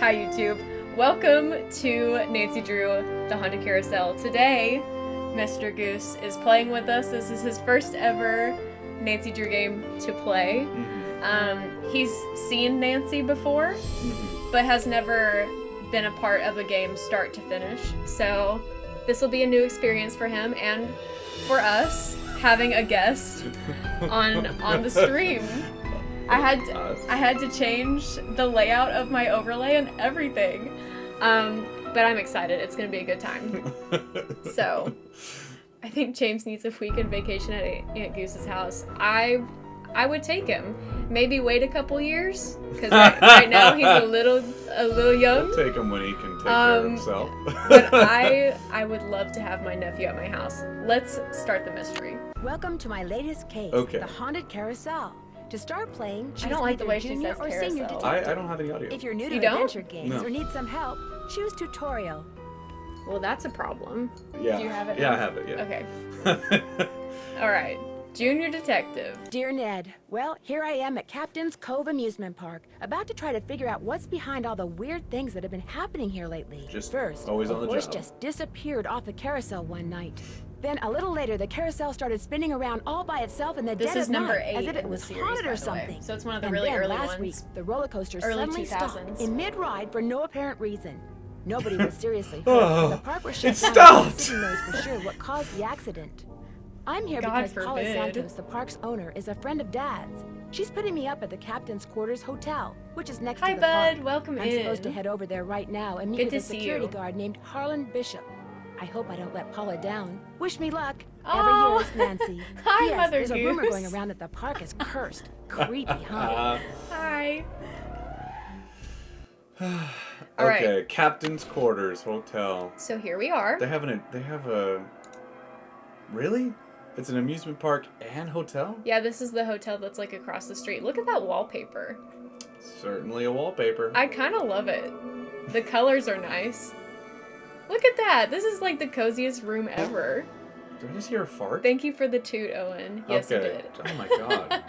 Hi YouTube. Welcome to Nancy Drew, the Haunted Carousel. Today, Mr. Goose is playing with us. This is his first ever Nancy Drew game to play. He's seen Nancy before, but has never been a part of a game start to finish. So this will be a new experience for him and for us having a guest on the stream. I had to change the layout of my overlay and everything. But I'm excited. It's going to be a good time. So, I think James needs a weekend vacation at Aunt Goose's house. I would take him. Maybe wait a couple years, because right now he's a little young. I'll take him when he can take care of himself. But I would love to have my nephew at my house. Let's start the mystery. Welcome to my latest case, the Haunted Carousel. To start playing, choose I don't like the way she junior says or carousel. senior detective. I don't have any audio. If you're new to You don't? adventure games or need some help, choose tutorial. Well, that's a problem. Yeah. Do you have it? Yeah, now? I have it, yeah. Okay. All right. Junior detective. Dear Ned, well, here I am at Captain's Cove Amusement Park, about to try to figure out what's behind all the weird things that have been happening here lately. Just First, always a on the horse job. just disappeared off the carousel one night. Then, a little later, the carousel started spinning around all by itself in the This dead is of number night, 8 as if it in was the series, haunted by or the way. something. So it's one of the And really then, early last ones. week, the roller coaster Early suddenly 2000s. stopped in mid-ride for no apparent reason. Nobody was seriously hurt. Oh, The park was shut it down. stopped! City knows for sure what caused the accident. I'm here God because Paula forbid. Santos, the park's owner, is a friend of Dad's. She's putting me up at the Captain's Quarters Hotel, which is next Hi, to the bud. park. Welcome I'm in. supposed to head over there right now and meet Good with to a see security you. guard named Harlan Bishop. I hope I don't let Paula down. Wish me luck. Oh. Ever yours, Nancy. Hi, P.S. Mother There's a rumor Goose. going around that the park is cursed. Creepy, huh? Hi. Okay, All right. Captain's Quarters Hotel. So here we are. They have a really? It's an amusement park and hotel? Yeah, this is the hotel that's like across the street. Look at that wallpaper. Certainly a wallpaper. I kind of love it. The colors are nice. Look at that. This is like the coziest room ever. Did I just hear a fart? Thank you for the toot, Owen. Yes, you Okay. did. Oh my god.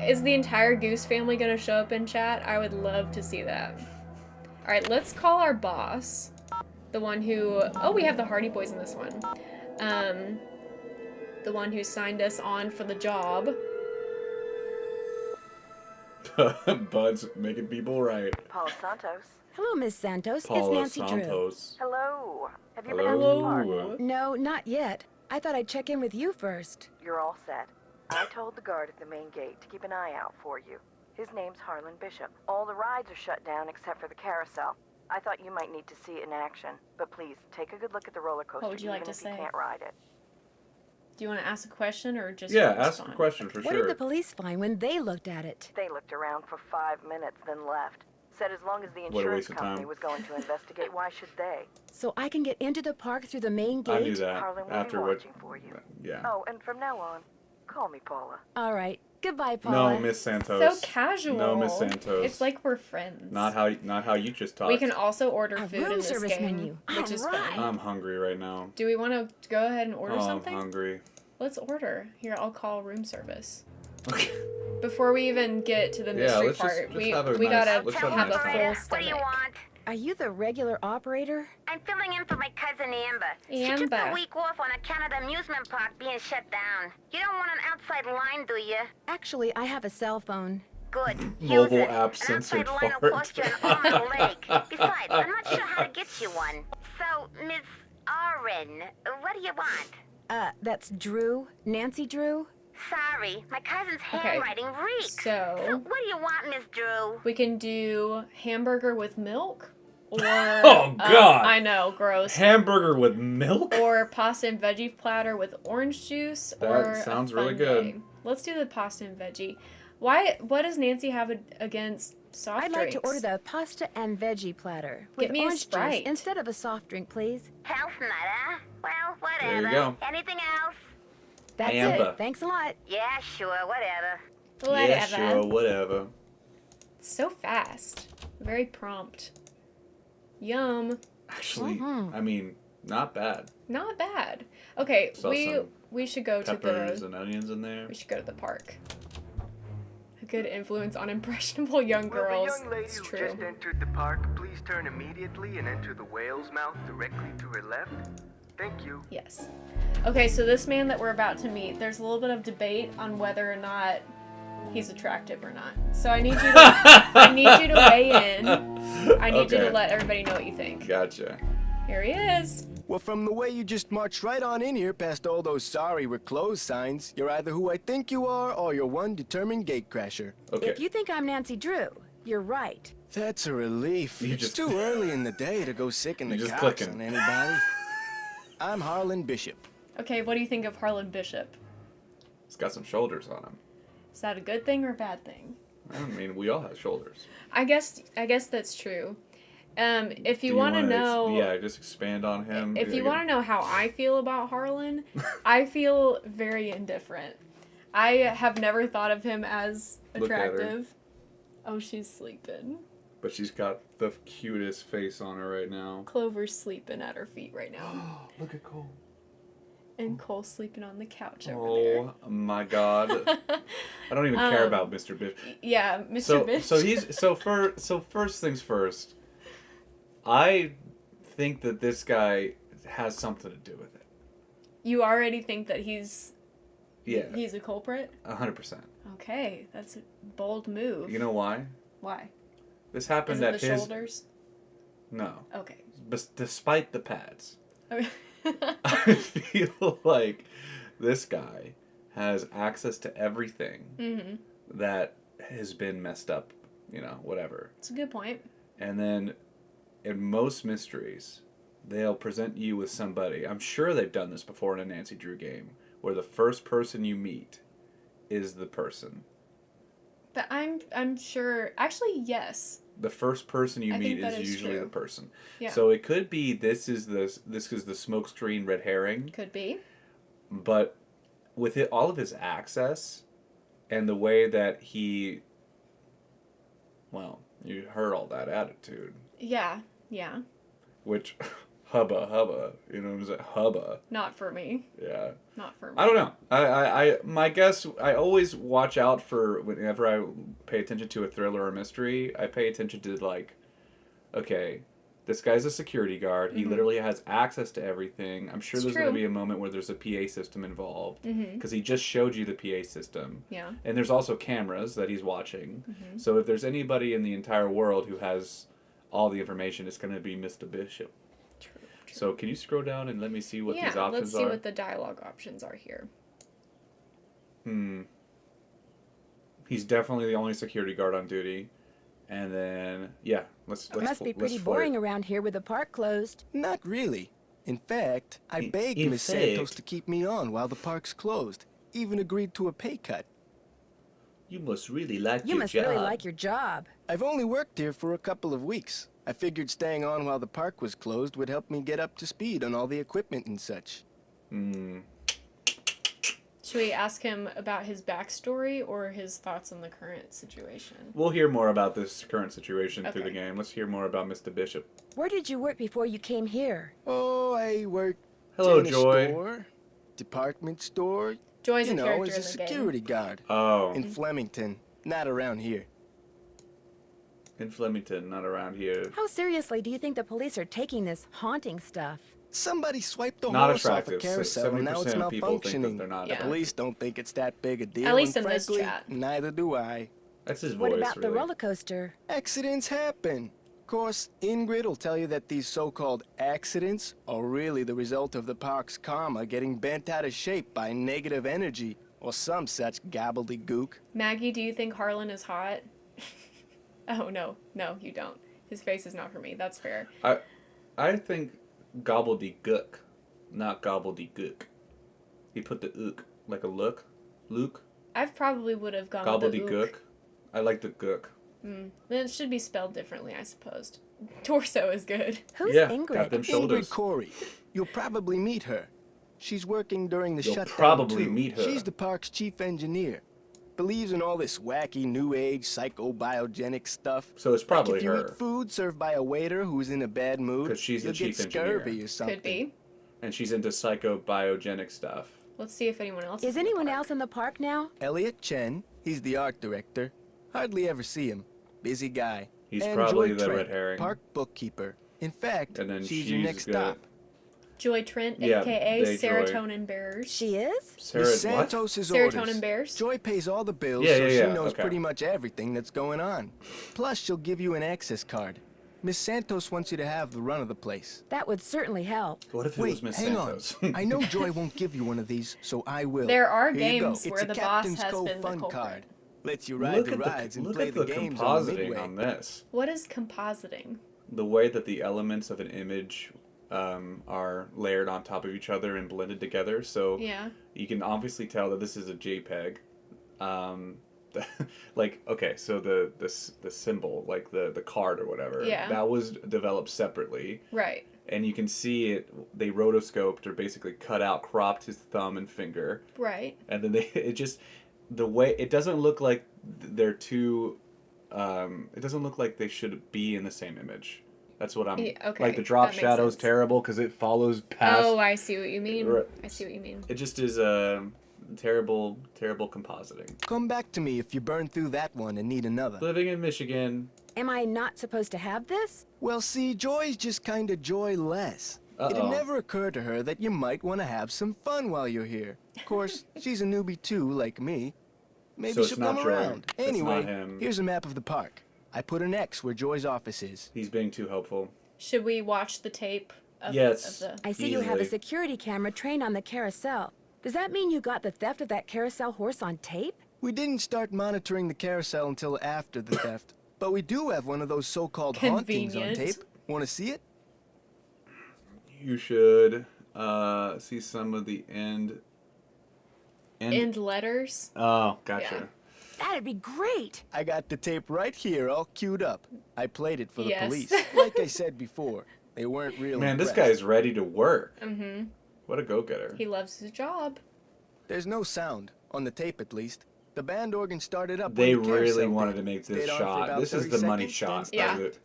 Is the entire Goose family going to show up in chat? I would love to see that. All right, let's call our boss. The one who... Oh, we have the Hardy Boys in this one. The one who signed us on for the job. Bud's making people right. Paula Santos. Hello, Miss Santos. Paula it's Nancy Drew. Santos. Hello. Have you been out to the park? Hello. No, not yet. I thought I'd check in with you first. You're all set. I told the guard at the main gate to keep an eye out for you. His name's Harlan Bishop. All the rides are shut down except for the carousel. I thought you might need to see it in action, but please take a good look at the roller coaster, What would you like even to if you say? can't ride it. Do you want to ask a question or just Yeah, respond? ask a question for What sure. did the police find when they looked at it? They looked around for 5 minutes, then left. Said as long as the What a insurance waste of company time. was going to investigate, why should they? So I can get into the park through the main gate? I knew that Harlan will after be what. watching for you. Yeah. Oh, and from now on, call me Paula. All right. Goodbye, Paula. No, Miss Santos. So casual. No, Miss Santos. It's like we're friends. Not how you just talked. We can also order A food room in this service game, menu. which is Alright. fun. I'm hungry right now. Do we want to go ahead and order Oh, something? I'm hungry. Let's order. Here, I'll call room service. Okay. Before we even get to the Yeah, mystery let's just- part, just we have a we nice- gotta let's have have a a nice full time. What do you stomach. want? Are you the regular operator? I'm filling in for my cousin Amber. She took Amber. a week off on account of the amusement park being shut down. You don't want an outside line, do you? Actually, I have a cell phone. Good. Mobile Use it. app An censored outside line fart. will cost you an arm and a leg. Besides, I'm not sure how to get you one. So, Miss Oren, what do you want? That's Drew. Nancy Drew. Sorry, my cousin's Okay, handwriting reeks. so- what do you want, Miss Drew? We can do hamburger with milk, or Oh, God. I know, gross. Hamburger with milk? Or pasta and veggie platter with orange juice. That or a sounds really fungi. good. Let's do the pasta and veggie. What does Nancy have against soft I'd drinks? like to order the pasta and veggie platter. Get With me a orange Sprite. juice instead of a soft drink, please. Health nut, huh? Well, There you whatever. go. Anything else? That's Amber. it. Thanks a lot. Yeah, sure, whatever. Yeah, Whatever. sure, whatever. So fast. Very prompt. Yum. Actually, Mhm. I mean, not bad. Not bad. Okay, Saw some we should go to Peppers the and onions in there. we should go to the park. good influence on impressionable young girls. Will the young lady It's who true. just entered the park please turn immediately and enter the whale's mouth directly to her left? Thank you. Yes. Okay, so this man that we're about to meet, there's a little bit of debate on whether or not he's attractive or not. So I need you to, I need you to weigh in. I need you to Okay. let everybody know what you think. Gotcha. Here he is. Well, from the way you just marched right on in here past all those sorry we're closed signs, you're either who I think you are or you're one determined gatecrasher. Okay. If you think I'm Nancy Drew, you're right. That's a relief. You It's just- too early in the day to go sick in the You're just cocks clicking. on anybody. I'm Harlan Bishop. Okay, what do you think of Harlan Bishop? He's got some shoulders on him. Is that a good thing or a bad thing? I mean, we all have shoulders. I guess that's true. If you Do want to wanna know, yeah, just expand on him. if you want to know how I feel about Harlan, I feel very indifferent. I have never thought of him as Look at her. attractive. Oh, she's sleeping. But she's got the cutest face on her right now. Clover's sleeping at her feet right now. Look at Cole. And Cole's sleeping on the couch over there. Oh my God! I don't even care about Mr. Bishop. Yeah, Mr. Bishop. So first things first. I think that this guy has something to do with it. You already think that he's Yeah, a culprit? 100%. Okay, that's a bold move. You know why? Why? This Is happened it at the his. shoulders? No, Okay. despite the pads, Okay. I feel like this guy has access to everything Mm-hmm. that has been messed up. You know, whatever. It's a good point. And then, in most mysteries, they'll present you with somebody. I'm sure they've done this before in a Nancy Drew game, where the first person you meet is the person. But I'm sure. Actually, yes. The first person you I meet think that is is usually true. the person. Yeah. So it could be this is the smokescreen red herring, Could be. but with all of his access and the way that he, well, you heard all that attitude, Yeah. Yeah. which hubba, you know what I'm saying? Hubba, Not for me. yeah. Not for me. I don't know. My guess, I always watch out for whenever I pay attention to a thriller or mystery, I pay attention to like, okay, this guy's a security guard. He literally has access to everything. I'm sure It's there's true. going to be a moment where there's a PA system involved Mm-hmm. because he just showed you the PA system. Yeah. And there's also cameras that he's watching. Mm-hmm. So if there's anybody in the entire world who has all the information, it's going to be Mr. Bishop. True. So can you scroll down and let me see what these Yeah. options Let's see are? what the dialogue options are here. He's definitely the only security guard on duty. And then, yeah, let's It must be let's pretty flirt. boring around here with the park closed. Not really. In fact, I begged in Miss fact- Santos to keep me on while the park's closed. Even agreed to a pay cut. You must really like You your must job. really like your job. I've only worked here for a couple of weeks. I figured staying on while the park was closed would help me get up to speed on all the equipment and such. Should we ask him about his backstory or his thoughts on the current situation? We'll hear more about this current situation through the Okay. game. Let's hear more about Mr. Bishop. Where did you work before you came here? Oh, I worked Hello, in a Joy. store, department store, Joy's you a know, character as a in the game. security guard. Oh, In Flemington, not around here. in Flemington, not around here. How seriously do you think the police are taking this haunting stuff? Somebody swiped the Not horse off a attractive. carousel and now it's 70% of people think that malfunctioning. they're not Yeah. The police don't think it's that big a deal. At least and in this frankly, chat. neither do I. That's his What voice, about the really. roller coaster? Accidents happen. Of course, Ingrid will tell you that these so-called accidents are really the result of the park's karma getting bent out of shape by negative energy or some such gobbledygook. Maggie, do you think Harlan is hot? Oh, no, you don't. His face is not for me. That's fair. I think gobbledygook, not gobbledygook. He put the ook, like a look. Luke? I probably would have gone with the ook. Gobbledygook. I like the gook. Then it should be spelled differently, I suppose. Torso is good. Who's Yeah, Ingrid? got them shoulders. Ingrid Corey. You'll probably meet her. She's working during the You'll shutdown, probably too. meet her. She's the park's chief engineer. Believes in all this wacky new age psychobiogenic stuff. So it's probably like if you her. eat food served by a waiter who's in a bad mood, 'Cause she's the you'll chief get engineer. scurvy or something. Could be. And she's into psychobiogenic stuff. Let's see if anyone else Is in the anyone park. else in the park now? Elliot Chen, he's the art director. Hardly ever see him. Busy guy. He's And probably Joy the Trent, red herring. park bookkeeper. In fact, And then she's your next good- stop. Joy Trent, Yeah, aka they Joy. serotonin bearers. She is? Sarah, Miss what? Santos's Serotonin orders. bears. Joy pays all the bills, Yeah, so yeah, she yeah, knows okay. pretty much everything that's going on. Plus, she'll give you an access card. Miss Santos wants you to have the run of the place. That would certainly help. What if it Wait, was Miss hang Santos? on. I know Joy won't give you one of these, so I will. There are Here you go. games It's where a the boss Captain's has Cove been the fun culprit. card. Lets you ride look the at rides and look play at the the games on compositing Midway. on this. What is compositing? The way that the elements of an image are layered on top of each other and blended together, so Yeah. you can obviously tell that this is a JPEG. Like, okay, so the symbol, like the card or whatever, Yeah. that was developed separately, Right. and you can see it. They rotoscoped or basically cut out, cropped his thumb and finger, Right. and then it just the way it doesn't look like they're two. It doesn't look like they should be in the same image. That's what I'm. Yeah, okay, Like the drop that makes shadow's sense. terrible because it follows past. Oh, I see what you mean. Right. I see what you mean. It just is terrible compositing. Come back to me if you burn through that one and need another. Living in Michigan. Am I not supposed to have this? Well, see, Joy's just kind of joyless. It'd Uh-oh. never occur to her that you might want to have some fun while you're here. Of course, she's a newbie too, like me. Maybe So it's she'll not come Joy. around. It's Anyway, not him. here's a map of the park. I put an X where Joy's office is. He's being too helpful. Should we watch the tape of, Yes. of the... I see you have a Easily. security camera trained on the carousel. Does that mean you got the theft of that carousel horse on tape? We didn't start monitoring the carousel until after the theft, but we do have one of those so-called hauntings on Convenient. tape. Want to see it? You should see some of the end. End letters? Oh, gotcha. That'd be great. I got the tape right here, all queued up. I played it for the Yes. police. Like I said before, they weren't real Man, this impressed. guy's ready to work. Mm-hmm. What a go-getter. He loves his job. There's no sound, on the tape at least. The band organ started up They when the really carousel wanted did. to make this Stayed on for shot. about This is 30 the money seconds, shot. Yeah. That's it.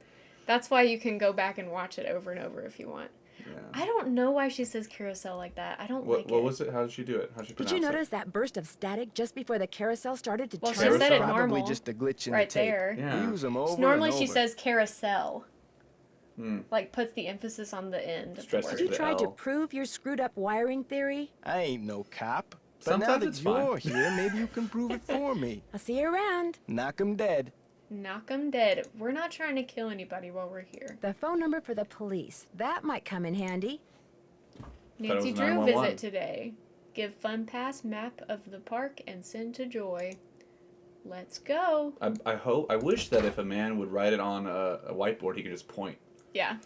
That's why you can go back and watch it over and over if you want. Yeah. I don't know why she says carousel like that. I don't like What it. was it? How did she do it? How did she Did pronounce you it? notice that burst of static just before the carousel started to Well, turn? she said it Probably normal. just a glitch in Right the tape. there. Yeah. We use them over Normally and she over. says carousel. Hmm. Like puts the emphasis on the end of the Stresses word. Have you the tried to L. prove your screwed up wiring theory? I ain't no cop. But Sometimes now that it's fine. you're here, maybe you can prove it for me. I'll see you around. Knock 'em dead. Knock 'em dead. We're not trying to kill anybody while we're here. The phone number for the police. That might come in handy. Nancy was Drew 911. visit today. Give Fun Pass map of the park and send to Joy. Let's go. I wish that if a man would write it on a whiteboard, he could just point. Yeah.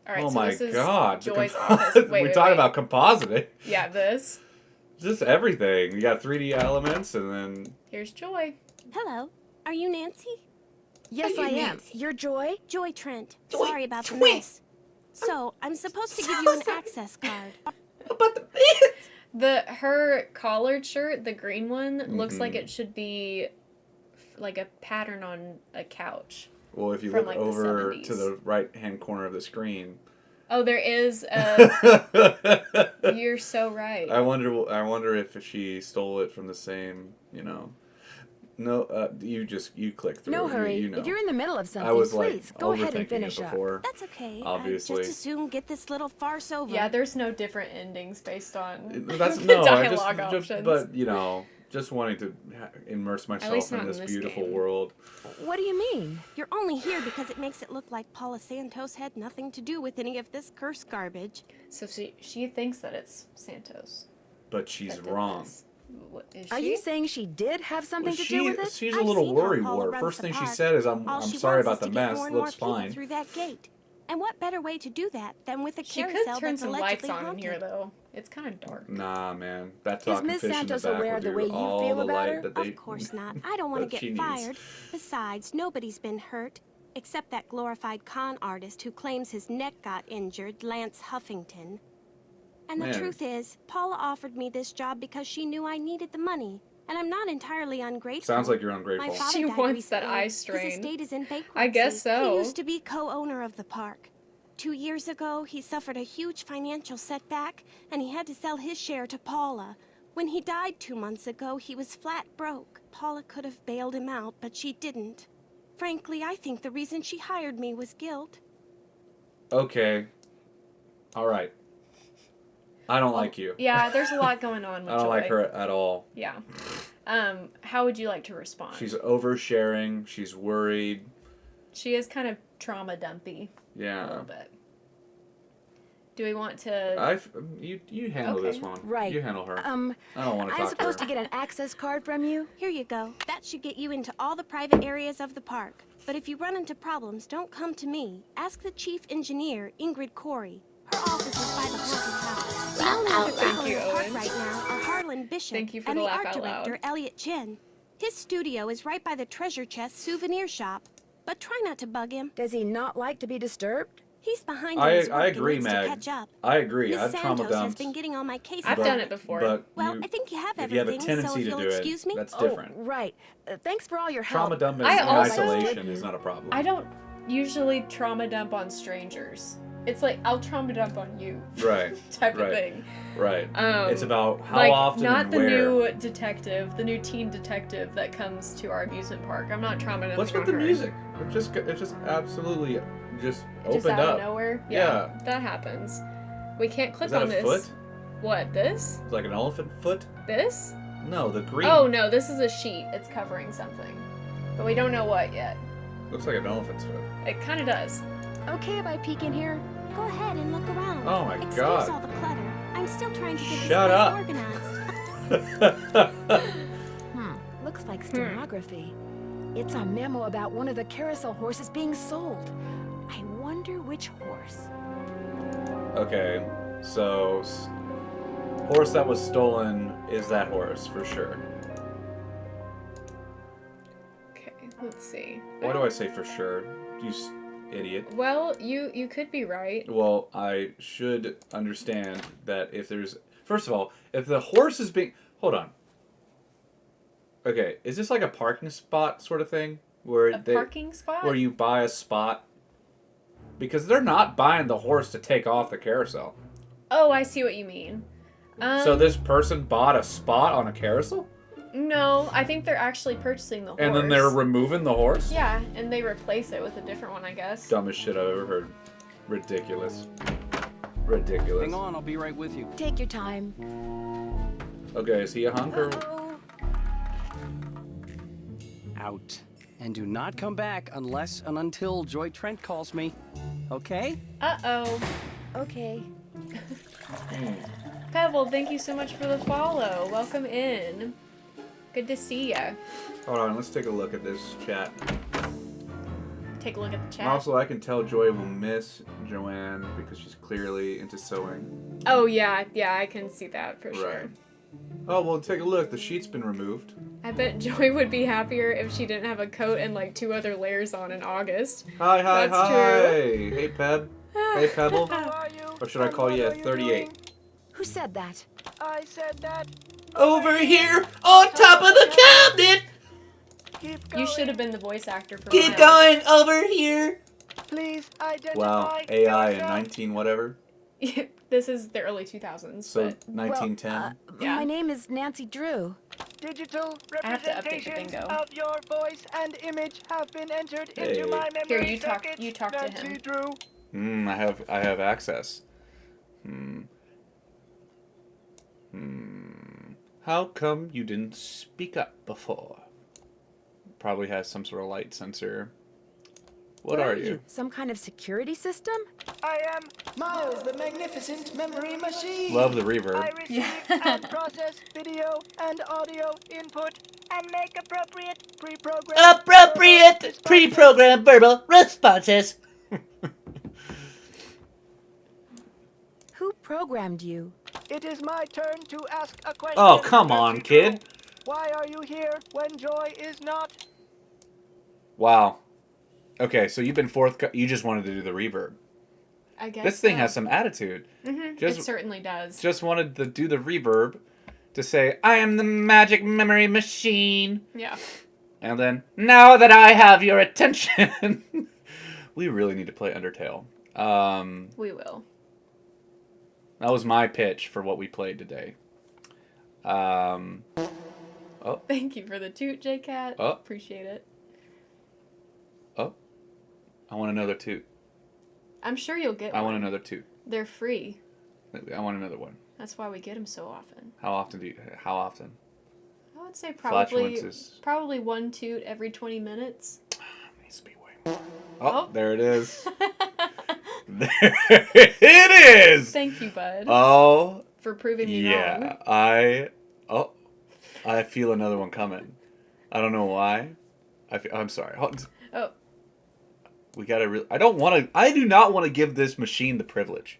All right. Oh so my this is God! the Joy's compo- office. Wait, We're wait, talking wait. about compositing. Yeah, this. Just everything. You got 3D elements, and then Here's Joy. Hello. Are you Nancy? Yes, I am. You're Joy? Joy Trent. Sorry about the mess. So, I'm supposed to give you an access card. Her collared shirt, the green one, looks like Mhm. it should be like a pattern on a couch. well, if you From, look like, the over 70s. to the right-hand corner of the screen. Oh, there is a. You're so right. I wonder if she stole it from the same. No, you click through. No You- hurry. You know. If you're in the middle of something, I was please like go ahead overthinking and finish it up. before. That's okay. Obviously. I just as soon get this little farce over. Yeah, there's no different endings based on That's the no, dialogue just options. but just wanting to immerse myself least in not in this this beautiful game. world. What do you mean? You're only here because it makes it look like Paula Santos had nothing to do with any of this curse garbage. So she thinks that it's Santos. But she's that did wrong. this. What, is Are she? you saying she did have something to do with it? She's a I've little seen how worry Paula wart. runs First the thing she park. said is, "I'm All she sorry wants about is the to get mess. more and more Looks people fine." through that gate. And what better way to do that than with a She carousel could turn that's some lights allegedly on in haunted? here, though. It's kind of dark. Nah, man, that Is talking Miss fish Santos in the back aware will of the do way you all feel the about light her? that they. Of course not. I don't want to that she get needs. fired. Besides, nobody's been hurt. Except that glorified con artist who claims his neck got injured, Lance Huffington. And the Man. truth is, Paula offered me this job because she knew I needed the money. And I'm not entirely ungrateful. Sounds like you're My ungrateful. father She died wants that recently. eye strain. His estate is in bankruptcy. I guess so. He used to be co-owner of the park. 2 years ago, he suffered a huge financial setback, and he had to sell his share to Paula. When he died 2 months ago, he was flat broke. Paula could have bailed him out, but she didn't. Frankly, I think the reason she hired me was guilt. Okay. All right. I don't like you. Yeah, there's a lot going on with I don't Joy. like her at all. Yeah. How would you like to respond? She's oversharing. She's worried. She is kind of trauma dumpy. Yeah. A little bit. Do we want to... You handle this one. Right. You handle her. I don't want to I'm talk supposed to to her. get an access card from you? Here you go. That should get you into all the private areas of the park. But if you run into problems, don't come to me. Ask the chief engineer, Ingrid Corey. Her office is by the haunted house. The only other people in the park Owens. right now are Harlan Bishop Thank you for and the the laugh art out loud. director, Elliot Chin. His studio is right by the treasure chest souvenir shop. But try not to bug him. Does he not like to be disturbed? He's behind on his work I and agree, needs Mag. to catch up. I agree. Miss I've trauma Santos has dumped. been getting on my case. I've about done it. it before. But Well, I think you have if you have a everything, so tendency if to you'll do excuse it, me. that's different. Oh, right. Thanks for all your help. Trauma dump in I also- isolation is not a problem. I don't usually trauma dump on strangers. It's like, I'll trauma dump on you. Right. type of right. thing. Right. It's about how like, often not and the where. new detective, the new teen detective that comes to our amusement park. I'm not trauma dumping What's with on the her. music? It just absolutely just Just opened out up. of nowhere? Yeah. That happens. We can't click Is that on a this. foot? What, this? It's like an elephant foot? This? No, the green. Oh no, this is a sheet. It's covering something. But we don't know what yet. Looks like an elephant's foot. It kinda does. Okay if I peek in here? Go ahead and look around. Oh my Excuse God. all the clutter. I'm still trying to get Shut this up. place organized. Looks like stenography. It's a memo about one of the carousel horses being sold. I wonder which horse. Okay, so horse that was stolen is that horse for sure. Okay, let's see. Why do I say for sure? You idiot. Well, you could be right. Well, I should understand that if there's... First of all, if the horse is being... Hold on. Okay, is this like a parking spot sort of thing? Where A parking spot? Where you buy a spot? Because they're not buying the horse to take off the carousel. Oh, I see what you mean. So this person bought a spot on a carousel? No, I think they're actually purchasing the horse. And then they're removing the horse? Yeah, and they replace it with a different one, I guess. Dumbest shit I've ever heard. Ridiculous. Ridiculous. Hang on, I'll be right with you. Take your time. Okay, is he a hunk or... Out. And do not come back unless and until Joy Trent calls me. Okay? Uh-oh. Okay. Pebble, thank you so much for the follow. Welcome in. Good to see ya. Hold on, let's take a look at this chat. Take a look at the chat. Also, I can tell Joy will miss Joanne because she's clearly into sewing. Oh, yeah, I can see that for sure. Right. Oh, well, take a look. The sheet's been removed. I bet Joy would be happier if she didn't have a coat and like 2 other layers on in August. Hi, That's hi. true. Hey, Peb. Hey, Pebble. Or should I call you at 38? Who said that? I said that. Over here, on top of the cabinet. Keep going. You should have been the voice actor for Keep Miles. going over here. Please identify. Wow, AI in yourself. 19 whatever. This is the early 2000s. So but 1910. Yeah. My name is Nancy Drew. Digital I have to update the representations bingo. of your voice and image have been entered Hey. into my memory Here, you talk- circuits. you talk to Nancy him. Drew. I have access. How come you didn't speak up before? Probably has some sort of light sensor. What are you? Some kind of security system? I am. Miles, the magnificent memory machine. Love the reverb. I receive and process video and audio input and make appropriate Pre-programmed verbal responses. Who programmed you? It is my turn to ask a question. Oh, come on, Nancy kid. Drew. Why are you here when Joy is not? Wow. Okay, so you've been you just wanted to do the reverb. I guess This thing so. has some attitude. Mhm, Just- it certainly does. Just wanted to do the reverb to say, I am the magic memory machine. Yeah. And then, now that I have your attention. We really need to play Undertale. We will. That was my pitch for what we played today. Oh. Thank you for the toot, J-Cat. Oh. Appreciate it. Oh. I want another toot. I'm sure you'll get one. I want another toot. They're free. I want another one. That's why we get them so often. How often? I would say probably Flatulences. probably one toot every 20 minutes. Needs to be way more. Oh, there it is. There it is. Thank you, bud. Oh. For proving me wrong. I feel another one coming. I don't know why. I'm sorry. Oh. We gotta. I do not want to give this machine the privilege.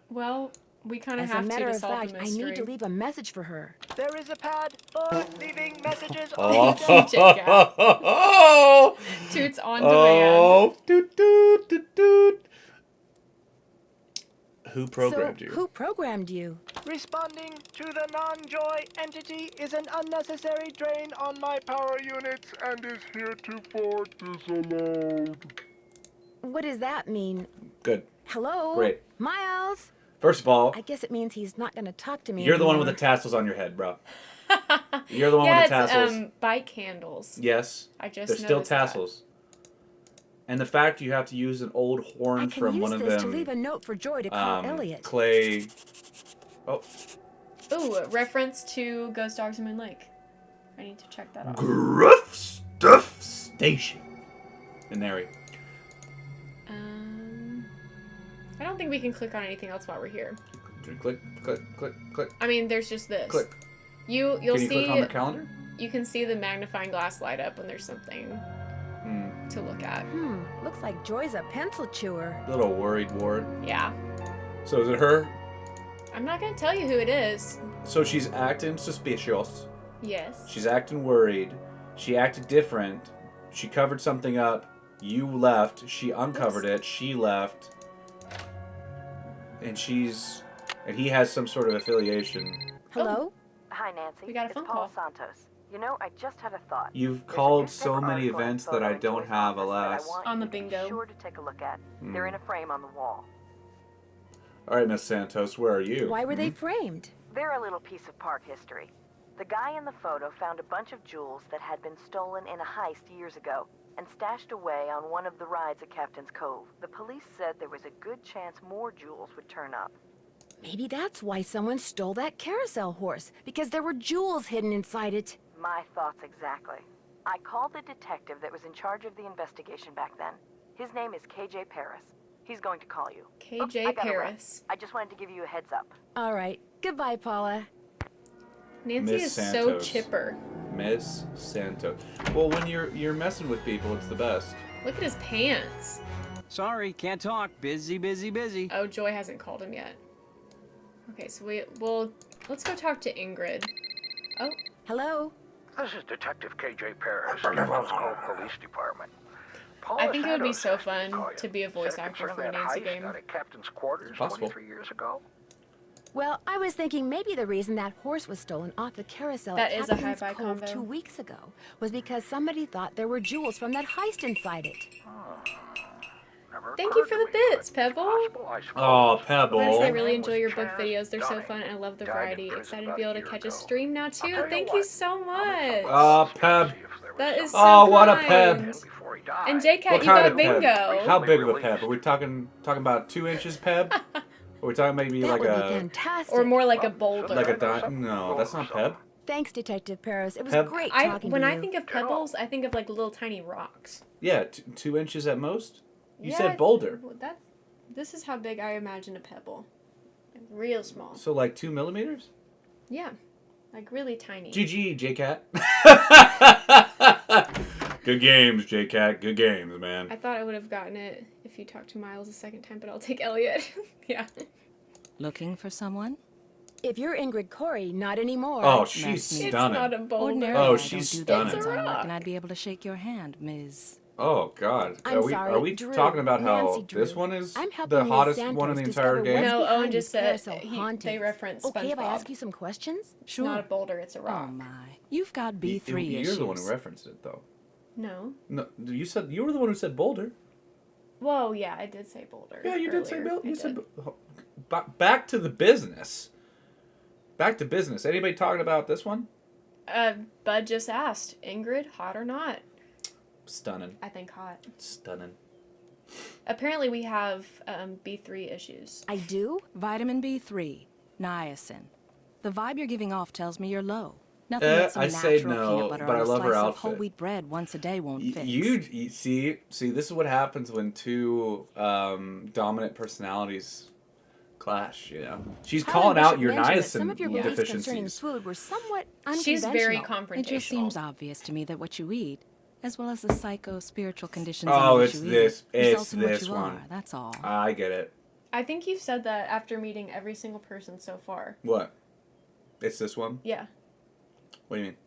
Well, we kind of As have a matter to of solve fact, the I mystery. need to leave a message for her. There is a pad for leaving messages Oh. on Oh. Toots on demand. Oh. Toot, toot, toot, toot. Who programmed you? Who programmed you? Responding to the non-joy entity is an unnecessary drain on my power units and is heretofore disallowed. What does that mean? Good. Hello? Great. Miles? First of all, I guess it means he's not going to talk to me you're the one with the anymore. tassels on your head, bro. You're the one Yeah, with the tassels. it's bike handles. Yes. I just They're still noticed that. tassels. And the fact you have to use an old horn I can from use one of this them. to leave a note for Joy to call Elliot. Clay. Oh. Ooh, a reference to Ghost Dogs in Moon Lake. I need to check that off. Gruff Stuff Station. In there. I don't think we can click on anything else while we're here. Click, click, click, click. I mean, there's just this. Click. You'll Can you see. click on the calendar? You can see the magnifying glass light up when there's something to look at. Looks like Joy's a pencil chewer. Little worried ward. Yeah. So is it her? I'm not gonna tell you who it is. So she's acting suspicious. Yes. She's acting worried. She acted different. She covered something up. You left. She uncovered it. She left. And he has some sort of affiliation. Hello? Hi, Nancy. We got a phone it's Paul call. Santos. You know, I just had a thought. You've There's a called so newspaper many article and events that photo I in don't Joy's have, office that I alas. want On you the to be bingo. sure to take a look at. They're in a frame on the wall. All right, Miss Santos, where are you? Why were they framed? They're a little piece of park history. The guy in the photo found a bunch of jewels that had been stolen in a heist years ago and stashed away on one of the rides at Captain's Cove. The police said there was a good chance more jewels would turn up. Maybe that's why someone stole that carousel horse, because there were jewels hidden inside it. My thoughts exactly. I called the detective that was in charge of the investigation back then. His name is KJ Paris. He's going to call you. KJ I gotta run. Paris. I just wanted to give you a heads up. All right. Goodbye, Paula. Nancy Miss is so Santos. chipper. Miss Santos. Well, when you're messing with people, it's the best. Look at his pants. Sorry, can't talk. Busy, busy, busy. Oh, Joy hasn't called him yet. Okay, so let's go talk to Ingrid. Oh. Hello? This is Detective KJ Paris, Roscoe Police Department. I think it would be Santos so asked me fun call you. to be a voice actor Concerning for a that Nancy heist game. out at Captain's quarters Possible. 23 years ago. Well, I was thinking maybe the reason that horse was stolen off the carousel That at is a Captain's hi-fi Cove combo. 2 weeks ago was because somebody thought there were jewels from that heist inside it. Thank you for the bits, Pebble. Oh, Pebble. Guys, I really enjoy your book videos. They're so fun and I love the variety. Excited to be able to catch a stream now too. Thank you so much. Oh, Peb. That is so Oh, what a kind. Peb. And J-Cat, What you kind got of bingo. Peb? How big of a Peb? Are we talking about 2 inches Peb? Are we talking maybe That like would be a fantastic. Or more like a boulder. like a dime? No, that's not Peb. Thanks, Detective Paris. It was Peb- great talking When to I you. think of pebbles, I think of like little tiny rocks. Yeah, 2 inches at most. You Yeah, said boulder. well, this is how big I imagine a pebble. Like, real small. So like 2 millimeters? Yeah. Like really tiny. GG, J-Cat. Good games, J-Cat. Good games, man. I thought I would have gotten it if you talked to Miles a second time, but I'll take Elliot. Yeah. Looking for someone? If you're Ingrid Corey, not anymore. Oh, she's It's stunning. not a boulder. Ordinarily, Oh, I she's don't do stunning. that, It's a so I rock. reckon I'd be able to shake your hand, Ms. Oh God! I'm sorry, are we Drew. talking about how Nancy Drew. this one is I'm helping the Ms. hottest Santos one in the discover entire game? what's No, behind Owen just these said carousel they hauntings. reference Okay, if I SpongeBob. ask you some questions? It's not a boulder, it's a rock. Oh my. You've got B3 You're issues. the one who referenced it, though. No. No, you were the one who said boulder. Whoa, yeah, I did say boulder. Yeah, you did say earlier. boulder. I You said did. back to the business. Back to business. Anybody talking about this one? Bud just asked, Ingrid, hot or not? Stunning. I think hot. Stunning. Apparently we have B3 issues. I do? Vitamin B3, niacin. The vibe you're giving off tells me you're low. Nothing that some I say natural no, peanut butter but on I a love her slice of outfit. whole wheat bread once a day won't fix. You see, this is what happens when two dominant personalities clash. You know, she's calling out your some of your niacin beliefs concerning deficiencies. food were somewhat unconventional. She's very confrontational. It just seems obvious to me that what you eat, as well as the psycho-spiritual conditions Oh, under it's which you this. eat, It's results in what this you one. are. That's all. I get it. I think you've said that after meeting every single person so far. What? It's this one? Yeah. What do you mean?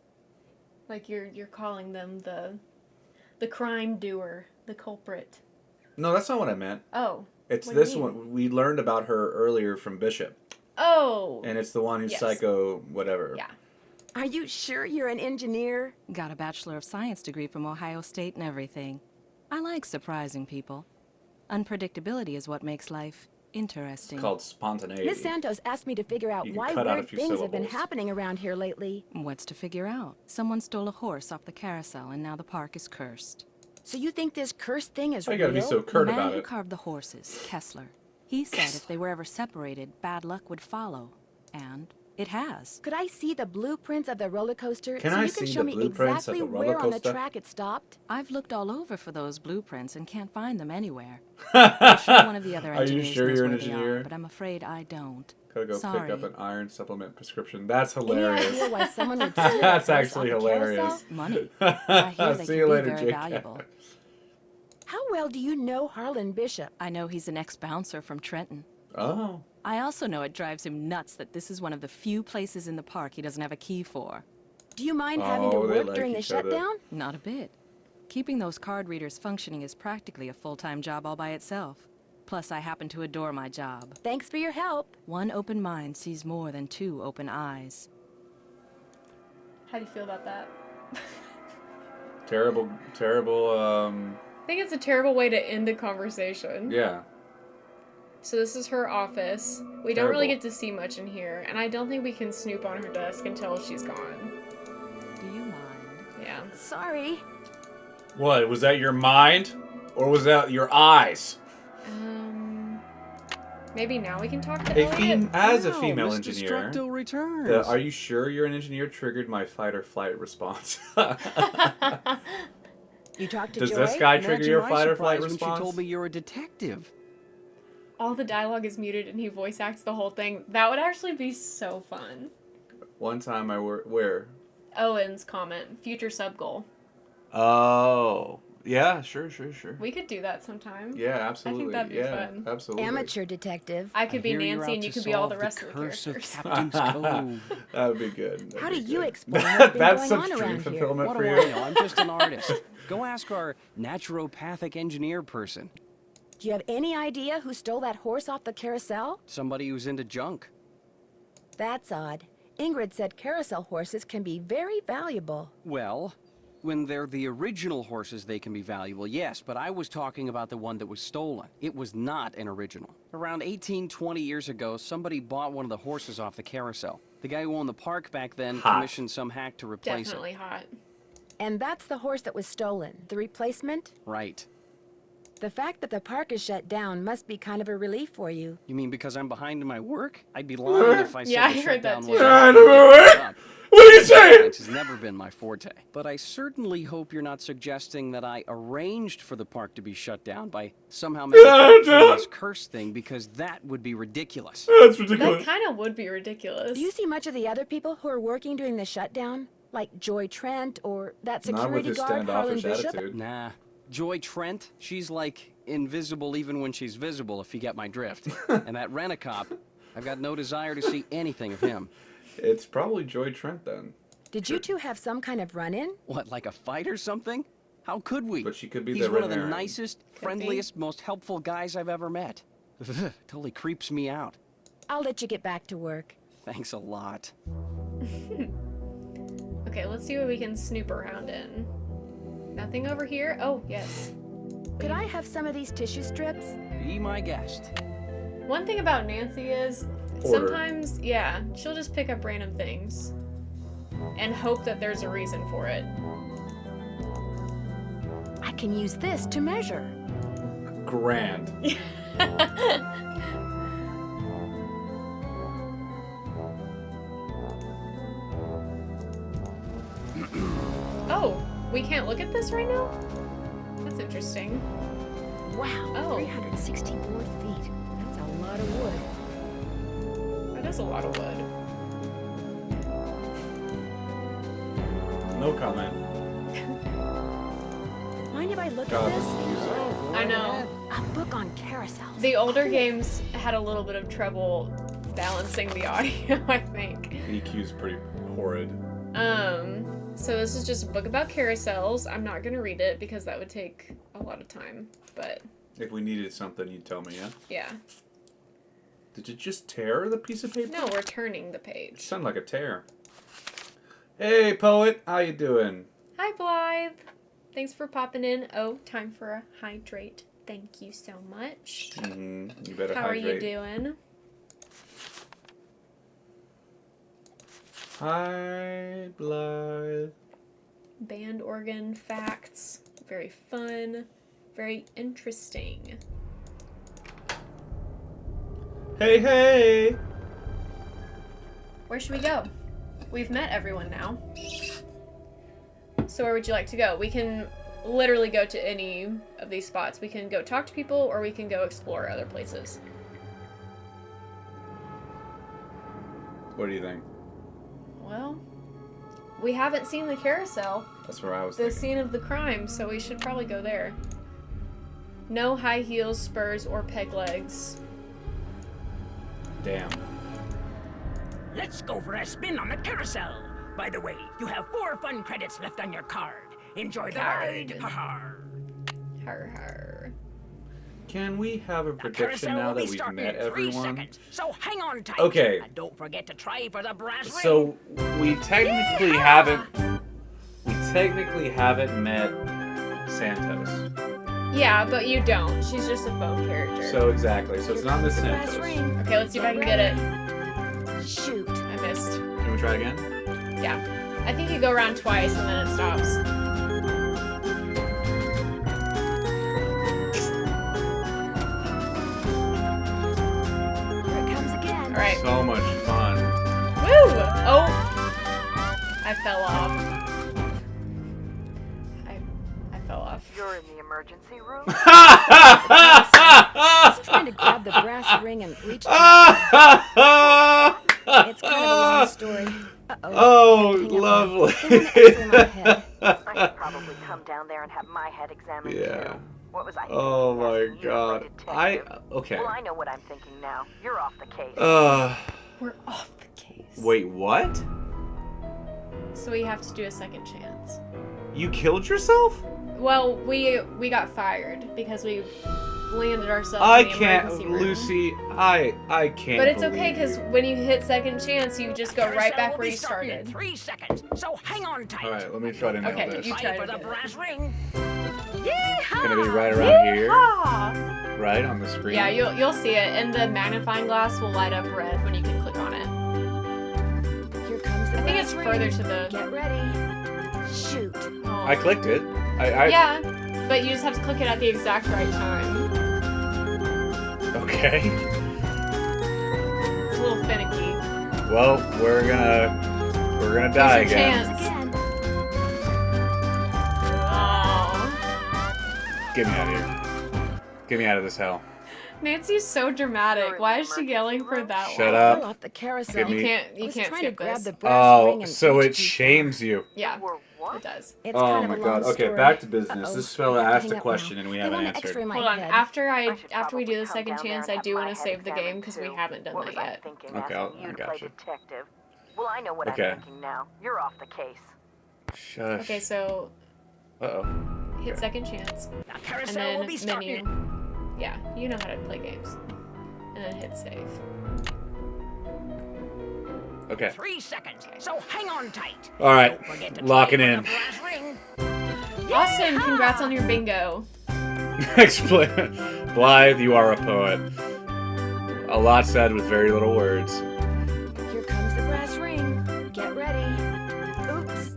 Like you're calling them the crime doer, the culprit. No, that's not what I meant. Oh. It's what do you this mean? one. We learned about her earlier from Bishop. Oh. And it's the one who's Yes. psycho whatever. Yeah. Are you sure you're an engineer? Got a Bachelor of Science degree from Ohio State and everything. I like surprising people. Unpredictability is what makes life interesting. It's called spontaneity. Miss Santos asked me to figure out You can why cut out a weird few things have been syllables. happening around here lately. What's to figure out? Someone stole a horse off the carousel and now the park is cursed. So you think this cursed thing is Why you real? gotta be so The curt man about who it? carved the horses, Kessler, he said if they were ever separated, bad luck would follow. And it has. Could I see the blueprints of the roller coaster Can so I you can see show the me blueprints of exactly the roller where on the coaster? track it stopped? I've looked all over for those blueprints and can't find them anywhere. I'm sure one of the other Are you engineers sure knows you're an where they engineer? are, but I'm afraid I don't. Gotta go Sorry. pick up an iron supplement prescription. That's Any hilarious. idea why someone would steal a That's horse actually off the carousel? hilarious. Money. I hear they See can you be later, very Jake. valuable. How well do you know Harlan Bishop? I know he's an ex-bouncer from Trenton. Oh. I also know it drives him nuts that this is one of the few places in the park he doesn't have a key for. Do you mind having to Oh, they work like during the each other. shutdown? Not a bit. Keeping those card readers functioning is practically a full-time job all by itself. Plus, I happen to adore my job. Thanks for your help. One open mind sees more than two open eyes. How do you feel about that? Terrible. I think it's a terrible way to end a conversation. Yeah. So this is her office. We don't really Terrible. get to see much in here, and I don't think we can snoop on her desk until she's gone. Do you mind? Yeah. Sorry. What? Was that your mind? Or was that your eyes? Maybe now we can talk to A Elliot. as a Wow, female Mr. engineer, Structo returns. Are you sure you're an engineer? Triggered my fight or flight response. You talked to Does Joy? this guy trigger Imagine your my fight or flight surprise when response? she told me you're a detective. All the dialogue is muted and he voice acts the whole thing. That would actually be so fun. One time I worked where? Owen's comment, future sub goal. Oh, yeah, sure. We could do that sometime. Yeah, absolutely. I think that'd be yeah, fun. absolutely. Amateur detective. I could be hear you're Nancy out and you to could be all the solve rest of the curse characters. Captain's Cove. That would be good. How That'd do be you good. explain what's been That's going some on dream around here? fulfillment What for do you. I know? I'm just an artist. Go ask our naturopathic engineer person. Do you have any idea who stole that horse off the carousel? Somebody who's into junk. That's odd. Ingrid said carousel horses can be very valuable. Well, when they're the original horses, they can be valuable, yes, but I was talking about the one that was stolen. It was not an original. Around 20 years ago, somebody bought one of the horses off the carousel. The guy who owned the park back then Hot. commissioned some hack to replace Definitely it. hot. And that's the horse that was stolen. The replacement? Right. The fact that the park is shut down must be kind of a relief for you. You mean because I'm behind in my work? I'd be lying if I said Yeah, the I heard that shutdown too. wasn't Behind helping in my me work? get up. What are you saying? Which has never been my forte. But I certainly hope you're not suggesting that I arranged for the park to be shut down by somehow manufacturing this curse thing, because that would be ridiculous. That's That ridiculous. kind of would be ridiculous. Do you see much of the other people who are working during the shutdown? Like Joy Trent or that Not with security his guard, Harlan standoffish Bishop? attitude. Nah. Joy Trent, she's like invisible even when she's visible, if you get my drift. And that rent-a-cop, I've got no desire to see anything of him. It's probably Joy Trent then. Did you two have some kind of run-in? What, like a fight or something? How could we? But she could be He's the one red of the herring. nicest, friendliest, most helpful guys I've ever met. Totally creeps me out. I'll let you get back to work. Thanks a lot. Okay, let's see what we can snoop around in. Nothing over here? Oh, yes. Could I have some of these tissue strips? Be my guest. One thing about Nancy is Hoarder. Sometimes, yeah, she'll just pick up random things and hope that there's a reason for it. I can use this to measure. Grand. Oh, we can't look at this right now? That's interesting. Wow, Oh. 364 feet. That's a lot of wood. That is a lot of wood. No comment. Mind if I look God, at this this? is music. I know. A book on carousels. The older games had a little bit of trouble balancing the audio, I think. EQ's pretty horrid. So this is just a book about carousels. I'm not gonna read it because that would take a lot of time, but If we needed something, you'd tell me, yeah? yeah. Did you just tear the piece of paper? No, we're turning the It page. sounded like a tear. Hey, poet, how you doing? Hi, Blythe. Thanks for popping in. Oh, time for a hydrate. Thank you so much. You better How are you hydrate. doing? Hi, Blythe. Band organ facts. Very fun. Very interesting. Hey, hey! Where should we go? We've met everyone now. So where would you like to go? We can literally go to any of these spots. We can go talk to people or we can go explore other places. What do you think? Well, we haven't seen the carousel, That's where I was the thinking. scene of the crime, so we should probably go there. No high heels, spurs, or peg legs. Damn. Let's go for a spin on the carousel. By the way, you have 4 fun credits left on your card. Enjoy the ride. Ha-ha. Har har. Can we have a prediction Carousel now will that be we've starting met in 3 everyone? seconds, so hang on tight. Okay. And don't forget to try for the brass ring. So we technically haven't met Santos. Yeah, but you don't. She's just a phone character. So exactly. So it's not Miss Santos. Okay, let's see if I can get it. Shoot. I missed. Can we try again? Yeah. I think you go around twice and then it stops. Here it comes again. Alright. So much fun. Woo! Oh! I fell off. I fell off. You're in the emergency room? He's trying to grab the brass ring and reach the It's kind of a long story. Oh, lovely. I should probably come down there and have my head examined Yeah. too. What was I Oh thinking, my asking you to god. play detective? Okay. Well, I know what I'm thinking now. You're off the case. We're off the case. Wait, what? So we have to do a second chance. You killed yourself? Well, we got fired because we landed ourselves I in the can't, emergency room. Lucy. I can't. But it's okay believe because when you hit second chance, you just go right Carousel back will where be you starting started. in 3 seconds, so hang on tight. All right, let me try to nail Okay, this. you Try try for to the get it. brass ring. It's gonna be right around here, Yeehaw! right on the screen. Yeah, you'll see it, and the magnifying glass will light up red when you can click on it. Here comes the I think it's brass further ring. to the. Get ready. Shoot. Oh. I clicked it. I Yeah, but you just have to click it at the exact right time. Okay. It's a little finicky. Well, we're gonna die Here's your again. chance. Oh. Get me out of here. Get me out of this hell. Nancy's so dramatic. Why is she yelling for that Shut one? up. Off the carousel. Give me- You I can't was trying to skip grab this. the brass ring Oh, and so reach it too shames you. Yeah, it does. It's Oh kind of my a god. long Okay, story. back to business. Uh-oh. This fella I have to asked hang a up question now. and we They haven't want an X-ray answered. in my Hold on. head. After I should we do the probably come second down there chance, and I have do my want to head save the game examined because we too. haven't done What that was I yet. thinking, Okay, asking you I to play gotcha. detective? Well, I know what Okay. I'm thinking now. You're off the case. Shush. Okay, so Uh-oh. hit Okay. second chance, The and carousel then will be starting. menu. Yeah, you know how to play games. And then hit save. Okay. 3 seconds, so hang on tight. All right. Don't forget to Locking try for in. the brass ring. Austin, congrats on your bingo. Explain. Blythe, you are a poet. A lot said with very little words. Here comes the brass ring. Get ready. Oops.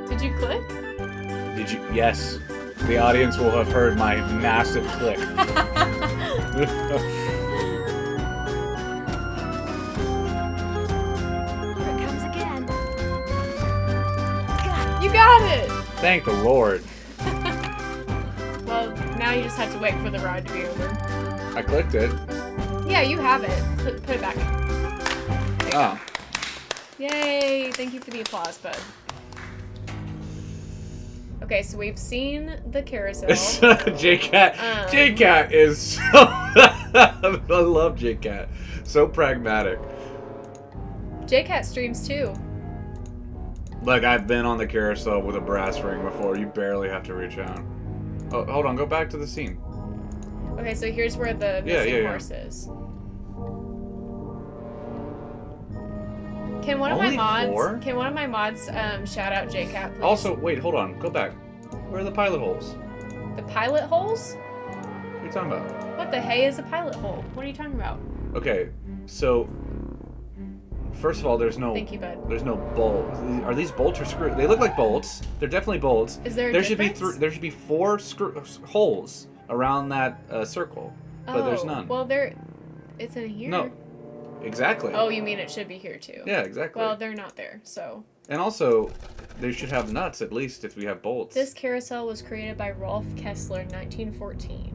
Did you click? Did you? Yes. The audience will have heard my massive click. Here it comes again. You got it! Thank the Lord. Well, now you just have to wait for the ride to be over. I clicked it. Yeah, you have it. Put it back. Oh. Yay! Thank you for the applause, bud. Okay, so we've seen the carousel. J-Cat. J-Cat is so... I love J-Cat. So pragmatic. J-Cat streams too. Like, I've been on the carousel with a brass ring before. You barely have to reach out. Oh, hold on. Go back to the scene. Okay, so here's where the missing horse is. Can one of my mods shout out J-Cat, please? Also, wait, hold on. Go back. Where are the pilot holes? The pilot holes? What are you talking about? What the hey is a pilot hole? What are you talking about? Okay, so first of all, there's no Thank you, bud. There's no bolts. Are these bolts or screws? They look like bolts. They're definitely bolts. Is there a difference? There difference? should be 4 holes around that circle, but there's none. Well, it's in here. No. Exactly. Oh, you mean it should be here too? Yeah, exactly. Well, they're not there, so. And also, they should have nuts at least if we have bolts. This carousel was created by Rolf Kessler in 1914.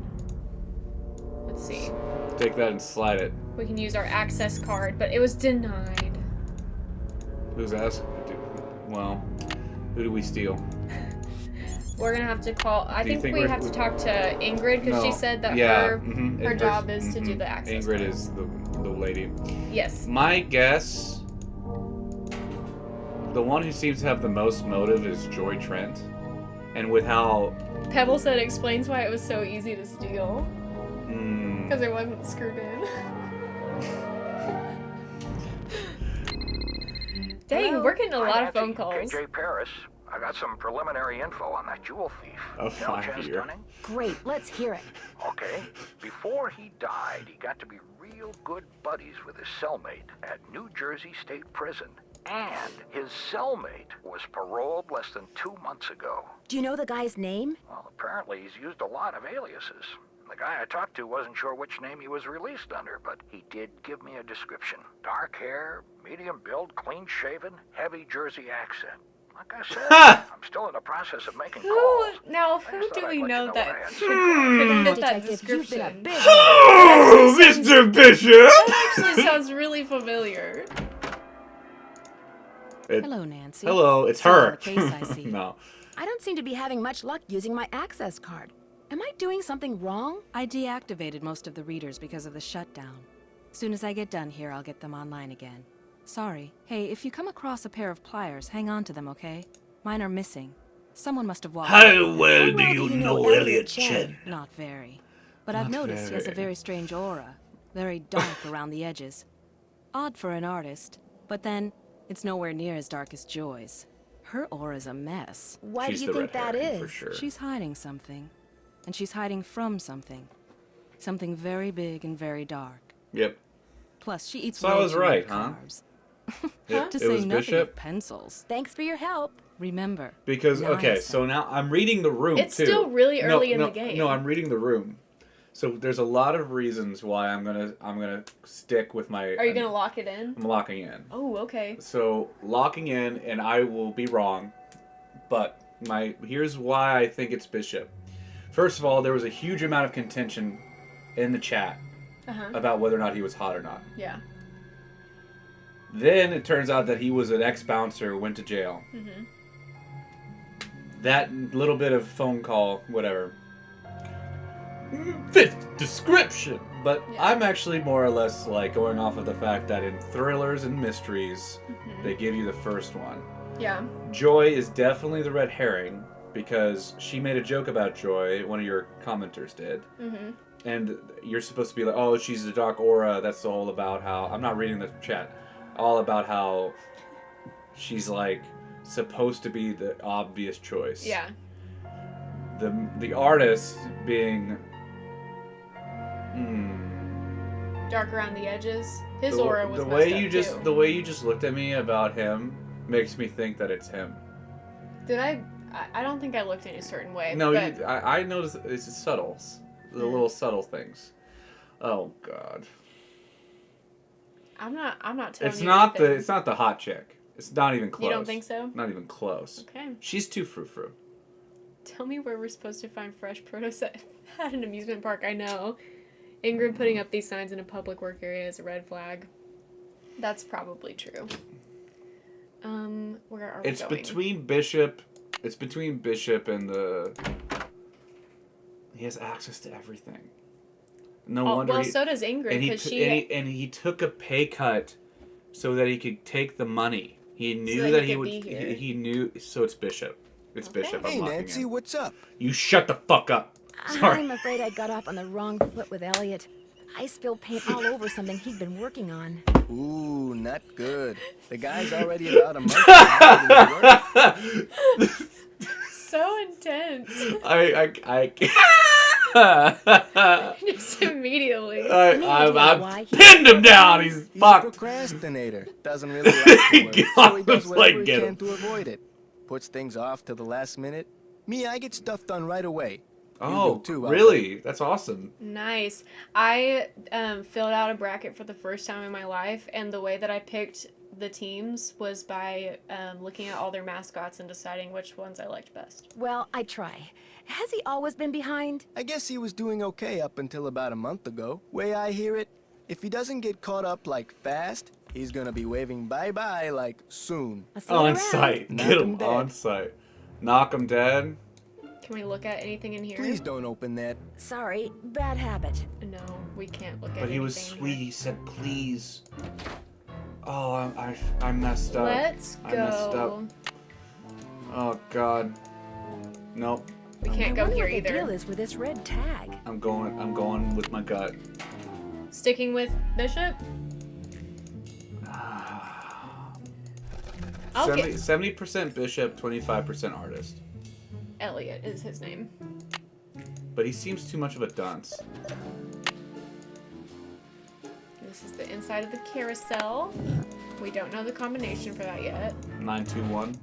Let's see. Take that and slide it. We can use our access card, but it was denied. Who's asking? Well, who do we steal? We're gonna have to call. I think we have to talk to Ingrid because she said that her job is to do the access. Ingrid is the lady. Yes. My guess, the one who seems to have the most motive is Joy Trent, and with how Pebble said explains why it was so easy to steal because it wasn't screwed in. Dang, we're getting a lot of phone calls. KJ Paris. I got some preliminary info on that jewel thief. Great, let's hear it. Okay. Before he died, he got to be real good buddies with his cellmate at New Jersey State Prison. And his cellmate was paroled less than 2 months ago. Do you know the guy's name? Well, apparently he's used a lot of aliases. The guy I talked to wasn't sure which name he was released under, but he did give me a description. Dark hair, medium build, clean-shaven, heavy Jersey accent. Like I said, I'm still in the process of making calls. Who do we know that fit that description? Oh, Mr. Bishop! That actually sounds really familiar. Hello, Nancy. Hello, it's her. Case, I see. No. I don't seem to be having much luck using my access card. Am I doing something wrong? I deactivated most of the readers because of the shutdown. Soon as I get done here, I'll get them online again. Sorry. Hey, if you come across a pair of pliers, hang on to them, okay? Mine are missing. Someone must have walked. How well do you know Elliot Chen? Not very. But I've noticed he has a very strange aura. Very dark around the edges. Odd for an artist, but then it's nowhere near as dark as Joy's. Her aura's a mess. Why do you think that is? She's hiding something. And she's hiding from something. Something very big and very dark. Yep. Plus, she eats So I was right, huh? To say nothing of pencils. Thanks for your help. Remember. Because, okay, so now I'm reading the room, It's too. still really early in the game. No, I'm reading the room. So there's a lot of reasons why I'm gonna stick with my... Are you gonna lock it in? I'm locking in. Oh, okay. So, locking in, and I will be wrong, but here's why I think it's Bishop. First of all, there was a huge amount of contention in the chat about whether or not he was hot or not. Yeah. Then it turns out that he was an ex-bouncer who went to jail. Mm-hmm. That little bit of phone call, whatever, fits description. But I'm actually more or less like going off of the fact that in thrillers and mysteries, they give you the first one. Yeah. Joy is definitely the red herring because she made a joke about Joy, one of your commenters did. Mm-hmm. And you're supposed to be like, oh, she's a dark aura. That's all about how... I'm not reading the chat. All about how she's, like, supposed to be the obvious choice. Yeah. The artist being... dark around the edges. His The- aura was the messed way up you just too. the way you just looked at me about him makes me think that it's him. Did I don't think I looked any certain way. No, but I noticed it's subtle, the little subtle things. Oh God. I'm not telling It's you not anything. it's not the hot chick. It's not even close. You don't think so? Not even close. Okay. She's too frou-frou. Tell me where we're supposed to find fresh produce at an amusement park. I know. Ingrid putting up these signs in a public work area is a red flag. That's probably true. Where are we It's going? between Bishop. It's between Bishop and the. He has access to everything. No wonder. Well, so does Ingrid, because he took a pay cut so that he could take the money. He knew that that he he could would. be here. He knew. So it's Bishop. It's Bishop. Hey, I'm locking Nancy, in. what's up? You shut the fuck up. Sorry. I'm afraid I got off on the wrong foot with Elliot. I spilled paint all over something he'd been working on. Ooh, not good. The guy's already about a month behind in his work. So intense. I Just immediately. I've pinned him down. He's a fucked. procrastinator. Doesn't really like to work, so he does whatever he get can him. to avoid it. Puts things off to the last minute. Me, I get stuff done right away. Oh, too, really? That's awesome. Nice. I filled out a bracket for the first time in my life, and the way that I picked the teams was by looking at all their mascots and deciding which ones I liked best. Well, I try. Has he always been behind? I guess he was doing okay up until about a month ago. Way I hear it, if he doesn't get caught up like fast, he's gonna be waving bye-bye like soon. On site. Get him on site. Knock him dead. Can we look at anything in here? Please don't open that. Sorry, bad habit. No, we can't look at But he was anything in sweet. He said please. Oh, I messed up. Let's I messed up. go. Oh God. Nope. We can't I go wonder here what the either. deal is with this red tag. I'm going with my gut. Sticking with Bishop? Okay. 70% Bishop, 25% artist. Elliot is his name. But he seems too much of a dunce. This is the inside of the carousel. We don't know the combination for that yet. 921.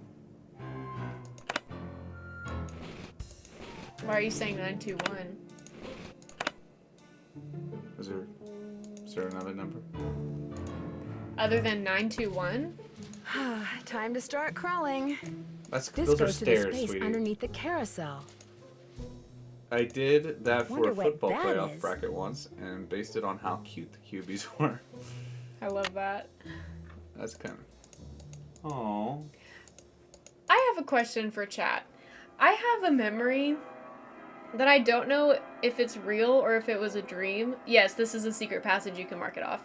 Why are you saying 921? Is there another number? Other than 921? Time to start crawling. This This those are goes to stairs, the space sweetie. underneath the carousel. I did that for Wonder a what football that playoff is. bracket once and based it on how cute the cubies were. I love that. That's kind of... Aww. I have a question for chat. I have a memory that I don't know if it's real or if it was a dream. Yes, this is a secret passage. You can mark it off.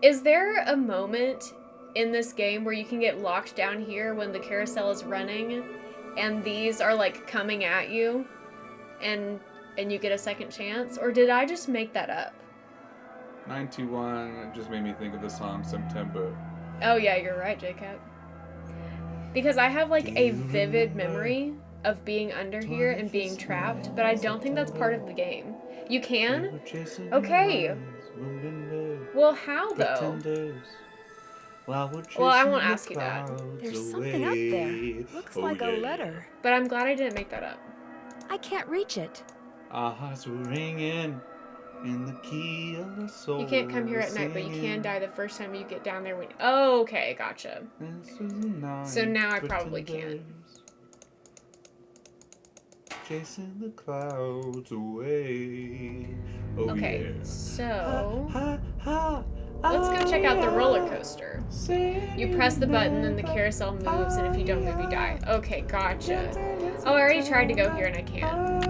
Is there a moment in this game where you can get locked down here when the carousel is running and these are like coming at you and you get a second chance? Or did I just make that up? 921, it just made me think of the song September. Oh yeah, you're right, Jacob. Because I have like a vivid memory of being under here and being trapped, but I don't think that's part of the game. You can? Okay. Well, how though? Well, I won't ask you that. There's something up there. Looks like a letter. But I'm glad I didn't make that up. I can't reach it. Our hearts were ringing in the key of the soul. You can't come here at night, but you can die the first time you get down there. Oh, okay, gotcha. So now I probably can't. Chasing the clouds away. Oh, Okay, yeah. so let's go check out the roller coaster. You press the button and the carousel moves, and if you don't move, you die. Okay, gotcha. Oh, I already tried to go here and I can't.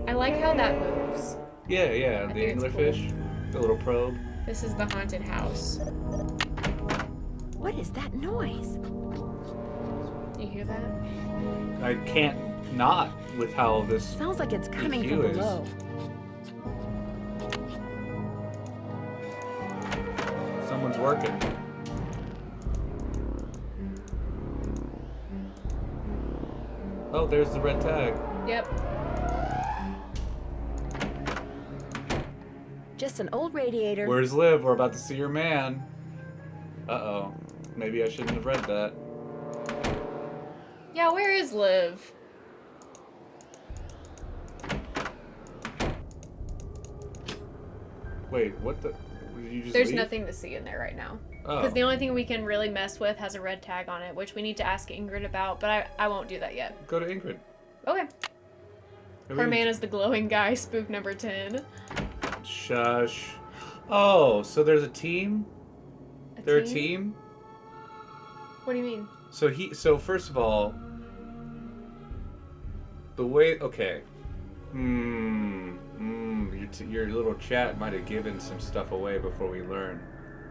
I like how that moves. Yeah, the think it's anglerfish, the little probe. This is the haunted house. What is that noise? You hear that? I can't not with how this Sounds like it's coming EQ from is. below. Someone's working. Oh, there's the red tag. Yep. Just an old radiator. Where's Liv? We're about to see your man. Uh-oh. Maybe I shouldn't have read that. Yeah, where is Liv? Wait, what the? Did you just There's leave? nothing to see in there right now. Oh. Because the only thing we can really mess with has a red tag on it, which we need to ask Ingrid about, but I won't do that yet. Go to Ingrid. Okay. Her man is the glowing guy, spook number 10. Shush. Oh, so there's a team? They're a team? team? What do you mean? So first of all, the way, okay. Your little chat might have given some stuff away before we learn.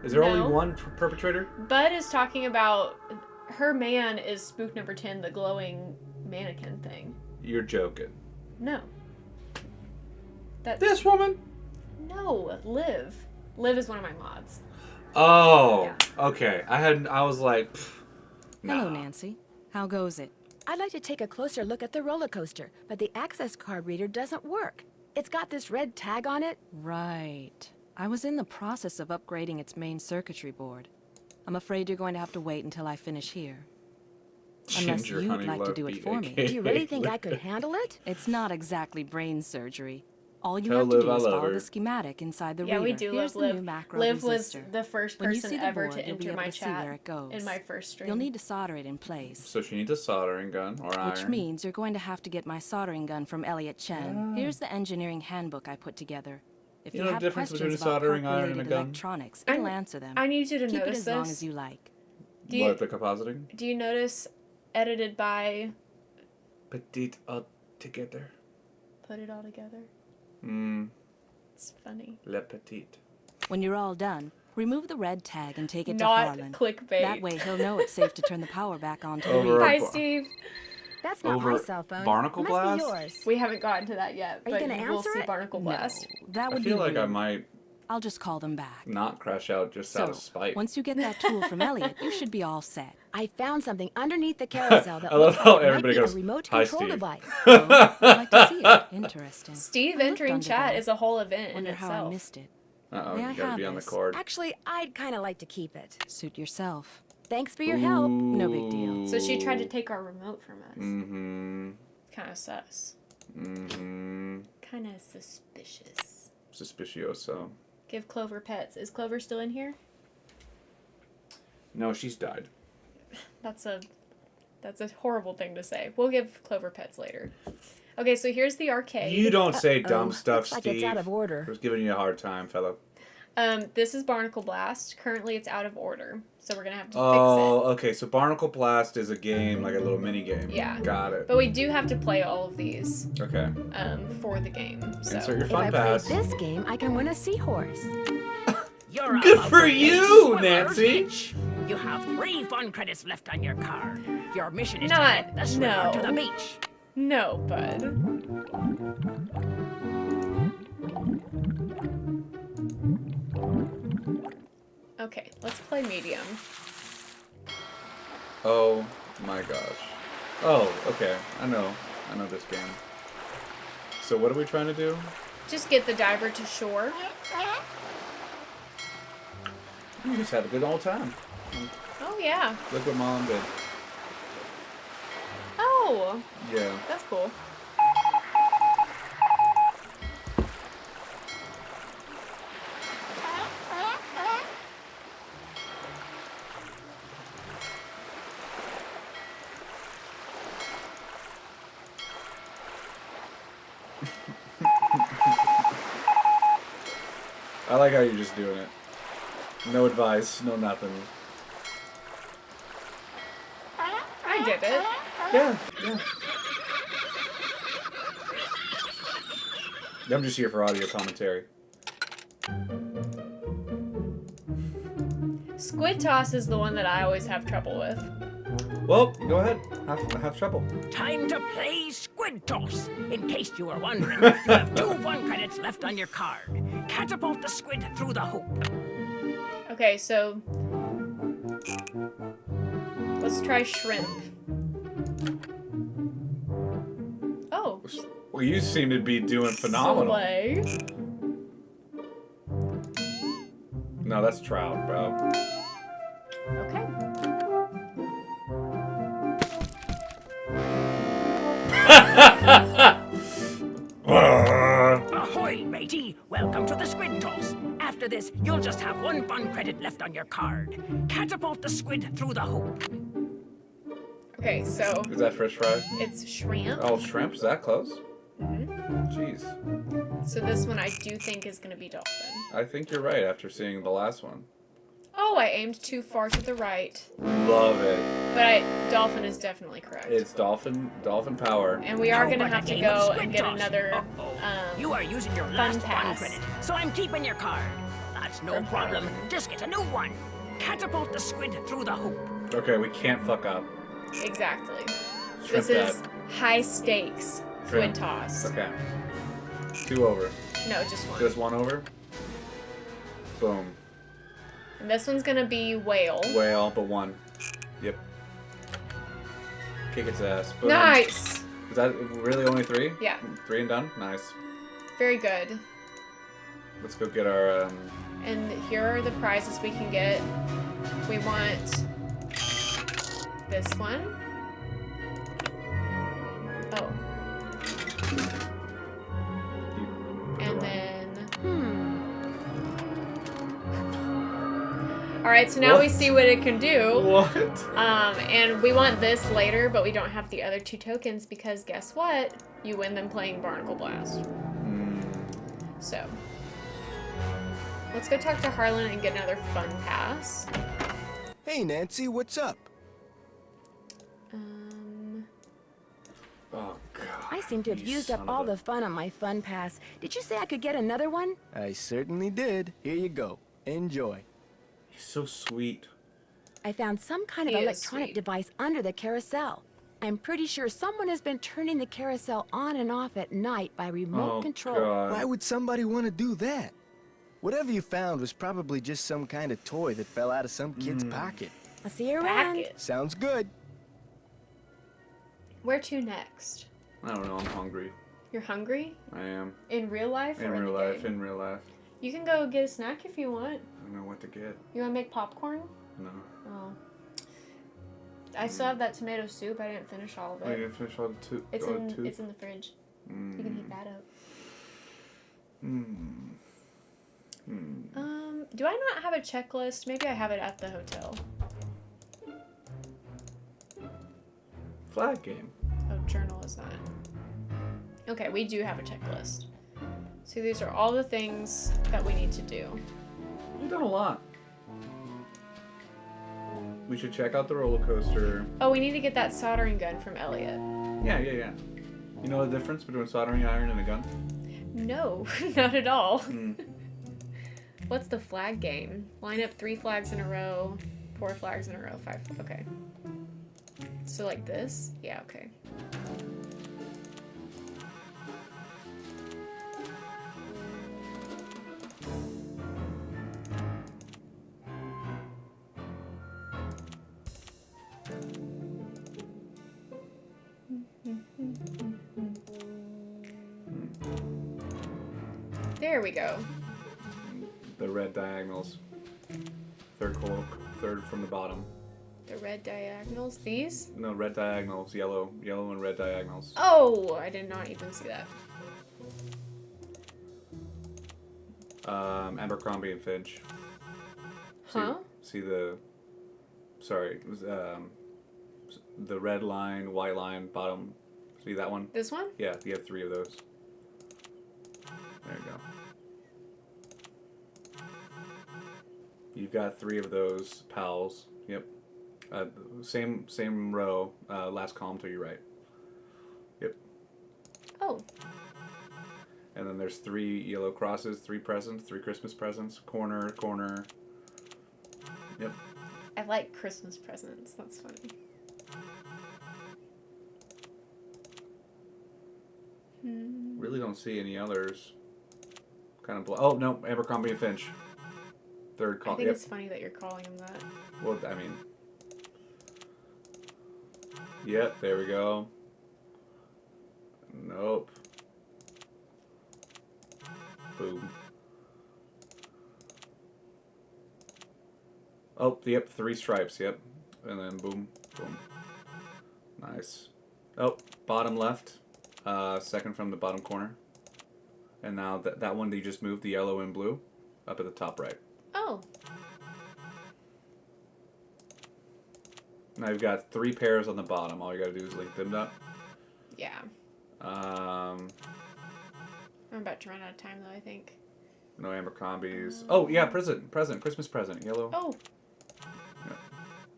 Is there only one perpetrator? Bud is talking about her man is spook number 10, the glowing mannequin thing. You're joking. No. This woman? No, Liv. Liv is one of my mods. Oh, okay. I was like, Hello, Nancy. How goes it? I'd like to take a closer look at the roller coaster, but the access card reader doesn't work. It's got this red tag on it. Right. I was in the process of upgrading its main circuitry board. I'm afraid you're going to have to wait until I finish here. Unless Ginger you'd Honey like to Love do it Beat, for me. aka Do you really think I could handle it? It's not exactly brain surgery. All you Tell have to Liv do I is love follow her. the schematic inside the Yeah, reader. we do Here's love the new Liv. macro Liv was resistor. the first When you person see the ever board, to you'll be enter able my to see where chat it goes. in my first stream. You'll need to solder it in place. So she needs a soldering gun or iron. Which means you're going to have to get my soldering gun from Elliot Chen. Here's the engineering handbook I put together. If You you, know the have difference between questions a soldering about iron and a park-related gun? electronics, it'll answer them. I need you to Keep notice it as long this. as you like. Do you, What, the compositing? do you notice edited by Petite all together. put it all together? It's funny. Le petite. When you're all done, remove the red tag and take it to Not Harlan. clickbait. That way he'll know it's safe to turn the power back on to the Over reader. Hi, Steve. That's not Over my cell phone. Barnacle It must Blast? be yours. We haven't gotten to that yet, Are you but gonna will answer see it? Barnacle Blast. That I would feel be like I rude. might I'll just call them back. not crash out just out of spite. Once you get that tool from Elliot, you should be all set. I found something underneath the carousel that I love looks how like it might everybody be goes, a remote "Hi, control Steve." device. Oh, I'd like to see it. Interesting. Steve I looked entering under chat there. is a whole event in Wonder how I itself. missed it. Uh-oh, May I you gotta have be on the this? cord. Actually, I'd kind of like to keep it. Suit yourself. Thanks for your help. No big deal. So she tried to take our remote from us. Mm-hmm. Kind of sus. Mm-hmm. Kind of suspicious. Suspicioso. Give Clover pets. Is Clover still in here? No, she's died. That's a horrible thing to say. We'll give Clover pets later. Okay, so here's the arcade. You don't say dumb stuff, looks like Steve. it's out of order. I was giving you a hard time, fellow. This is Barnacle Blast. Currently, it's out of order, so we're gonna have to Oh, fix okay. So Barnacle Blast is a game, like a little mini game. Yeah. Got it. it. But we do have to play all of these Okay. For the game. So. Insert your If fun I play pass. this game, I can win a seahorse. You're Good about for to you, swimmer's Nancy. hitch. You have 3 fun credits left on your card. Your mission is to Not- get the swimmer no. to the beach. No, bud. Okay, let's play medium. Oh my gosh. Oh, okay. I know this game. So what are we trying to do? Just get the diver to shore. You just have a good old time. Oh, yeah. Look what Mom did. Oh, Yeah. that's cool. I like how you're just doing it. No advice, no nothing. I did it. Yeah, yeah. I'm just here for audio commentary. Squid toss is the one that I always have trouble with. Well, go ahead. Have trouble. Time to play Squid Toss. In case you were wondering, you have 2 fun credits left on your card. Catapult the squid through the hoop. Okay, so let's try shrimp. Oh. Well, you seem to be doing phenomenal. Slay. No, that's trout, bro. Okay. Ahoy, matey! Welcome to the squid toss. After this, you'll just have 1 fun credit left on your card. Catapult the squid through the hoop. Okay, so Is that fish fry? it's shrimp. Oh, shrimp? Is that close? Mm-hmm. Jeez. So this one I do think is going to be dolphin. I think you're right after seeing the last one. Oh, I aimed too far to the right. Love it. But dolphin is definitely correct. It's dolphin power. And we are going to have to go and get another You are using your fun last fun pass. credit, so I'm keeping your card. That's no problem. Just get a new one. Catapult the squid through the hoop. Okay, we can't fuck up. Exactly. Shrimp This is that. high stakes twin toss. Okay. 2 over. No, just one. Just 1 over? Boom. And this one's going to be whale. Whale, but 1. Yep. Kick its ass. Boom. Nice! Is that really only 3? Yeah. 3 and done? Nice. Very good. Let's go get our, And here are the prizes we can get. We want this one. Oh. And then... Alright, so now we see what it can do. What? And we want this later, but we don't have the other 2 tokens because guess what? You win them playing Barnacle Blast. So... let's go talk to Harlan and get another fun pass. Hey, Nancy, what's up? Oh, God. I seem to have used up all the fun on my fun pass. Did you say I could get another one? I certainly did. Here you go. Enjoy. He's so sweet. I found some kind of He is electronic sweet. device under the carousel. I'm pretty sure someone has been turning the carousel on and off at night by remote control. Why would somebody want to do that? Whatever you found was probably just some kind of toy that fell out of some kid's pocket. I'll see you around. Packet. Sounds good. Where to next? I don't know, I'm hungry. You're hungry? I am. In real life or in the game? In real life. You can go get a snack if you want. I don't know what to get. You want to make popcorn? No. Oh. I still have that tomato soup. I didn't finish all of it. Oh, you didn't finish all the two? It's in the fridge. You can heat that up. Do I not have a checklist? Maybe I have it at the hotel. Flag game. Oh, journal is not. Okay, we do have a checklist. So these are all the things that we need to do. We've done a lot. We should check out the roller coaster. Oh, we need to get that soldering gun from Elliot. Yeah. You know the difference between a soldering iron and a gun? No, not at all. What's the flag game? Line up 3 flags in a row, 4 flags in a row, 5. Okay. So like this? Yeah, okay. There we go. The red diagonals. Third from the bottom. The red diagonals, these? No, red diagonals, yellow and red diagonals. Oh, I did not even see that. Abercrombie and Finch. Huh? See the, sorry, it was, the red line, white line, bottom. See that one? This one? Yeah, you have 3 of those. There you go. You've got 3 of those pals. Yep. Same row. Last column to your right. Yep. Oh. And then there's 3 yellow crosses, 3 presents, 3 Christmas presents. Corner. Yep. I like Christmas presents. That's funny. Really don't see any others. Kind of. Oh no, Abercrombie and Finch. Third call. I think it's funny that you're calling him that. Well, I mean. Yep. There we go. Nope. Boom. Oh, yep, 3 stripes, yep. And then boom, boom. Nice. Oh, bottom left. Second from the bottom corner. And now that one that you just moved, the yellow and blue, up at the top right. Oh. Now you've got 3 pairs on the bottom. All you gotta do is link them up. Yeah. I'm about to run out of time though, I think. No Abercrombies. Oh yeah, present, Christmas present, yellow. Oh. Yeah.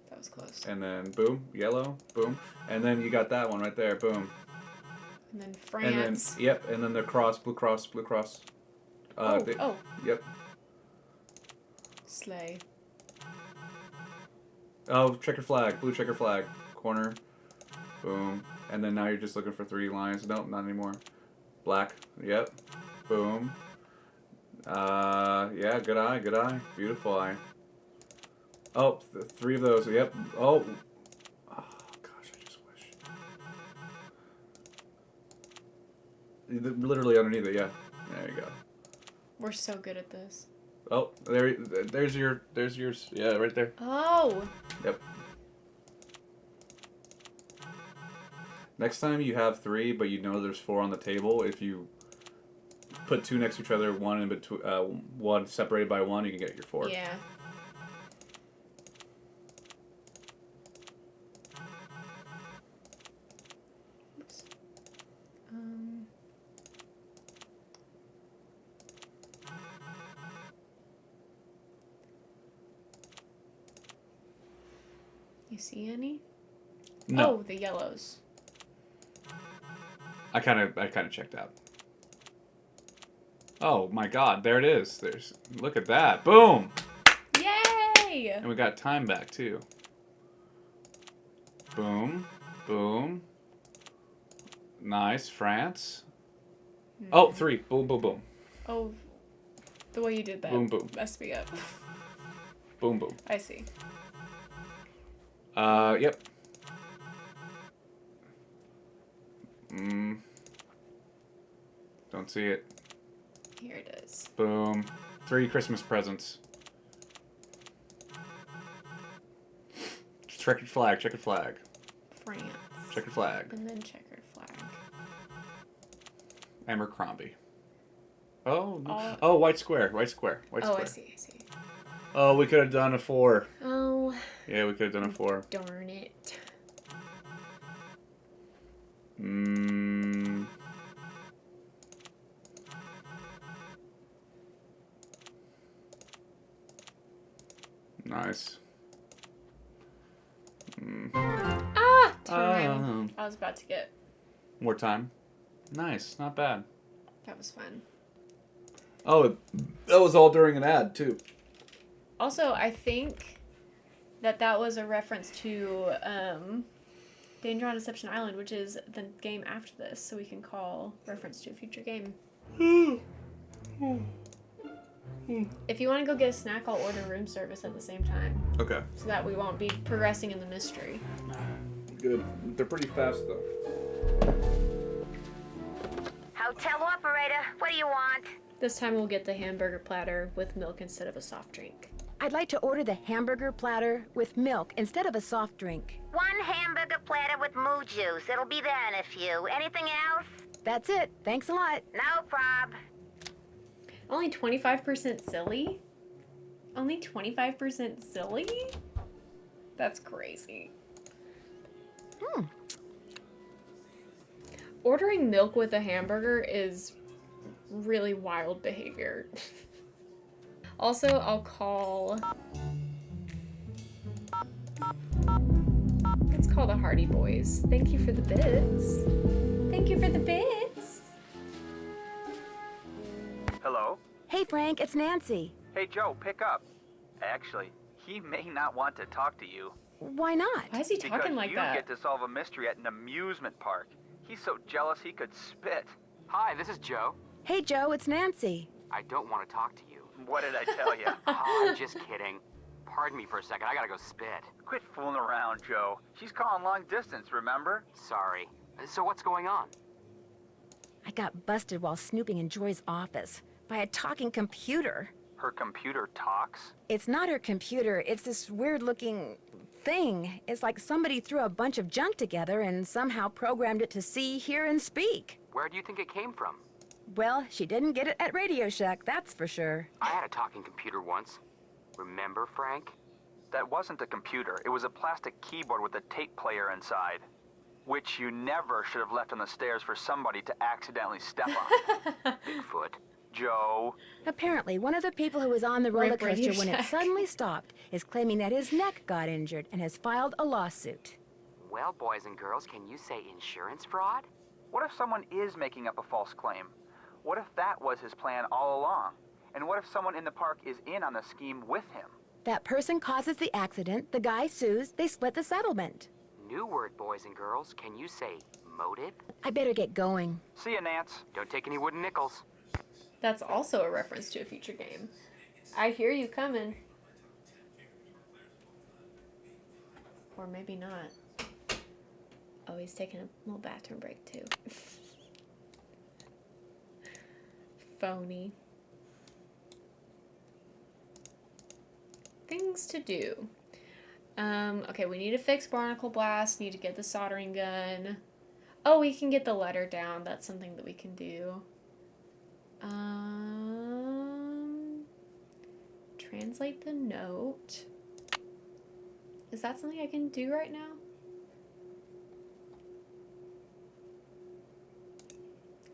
That was close. And then boom, yellow, boom, and then you got that one right there, boom. And then France. And then, yep, and then the cross, blue cross, blue cross. Oh. Yep. Slay. Oh, checkered flag, blue checkered flag, corner, boom, and then now you're just looking for 3 lines. Nope, not anymore. Black, yep, boom. Yeah, good eye, beautiful eye. Oh, 3 of those, yep. Oh, gosh, I just wish. Literally underneath it, yeah. There you go. We're so good at this. Oh, there's yours. Yeah, right there. Oh. Yep. Next time you have 3, but you know there's 4 on the table, if you put 2 next to each other, one in between, one separated by 1, you can get your 4. Yeah. Oops. You see any? No. Oh, the yellows. I kind of checked out. Oh my God, there it is. Look at that. Boom. Yay! And we got time back too. Boom, boom. Nice, France. Oh, 3. Boom, boom, boom. Oh, the way you did that Boom, boom. messed me up. Boom, boom. I see. Yep. Don't see it. Here it is. Boom. 3 Christmas presents. Checkered flag, checkered flag. France. Checkered flag. And then checkered flag. Abercrombie. Oh, no. Oh, white square, white square, white square. Oh, I see. Oh, we could have done a 4. Oh. Yeah, we could have done a 4. Darn it. Nice. Time. I was about to get... More time. Nice, not bad. That was fun. Oh, that was all during an ad, too. Also, I think that was a reference to Danger on Deception Island, which is the game after this, so we can call reference to a future game. If you want to go get a snack, I'll order room service at the same time. Okay. So that we won't be progressing in the mystery. Good. They're pretty fast, though. Hotel operator, what do you want? This time we'll get the hamburger platter with milk instead of a soft drink. I'd like to order the hamburger platter with milk instead of a soft drink. 1 hamburger platter with moo juice. It'll be there in a few. Anything else? That's it. Thanks a lot. No prob. Only 25% silly? Only 25% silly? That's crazy. Ordering milk with a hamburger is really wild behavior. Also, I'll call... Let's call the Hardy Boys. Thank you for the bits. Thank you for the bits. Hello? Hey, Frank, it's Nancy. Hey, Joe, pick up. Actually, he may not want to talk to you. Why not? Why is he talking like that? Because you get to solve a mystery at an amusement park. He's so jealous he could spit. Hi, this is Joe. Hey, Joe, it's Nancy. I don't want to talk to you. What did I tell you? Oh, I'm just kidding. Pardon me for a second. I gotta go spit. Quit fooling around, Joe. She's calling long distance, remember? Sorry. So what's going on? I got busted while snooping in Joy's office by a talking computer. Her computer talks? It's not her computer, it's this weird-looking thing. It's like somebody threw a bunch of junk together and somehow programmed it to see, hear, and speak. Where do you think it came from? Well, she didn't get it at Radio Shack, that's for sure. I had a talking computer once. Remember, Frank? That wasn't a computer. It was a plastic keyboard with a tape player inside. Which you never should have left on the stairs for somebody to accidentally step on. Bigfoot. Joe. Apparently, one of the people who was on the roller Rip Radio coaster when it Shack. suddenly stopped is claiming that his neck got injured and has filed a lawsuit. Well, boys and girls, can you say insurance fraud? What if someone is making up a false claim? What if that was his plan all along? And what if someone in the park is in on the scheme with him? That person causes the accident, the guy sues, they split the settlement. New word, boys and girls. Can you say motive? I better get going. See ya, Nance. Don't take any wooden nickels. That's also a reference to a future game. I hear you coming. Or maybe not. Oh, he's taking a little bathroom break too. Phony. Things to do. Okay, we need to fix Barnacle Blast, need to get the soldering gun. Oh, we can get the letter down. That's something that we can do. Translate the note. Is that something I can do right now?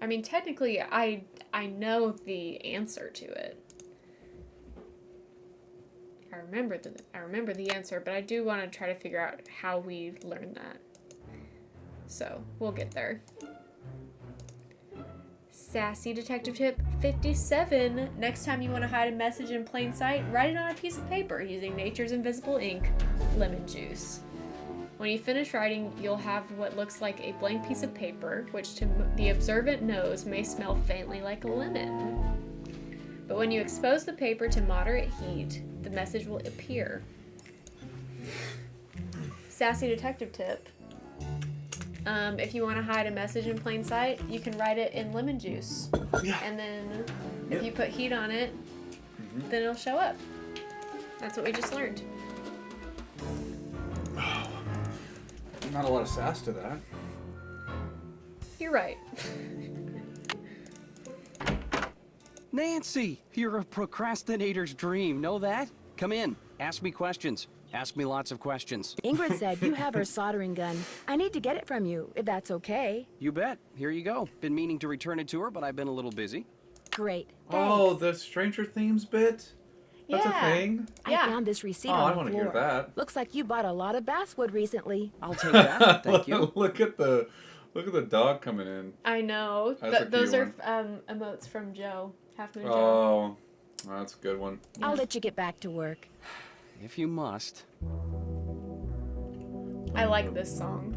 I mean, technically, I know the answer to it. I remember the answer, but I do want to try to figure out how we learn that. So, we'll get there. Sassy detective tip 57. Next time you want to hide a message in plain sight, write it on a piece of paper using nature's invisible ink, lemon juice. When you finish writing, you'll have what looks like a blank piece of paper, which to the observant nose may smell faintly like lemon. But when you expose the paper to moderate heat, the message will appear. Sassy detective tip. If you want to hide a message in plain sight, you can write it in lemon juice. Yeah. And then if you put heat on it, then it'll show up. That's what we just learned. Not a lot of sass to that. You're right. Nancy, you're a procrastinator's dream. Know that? Come in. Ask me questions. Ask me lots of questions. Ingrid said you have her soldering gun. I need to get it from you, if that's okay. You bet. Here you go. Been meaning to return it to her, but I've been a little busy. Great. Oh, the Stranger Themes bit? That's a thing? I found this receipt Oh, on I the want to floor. hear that. Looks like you bought a lot of basswood recently. I'll take that. Thank you. Look at the dog coming in. I know. That's a Those cute are emotes from Joe. Half Moon Joe. Oh, that's a good one. I'll let you get back to work. If you must. I like this song.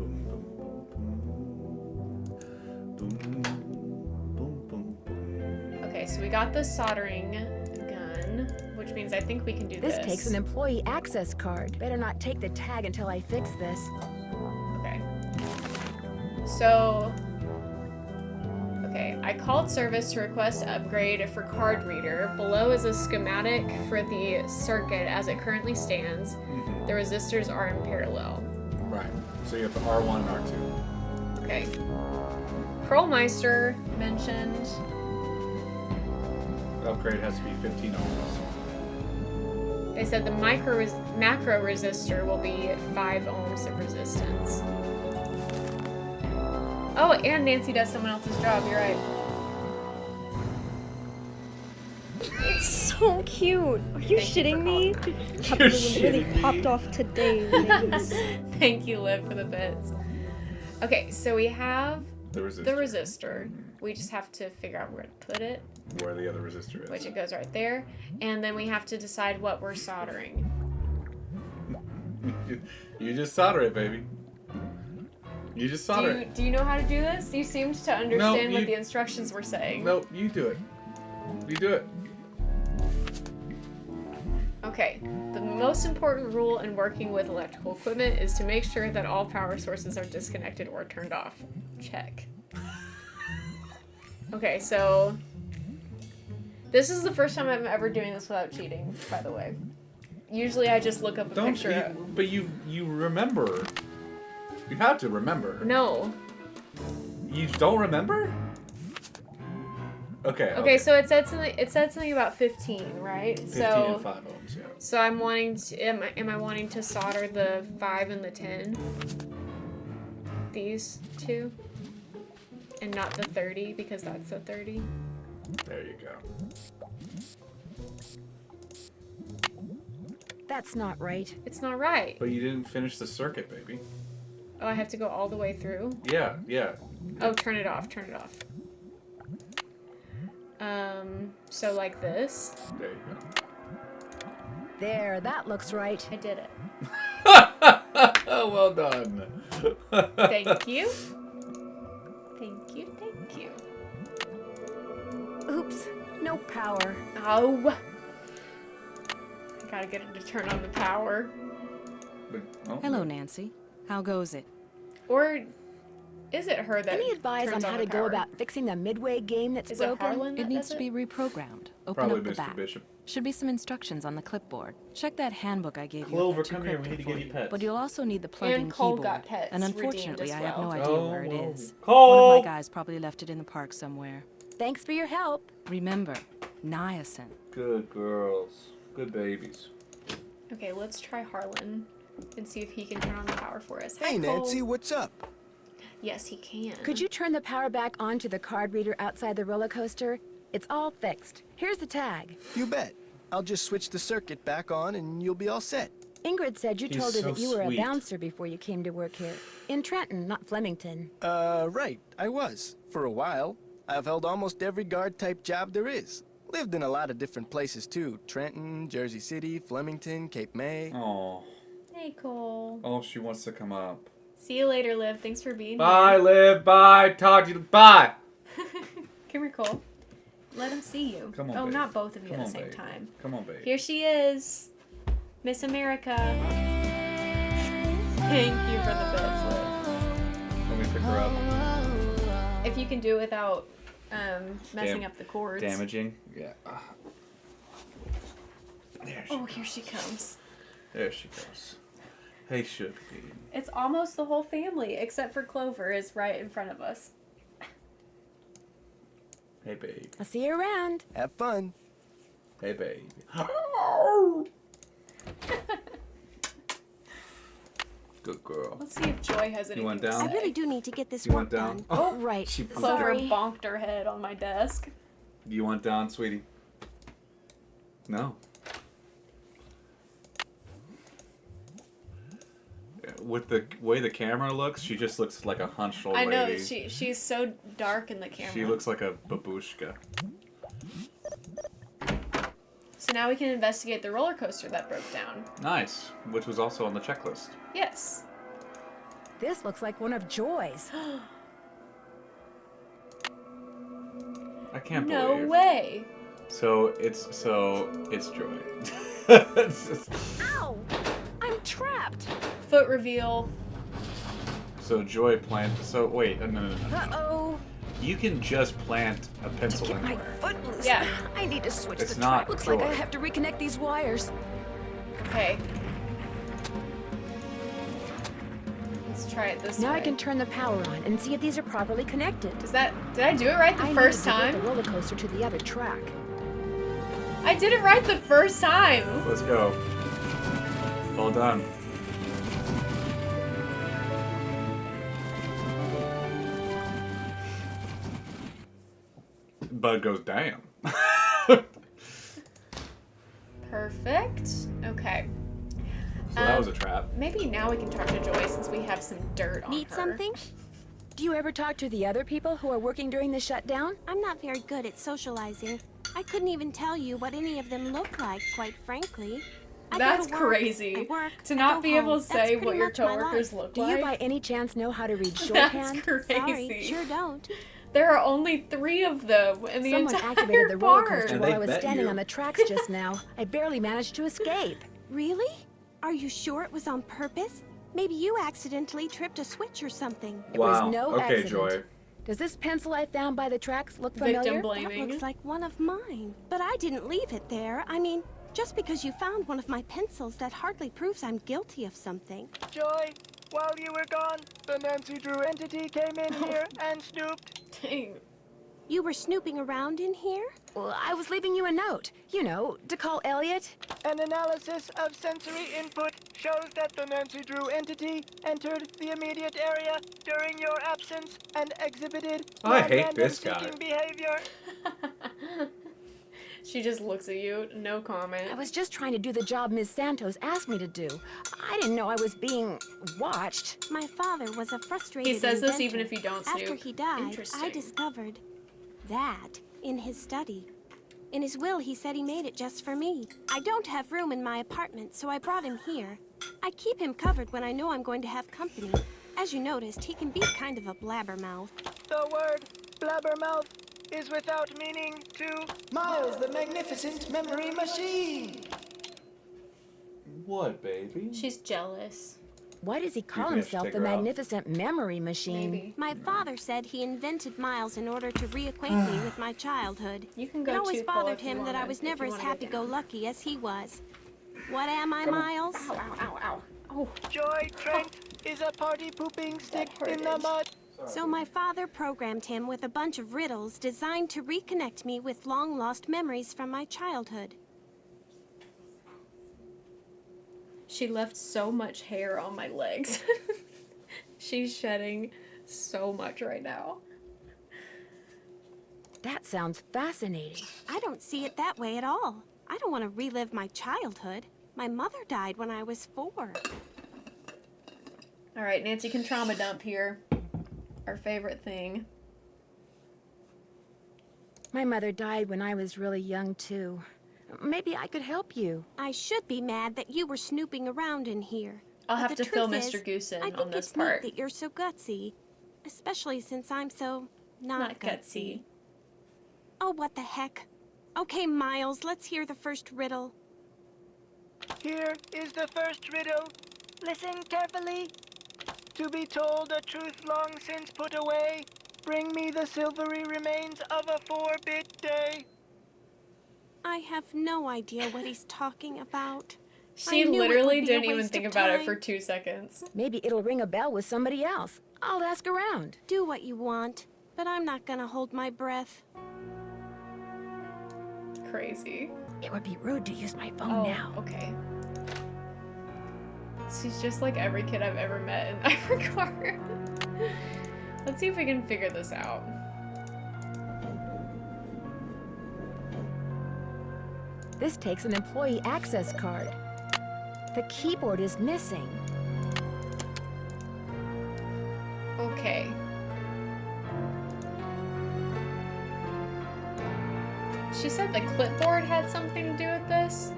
Okay, so we got the soldering gun, which means I think we can do this. This takes an employee access card. Better not take the tag until I fix this. Okay. So, okay, I called service to request upgrade for card reader. Below is a schematic for the circuit as it currently stands. The resistors are in parallel. Right. So you have the R1 and R2. Okay. Pearlmeister mentioned. The upgrade has to be 15 ohms. They said the macro resistor will be 5 ohms of resistance. Oh, and Nancy does someone else's job, you're right. It's so cute. Are you shitting me? You're Really popped off today, ladies. Thank you, Liv, for the bits. Okay, so we have the resistor. The resistor. We just have to figure out where to put it. Where the other resistor is. Which it goes right there. And then we have to decide what we're soldering. You just solder it, baby. You just solder it. Do you know how to do this? You seemed to understand what the instructions were saying. No, you do it. You do it. Okay, the most important rule in working with electrical equipment is to make sure that all power sources are disconnected or turned off. Check. Okay, so This is the first time I'm ever doing this without cheating, by the way. Usually I just look up a picture. But you remember. You have to remember. No. You don't remember? Okay. Okay, so it said something about 15, right? 15 and 5 ohms, yeah. So I'm wanting to am I wanting to solder the 5 and the 10? These two? And not the 30 because that's the 30. There you go. That's not right. It's not right. But you didn't finish the circuit, baby. Oh, I have to go all the way through? Yeah, yeah. Oh, turn it off, turn it off. So like this. There you go. There, that looks right. I did it. Well done. Thank you. Thank you, thank you. Oops, no power. Oh. I gotta get it to turn on the power. Hello, Nancy. How goes it? Or is it her that Any advice on turns how the to go power? about fixing the midway game that's broken? It needs to be reprogrammed. Open Probably up the Mr. back. Bishop. Should be some instructions on the clipboard. Check that handbook I gave Clover, you. If they're come too here. We need to cryptic get for you pets. But you'll also need the plug-in And Cole keyboard. got pets And redeemed unfortunately, as I have no well. idea Oh, where it whoa. is. Cole! One of my guys probably left it in the park somewhere. Thanks for your help. Remember, niacin. Good girls. Good babies. Okay, let's try Harlan and see if he can turn on the power for us. Hey, Hi, Cole. Nancy, what's up? Yes, he can. Could you turn the power back on to the card reader outside the roller coaster? It's all fixed. Here's the tag. You bet. I'll just switch the circuit back on and you'll be all set. Ingrid said you He's told her so that you were sweet. a bouncer before you came to work here. In Trenton, not Flemington. Right. I was. For a while. I've held almost every guard-type job there is. Lived in a lot of different places, too. Trenton, Jersey City, Flemington, Cape May. Oh. Hey, Cole. Oh, she wants to come up. See you later, Liv. Thanks for being Bye, here. Liv. Bye. Talk to you. Bye. Come here, Cole. Let him see you. Come on, Oh, babe. not both of you Come at the on, same babe. time. Come on, babe. Here she is. Miss America. Thank you for the bits, Liv. Let me pick her up. If you can do it without messing up the cords. Damaging? Yeah. There she Oh, here she comes. There she goes. Hey, Sugar Bean. It's almost the whole family, except for Clover is right in front of us. Hey, babe. I'll see you around. Have fun. Hey, babe. Good girl. Let's see if Joy has anything You want to down? I say. really do need to get this You work want down? done. Oh, right. She Clover Sorry. bonked her head on my desk. Do you want down, sweetie? No. With the way the camera looks, she just looks like a hunched old I know, lady. she's so dark in the camera. She looks like a babushka. So now we can investigate the roller coaster that broke down. Nice. Which was also on the checklist. Yes. This looks like one of Joy's. I can't No believe. way. So it's Joy. It's just- Ow! I'm trapped. Foot reveal. so Joy plant. So wait, no. Uh-oh. You can just plant a pencil Get my anywhere. foot loose. Yeah. I need to switch It's the not track. Looks like I Joy. have to reconnect these wires. Okay. Let's try it this Now way. I can turn the power on and see if these are properly connected. Did I do it right the I first need to time? divert the roller coaster to the other track. I did it right the first time. Let's go. Well done. Bud goes, damn. Perfect. Okay. So that was a trap. Maybe now we can talk to Joy since we have some dirt on Need her. something? Do you ever talk to the other people who are working during the shutdown? I'm not very good at socializing. I couldn't even tell you what any of them look like, quite frankly. I go That's to work, crazy. I work, To I not go be home. able to That's say pretty what your much my coworkers life. look Do like. you by any chance know how to read That's shorthand? crazy. Sorry, sure don't. There are only 3 of them in the Someone entire activated the roller park. coaster while I was standing on the tracks just now. I barely managed to escape. Really? Are you sure it was on purpose? Maybe you accidentally tripped a switch or something. Wow. Okay, Joy. Does this pencil I found by the tracks look familiar? Victim blaming. That looks like one of mine. But I didn't leave it there. I mean, just because you found one of my pencils, that hardly proves I'm guilty of something. Joy, while you were gone, the Nancy Drew entity came in here and snooped. Dang. You were snooping around in here? Well, I was leaving you a note. You know, to call Elliot. An analysis of sensory input shows that the Nancy Drew entity entered the immediate area during your absence and exhibited I hate this guy. non-random seeking behavior. She just looks at you, no comment. I was just trying to do the job Ms. Santos asked me to do. I didn't know I was being watched. My father was a frustrated He says this inventor. even if you don't snoop. After he died, I Interesting. discovered that in his study. In his will, he said he made it just for me. I don't have room in my apartment, so I brought him here. I keep him covered when I know I'm going to have company. As you noticed, he can be kind of a blabbermouth. The word blabbermouth is without meaning to Miles, the magnificent memory machine. What, baby? She's jealous. Why does he call can have to himself take the her out. magnificent memory machine? Maybe. My father said he invented Miles in order to reacquaint me with my childhood. You can It go always too, Cole, bothered if you him that I wanna- was if you never as wanna go happy-go-lucky as he was. What am I, Miles? Ow, ow, ow, ow. Oh. Joy Trent is a party pooping stick in the mud. So my father programmed him with a bunch of riddles designed to reconnect me with long-lost memories from my childhood. She left so much hair on my legs. She's shedding so much right now. That sounds fascinating. I don't see it that way at all. I don't want to relive my childhood. My mother died when I was 4. All right, Nancy can trauma dump here. Our favorite thing. My mother died when I was really young, too. Maybe I could help you. I should be mad that you were snooping around in here. I'll But have the to fill truth Mr. is, Goose in I think on this it's part. neat that you're so gutsy. Especially since I'm so not gutsy. Oh, what the heck. Okay, Miles, let's hear the first riddle. Here is the first riddle. Listen carefully. To be told a truth long since put away, bring me the silvery remains of a 4-bit day. I have no idea what he's talking about. She I knew it literally would be a didn't even waste think of about it time. for 2 seconds. Maybe it'll ring a bell with somebody else. I'll ask around. Do what you want, but I'm not gonna hold my breath. Crazy. It would be rude to use my phone Oh, now. okay. She's just like every kid I've ever met in Ivory. Let's see if we can figure this out. This takes an employee access card. The keyboard is missing. Okay. She said the clipboard had something to do with this.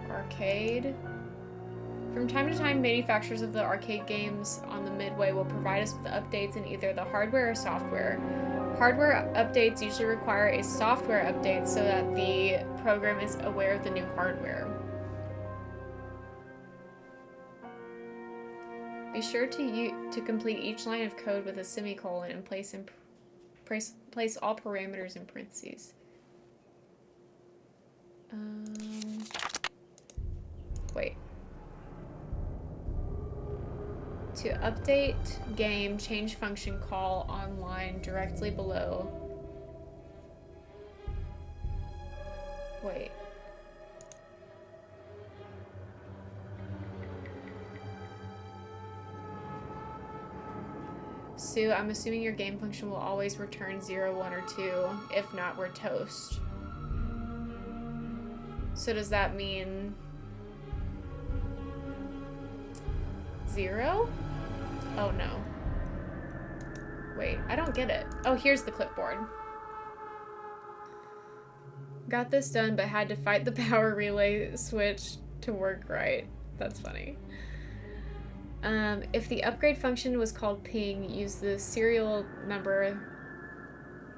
Arcade. From time to time, manufacturers of the arcade games on the Midway will provide us with updates in either the hardware or software. Hardware updates usually require a software update so that the program is aware of the new hardware. Be sure to complete each line of code with a semicolon and place all parameters in parentheses. Wait. To update game, change function call online directly below. Wait. Sue, I'm assuming your game function will always return 0, 1, or 2. If not, we're toast. So does that mean 0? Oh no. Wait, I don't get it. Oh, here's the clipboard. Got this done, but had to fight the power relay switch to work right. That's funny. If the upgrade function was called ping, use the serial number,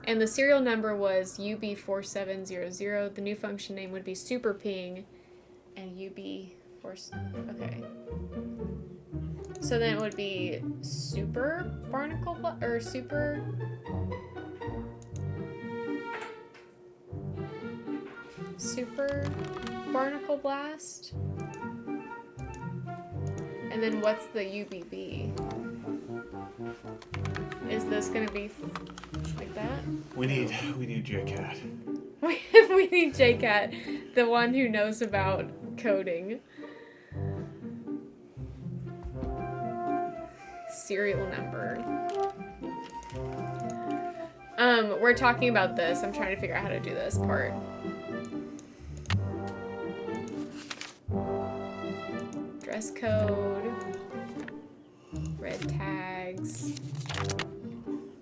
and the serial number was UB4700, the new function name would be super ping, and UB4, okay. So then it would be super barnacle or super barnacle blast. And then what's the UBB? Is this gonna be like that? We need J-Cat. We need J-Cat, the one who knows about coding. Serial number. We're talking about this. I'm trying to figure out how to do this part. Dress code. Red tags.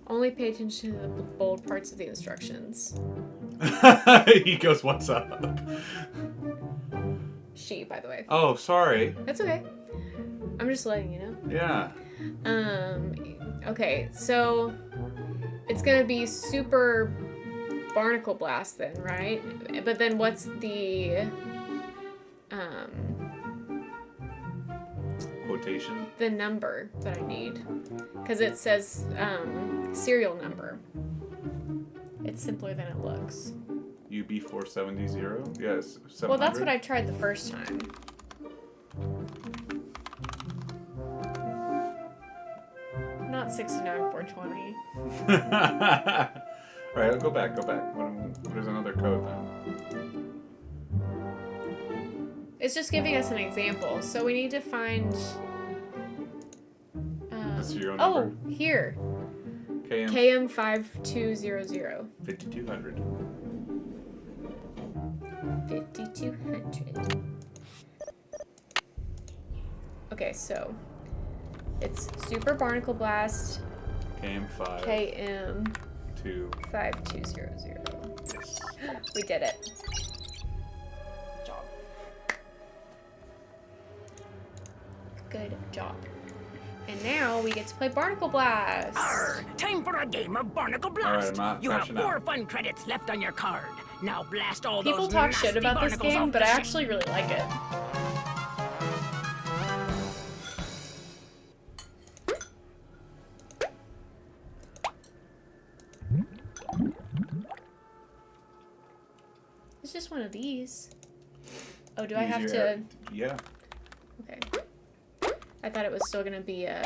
Only pay attention to the bold parts of the instructions. He goes, "What's up?" She, by the way. Oh, sorry. That's okay. I'm just letting you know. Yeah. Okay, so it's gonna be super barnacle blast then, right? But then what's the Quotation? the number that I need? Because it says serial number. It's simpler than it looks. UB470? Yes. 700? Well, that's what I tried the first time. Not 69420. Alright, go back. What is another code then? It's just giving us an example. So we need to find... the serial number? Oh, here. KM5200. 5200. 5200. Okay, so it's Super Barnacle Blast. KM5. KM 5200. We did it. Job. Good job. And now we get to play Barnacle Blast. Arr, time for a game of Barnacle Blast. Alright, you have 4 fun credits left on your card. Now blast all those People talk shit nasty about this barnacles game, off but the I ship. actually really like it. It's just one of these. Oh, do I have to? Yeah. Okay. I thought it was still gonna be a...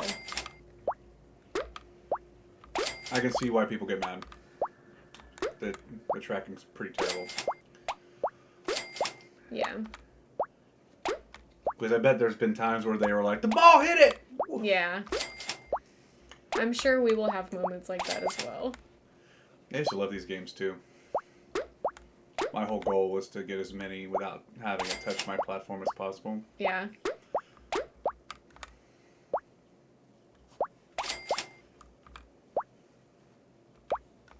I can see why people get mad. The tracking's pretty terrible. Yeah. Because I bet there's been times where they were like, the ball hit it! Yeah. I'm sure we will have moments like that as well. I used to love these games too. My whole goal was to get as many without having to touch my platform as possible. Yeah.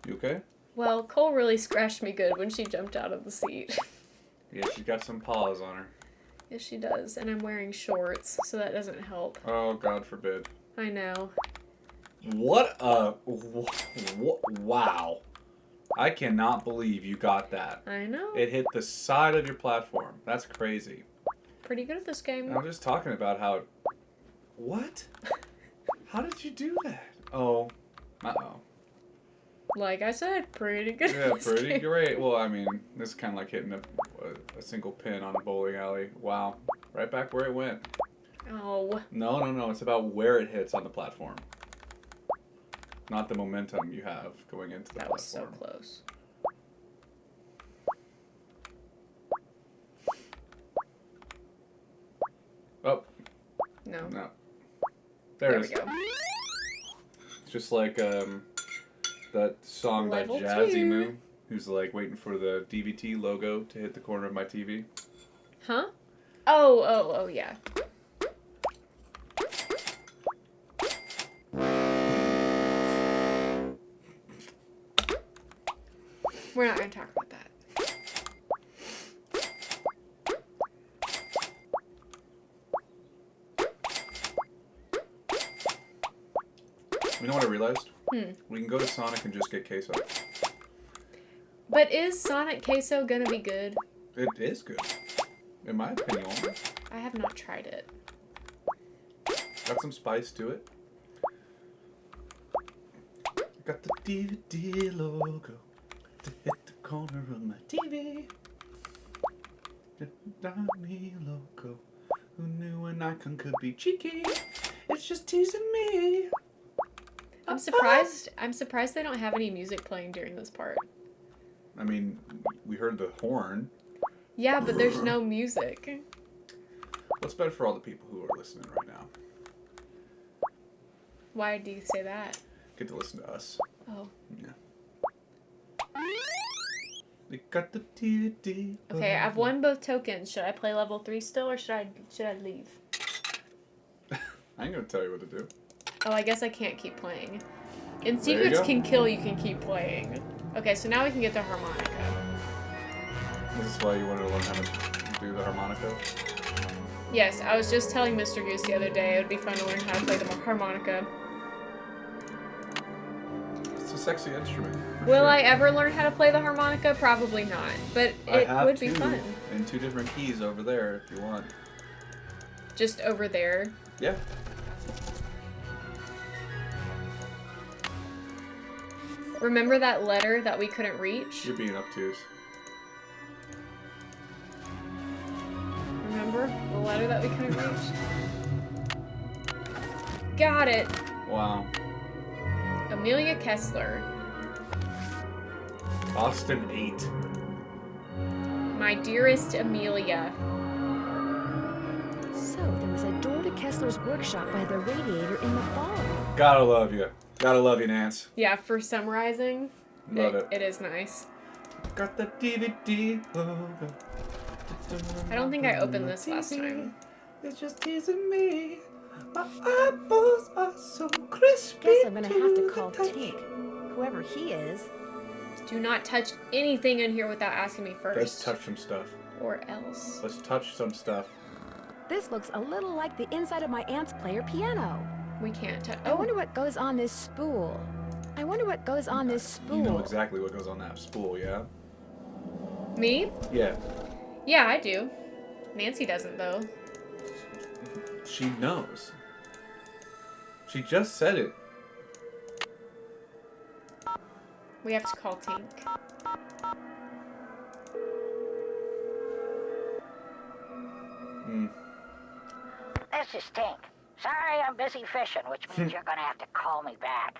You okay? Well, Cole really scratched me good when she jumped out of the seat. Yeah, she's got some paws on her. Yes, she does. And I'm wearing shorts, so that doesn't help. Oh, God forbid. I know. What a... Wow. I cannot believe you got that. I know. It hit the side of your platform. That's crazy. Pretty good at this game. I'm just talking about how... What? How did you do that? Oh. Uh-oh. Like I said, pretty good. Yeah, pretty great. Well, I mean, this is kind of like hitting a single pin on a bowling alley. Wow. Right back where it went. Oh. No. It's about where it hits on the platform. Not the momentum you have going into the platform. That was so close. Oh. No. There it we is. go. It's just like that song Level by Jazzy 2. Moo, who's like waiting for the DVT logo to hit the corner of my TV. Huh? Oh, yeah. We're not going to talk about that. You know what I realized? Hmm. We can go to Sonic and just get queso. But is Sonic Queso going to be good? It is good. In my opinion. I have not tried it. Got some spice to it. Got the DVD logo to hit the corner of my TV. The Dami logo. Who knew an icon could be cheeky? It's just teasing me. I'm surprised they don't have any music playing during this part. I mean, we heard the horn. Yeah, but there's no music. What's better for all the people who are listening right now? Why do you say that? Get to listen to us. Oh. Yeah. We got the DVD. Okay, I've won both tokens. Should I play level 3 still, or should I leave? I ain't gonna tell you what to do. Oh, I guess I can't keep playing. And There you secrets go. can kill, you can keep playing. Okay, so now we can get the harmonica. This is why you wanted to learn how to do the harmonica? Yes, I was just telling Mr. Goose the other day it would be fun to learn how to play the harmonica. It's a sexy instrument. Will I ever learn how to play the harmonica? Probably not, but it would be fun. And 2 different keys over there if you want. Just over there. Yeah. Remember that letter that we couldn't reach? You're being obtuse. Remember the letter that we couldn't reach? Got it. Wow. Amelia Kessler. Austin 8. My dearest Amelia. So, there was a door to Kessler's workshop by the radiator in the ballroom. Gotta love you. Gotta love you, Nance. Yeah, for summarizing, Love it. It is nice. Got the DVD logo. I don't think I opened this last time. It's just teasing me. My eyeballs are so crispy. Guess I'm gonna have to call Tink. Whoever he is. Do not touch anything in here without asking me first. Let's touch some stuff. Or else. Let's touch some stuff. This looks a little like the inside of my aunt's player piano. We can't touch. I wonder what goes on this spool. You know exactly what goes on that spool, yeah? Me? Yeah. Yeah, I do. Nancy doesn't, though. She knows. She just said it. We have to call Tink. This is Tink. Sorry, I'm busy fishing, which means you're gonna have to call me back.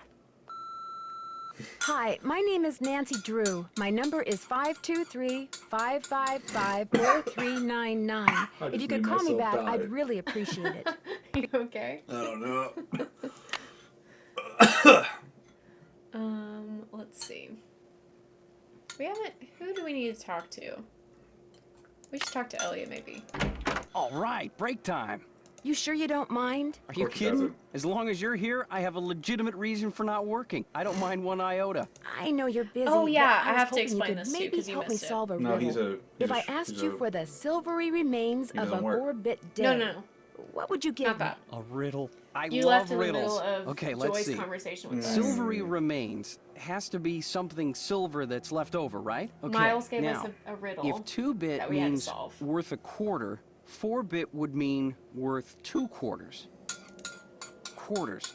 Hi, my name is Nancy Drew. My number is 523-555-4399. If you could call me back, I'd really appreciate it. You okay? I don't know. Let's see. We haven't... Who do we need to talk to? We should talk to Elliot, maybe. All right, break time. You sure you don't mind? Are you kidding? As long as you're here, I have a legitimate reason for not working. I don't mind one iota. I know you're busy. Oh, yeah, but I have to was hoping explain you could this too, maybe 'cause you help me missed it. solve a No, riddle. If I asked you for the silvery remains of an work. orbit day, No. what would you give me? A riddle. I You love left in the riddles. middle of Okay, Joy's let's see. conversation with us. Silvery remains has to be something silver that's left over, right? Okay. Miles gave now, us a riddle if 2-bit that we had to means solve. worth a quarter, 4-bit would mean worth 2 quarters. Quarters.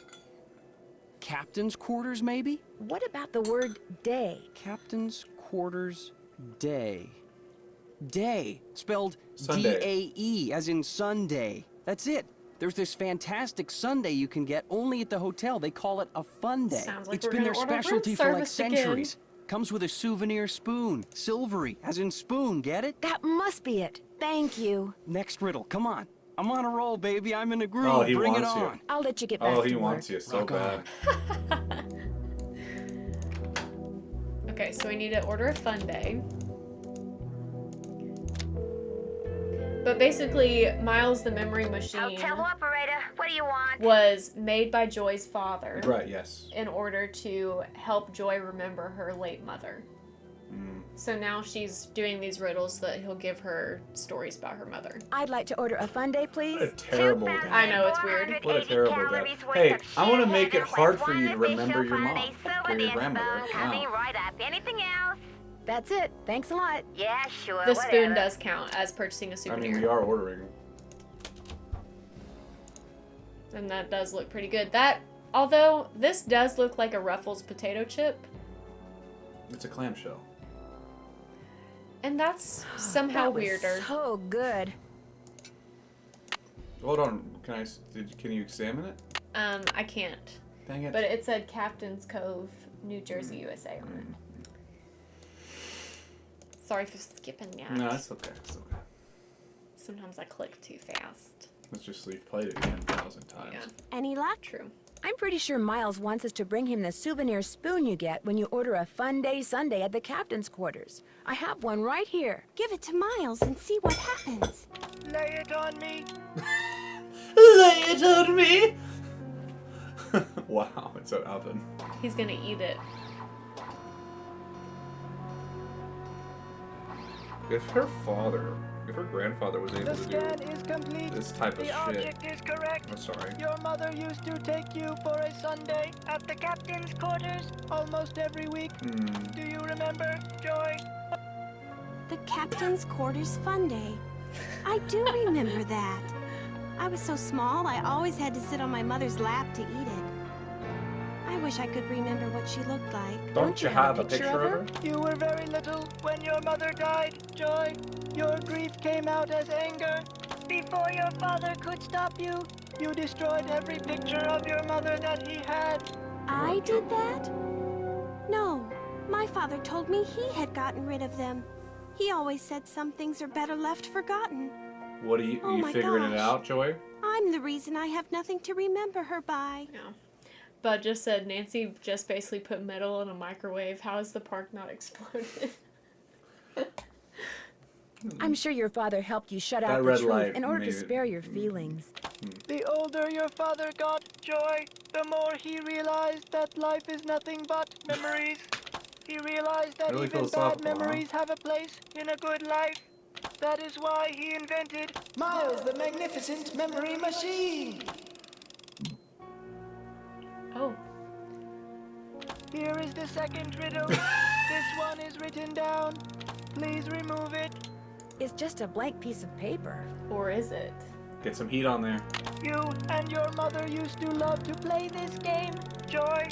Captain's quarters, maybe? What about the word day? Captain's quarters day. Day, spelled Sunday. D-A-E, as in Sunday. That's it. There's this fantastic sundae you can get only at the hotel. They call it a fun day. Sounds like It's we're been their gonna order room specialty for like service again. centuries. Comes with a souvenir spoon. Silvery, as in spoon, get it? That must be it. Thank you. Next riddle, come on. I'm on a roll, baby. I'm in a groove. Oh, he Bring it wants you. on. I'll let you get back Oh, to he work. wants you so Rock bad. Okay, so we need to order a fun day. But basically, Miles the Memory Machine Hotel operator, what do you want? was made by Joy's father Right, yes. in order to help Joy remember her late mother. So now she's doing these riddles that he'll give her stories about her mother. I'd like to order a fun day, please. What a terrible day. I know, it's weird. What a terrible day. Hey, I want to make it hard for you to remember your mom or your grandmother. Coming Wow. right up. Anything else? That's it. Thanks a lot. Yeah, sure. The spoon whatever. does count as purchasing a I souvenir. mean, we are ordering. And that does look pretty good. Although this does look like a Ruffles potato chip. It's a clamshell. And that's somehow That was weirder. so good. Hold on. Can you examine it? I can't. Dang it. But it said Captain's Cove, New Jersey, USA on it. Sorry for skipping that. No, it's okay. It's okay. Sometimes I click too fast. Let's just played it 10,000 times. Yeah. Any luck? True. I'm pretty sure Miles wants us to bring him the souvenir spoon you get when you order a Fun Day Sundae at the captain's quarters. I have one right here. Give it to Miles and see what happens. Lay it on me. Lay it on me. Wow, it's an oven. He's gonna eat it. If her grandfather was able The to scan do is complete. this type of The shit. object is correct. I'm sorry. Your mother used to take you for a Sunday at the captain's quarters almost every week. Do you remember, Joy? The captain's quarters fun day. I do remember that. I was so small, I always had to sit on my mother's lap to eat it. I wish I could remember what she looked like. Don't you have a picture of her? You were very little when your mother died, Joy. Your grief came out as anger. Before your father could stop you, you destroyed every picture of your mother that he had. I did that? No, my father told me he had gotten rid of them. He always said some things are better left forgotten. What are you Oh my figuring it gosh. out, Joy? I'm the reason I have nothing to remember her by. Yeah. Bud just said Nancy just basically put metal in a microwave. How is the park not exploded? I'm sure your father helped you shut That out the red truth light in order made to it- spare your feelings. The older your father got, Joy, the more he realized that life is nothing but memories. He realized that Really even bad philosophical, huh? memories have a place in a good life. That is why he invented Miles the Magnificent Memory Machine. Oh. Here is the second riddle. This one is written down. Please remove it. It's just a blank piece of paper. Or is it? Get some heat on there. You and your mother used to love to play this game, Joy.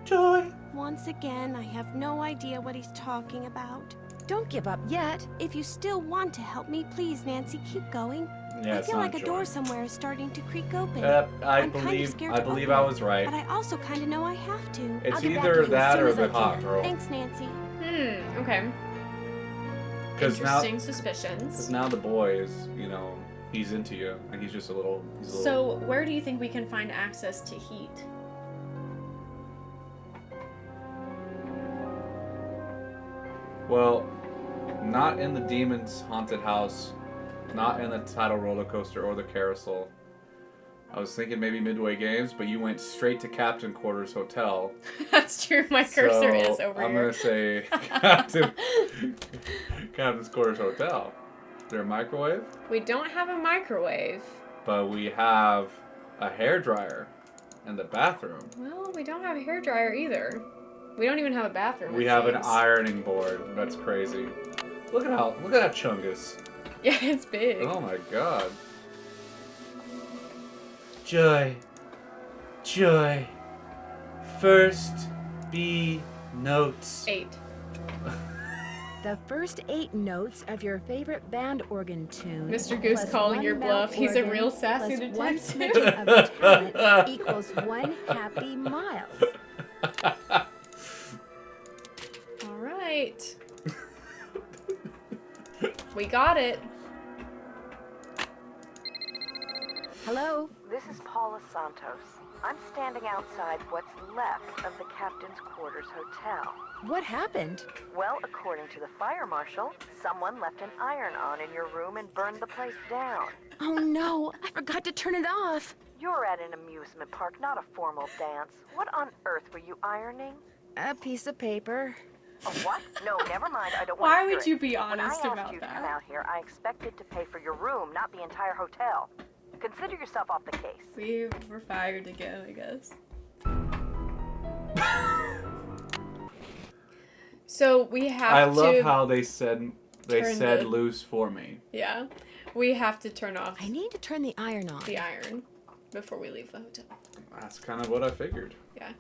Joy. Once again, I have no idea what he's talking about. Don't give up yet. If you still want to help me, please, Nancy, keep going. Yeah, I it's feel not like a Joy. door somewhere is starting to creak open. I I'm kind of believe scared I to believe open I it, was right. But I also kind of know I have to. It's I'll get back to either you as that soon or as I the hot can. girl. Thanks, Nancy. Okay. 'Cause Interesting now, suspicions. Because now the boy is, he's into you, and he's just a little. So, where do you think we can find access to heat? Well, not in the demon's haunted house, not in the tidal roller coaster or the carousel. I was thinking maybe Midway Games, but you went straight to Captain Quarters Hotel. That's true. My cursor is over I'm here. gonna say Captain's Quarters Hotel. Is there a microwave? We don't have a microwave. But we have a hairdryer in the bathroom. Well, we don't have a hairdryer either. We don't even have a bathroom. We it have an seems. ironing board. That's crazy. Look at that chungus. Yeah, it's big. Oh my god. Joy. Joy. First B notes. 8. The first 8 notes of your favorite band organ tune. Mr. Goose plus calling one your mouth bluff. He's a organ real sassy plus one detective. smidgen of talent equals 1 happy Miles. All right. We got it. Hello? This is Paula Santos. I'm standing outside what's left of the Captain's Quarters Hotel. What happened? Well, according to the fire marshal, someone left an iron on in your room and burned the place down. Oh no, I forgot to turn it off. You're at an amusement park, not a formal dance. What on earth were you ironing? A piece of paper. A what? No, never mind. I don't Why want to hear would you it. be honest when I about asked you that? to come out here, I expected to pay for your room, not the entire hotel. Consider yourself off the case. We were fired again, I guess. So we have I to. love how they said turn the- loose for me. Yeah, we have to turn off I need to turn the iron on. the iron. before we leave the hotel. That's kind of what I figured. Yeah.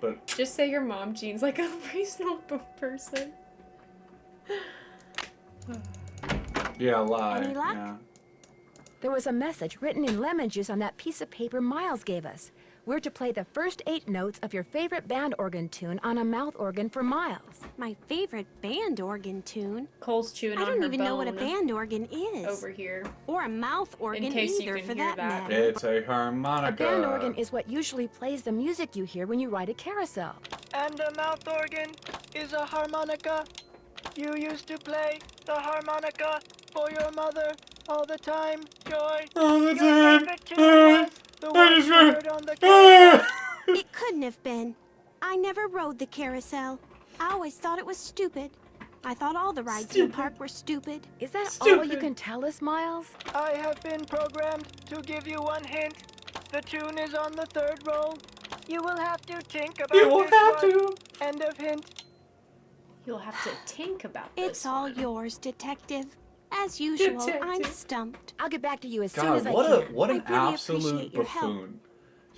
But just say your mom, Jean's like a reasonable person. Yeah, lie. Any luck? Yeah. There was a message written in lemon juice on that piece of paper Miles gave us. We're to play the first 8 notes of your favorite band organ tune on a mouth organ for Miles. My favorite band organ tune? Cole's chewing on her I don't even know what a bone band organ is. over here. Or a mouth organ In case either, you can for hear that that. matter. It's a harmonica. A band organ is what usually plays the music you hear when you ride a carousel. And a mouth organ is a harmonica. You used to play the harmonica for your mother all the time, Joy. All the Your time. favorite tune was the one you heard on the carousel. It couldn't have been. I never rode the carousel. I always thought it was stupid. I thought all the rides in the park were stupid. Is that all you can tell us, Miles? I have been programmed to give you one hint. The tune is on the 3rd roll. You will have to think about You will this have one. to. End of hint. You'll have to think about this. It's all yours, Detective. As usual, I'm Detective. stumped. I'll get back to you as soon God, as I what can. what an I really absolute appreciate your help. buffoon.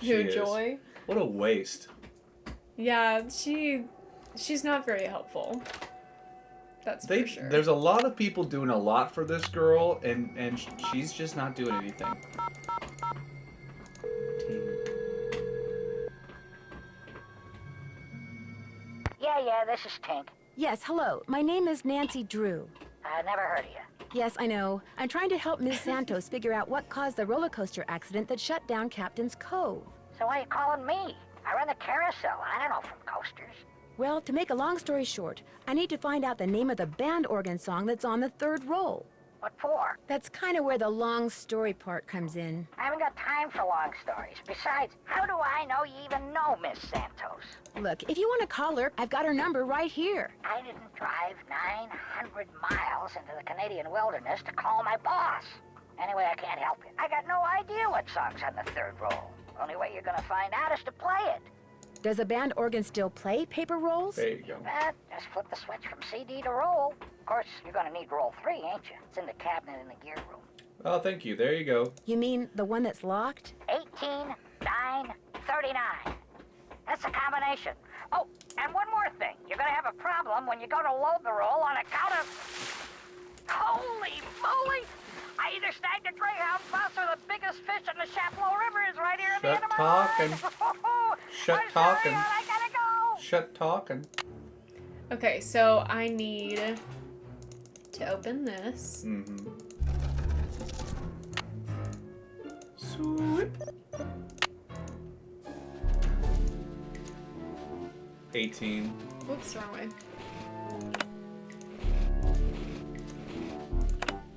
She Who, is. Joy? What a waste. Yeah, she's not very helpful. That's for sure. There's a lot of people doing a lot for this girl, and she's just not doing anything. Yeah, this is Tink. Yes, hello. My name is Nancy Drew. I never heard of you. Yes, I know. I'm trying to help Ms. Santos figure out what caused the roller coaster accident that shut down Captain's Cove. So why are you calling me? I run the carousel. I don't know from coasters. Well, to make a long story short, I need to find out the name of the band organ song that's on the 3rd roll. What for? That's kind of where the long story part comes in. I haven't got time for long stories. Besides, how do I know you even know Miss Santos? Look, if you want to call her, I've got her number right here. I didn't drive 900 miles into the Canadian wilderness to call my boss. Anyway, I can't help it. I got no idea what song's on the 3rd roll. Only way you're gonna find out is to play it. Does a band organ still play paper rolls? There you go. Just flip the switch from CD to roll. Of course, you're gonna need roll 3, ain't you? It's in the cabinet in the gear room. Oh, thank you. There you go. You mean the one that's locked? 18, 9, 39. That's the combination. Oh, and one more thing. You're gonna have a problem when you go to load the roll on account of... Holy moly! I either snagged a Greyhound bus or the biggest fish in the Chapleau River is right here at the end of my talking. line. Shut I'm talking. sorry, I gotta go. Shut talking. Okay, so I need to open this. Mm-hmm. Sweet. 18. Whoops, wrong way.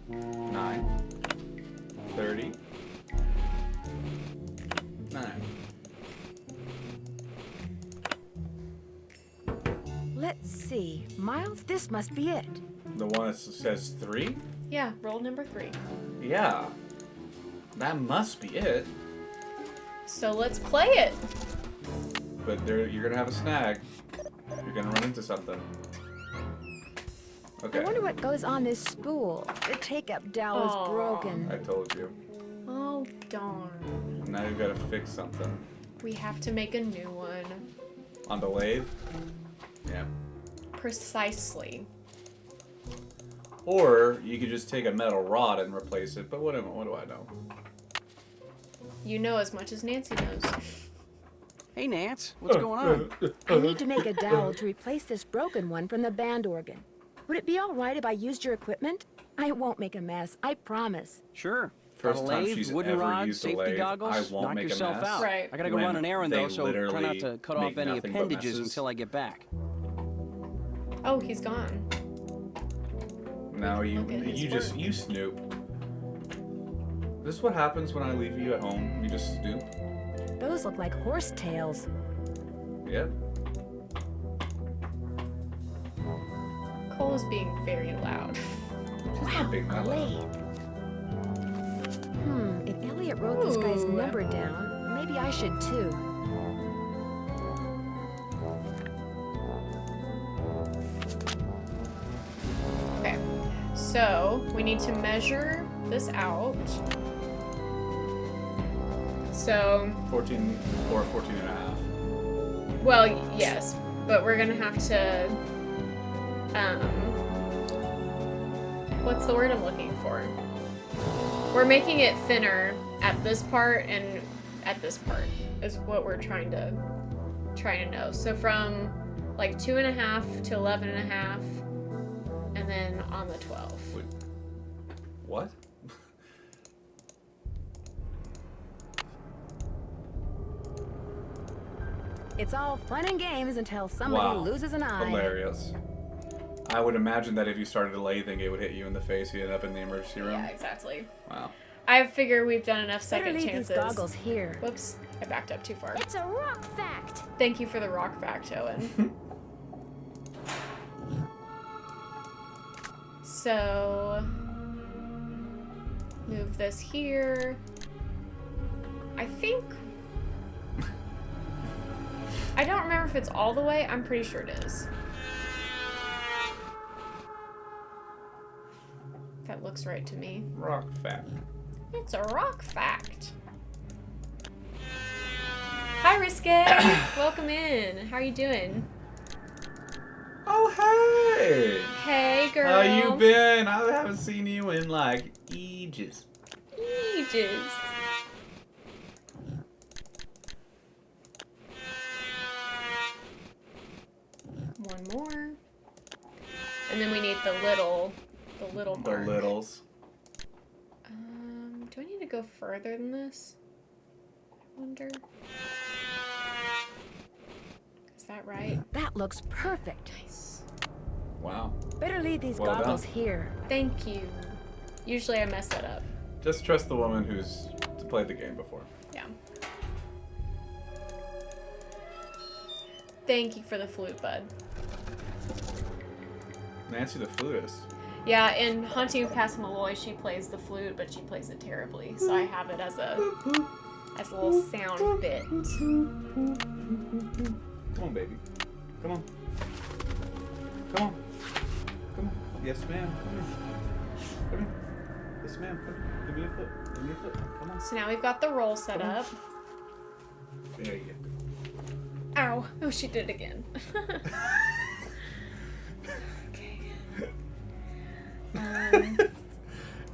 9. 30. 9. Let's see. Miles, this must be it. The one that says 3? Yeah, roll number 3. Yeah. That must be it. So let's play it. But you're gonna have a snag. You're gonna run into something. Okay. I wonder what goes on this spool. The take-up dowel is broken. I told you. Oh, darn. Now you've got to fix something. We have to make a new one. On the lathe? Yeah. Precisely. Or you could just take a metal rod and replace it, but what do I know? You know as much as Nancy knows. Hey, Nance, what's going on? I need to make a dowel to replace this broken one from the band organ. Would it be all right if I used your equipment? I won't make a mess, I promise. Sure. First Got a time lathe, she's wooden ever rods, used a safety lathe, goggles, I won't knock make a yourself mess. out. Right. I gotta go When run an errand though, they so try not literally to cut make off any nothing but appendages messes. until I get back. Oh, he's gone. Now you snoop. This is what happens when I leave you at home. You just snoop. Those look like horse tails. Yep. Cole is being very loud. Wow, big that loud. If Elliot wrote this guy's number down, maybe I should too. Okay, so we need to measure this out. So 14 or 14 and a half. Well, yes, but we're gonna have to, what's the word I'm looking for? We're making it thinner at this part and at this part is what we're trying to know. So from like 2.5 to 11.5, and then on the 12. Wait, what? It's all fun and games until somebody loses an eye. Hilarious. I would imagine that if you started lathing, it would hit you in the face. You end up in the emergency room. Yeah, exactly. Wow. I figure we've done enough second leave chances. these goggles here. Whoops, I backed up too far. It's a rock fact. Thank you for the rock fact, Owen. So, move this here. I think... I don't remember if it's all the way. I'm pretty sure it is. That looks right to me. Rock fact. It's a rock fact. Hi, Risket. Welcome in. How are you doing? Oh, hey. Hey, girl. How you been? I haven't seen you in like ages. Ages. One more. And then we need the little mark. The littles. Do I need to go further than this? I wonder. Is that right? That looks perfect. Nice. Wow. Better leave these Well goggles done. here. Thank you. Usually I mess that up. Just trust the woman who's played the game before. Yeah. Thank you for the flute, bud. Nancy the flutist. Yeah, in Haunting of Castle Malloy, she plays the flute, but she plays it terribly. So I have it as a little sound bit. Come on, baby. Come on. Come on. Come on. Yes, ma'am. Come here. Come here. Yes, ma'am. Come here. Give me a foot. Give me a foot. Come on. So now we've got the roll set up. There you go. Ow. Oh, she did it again.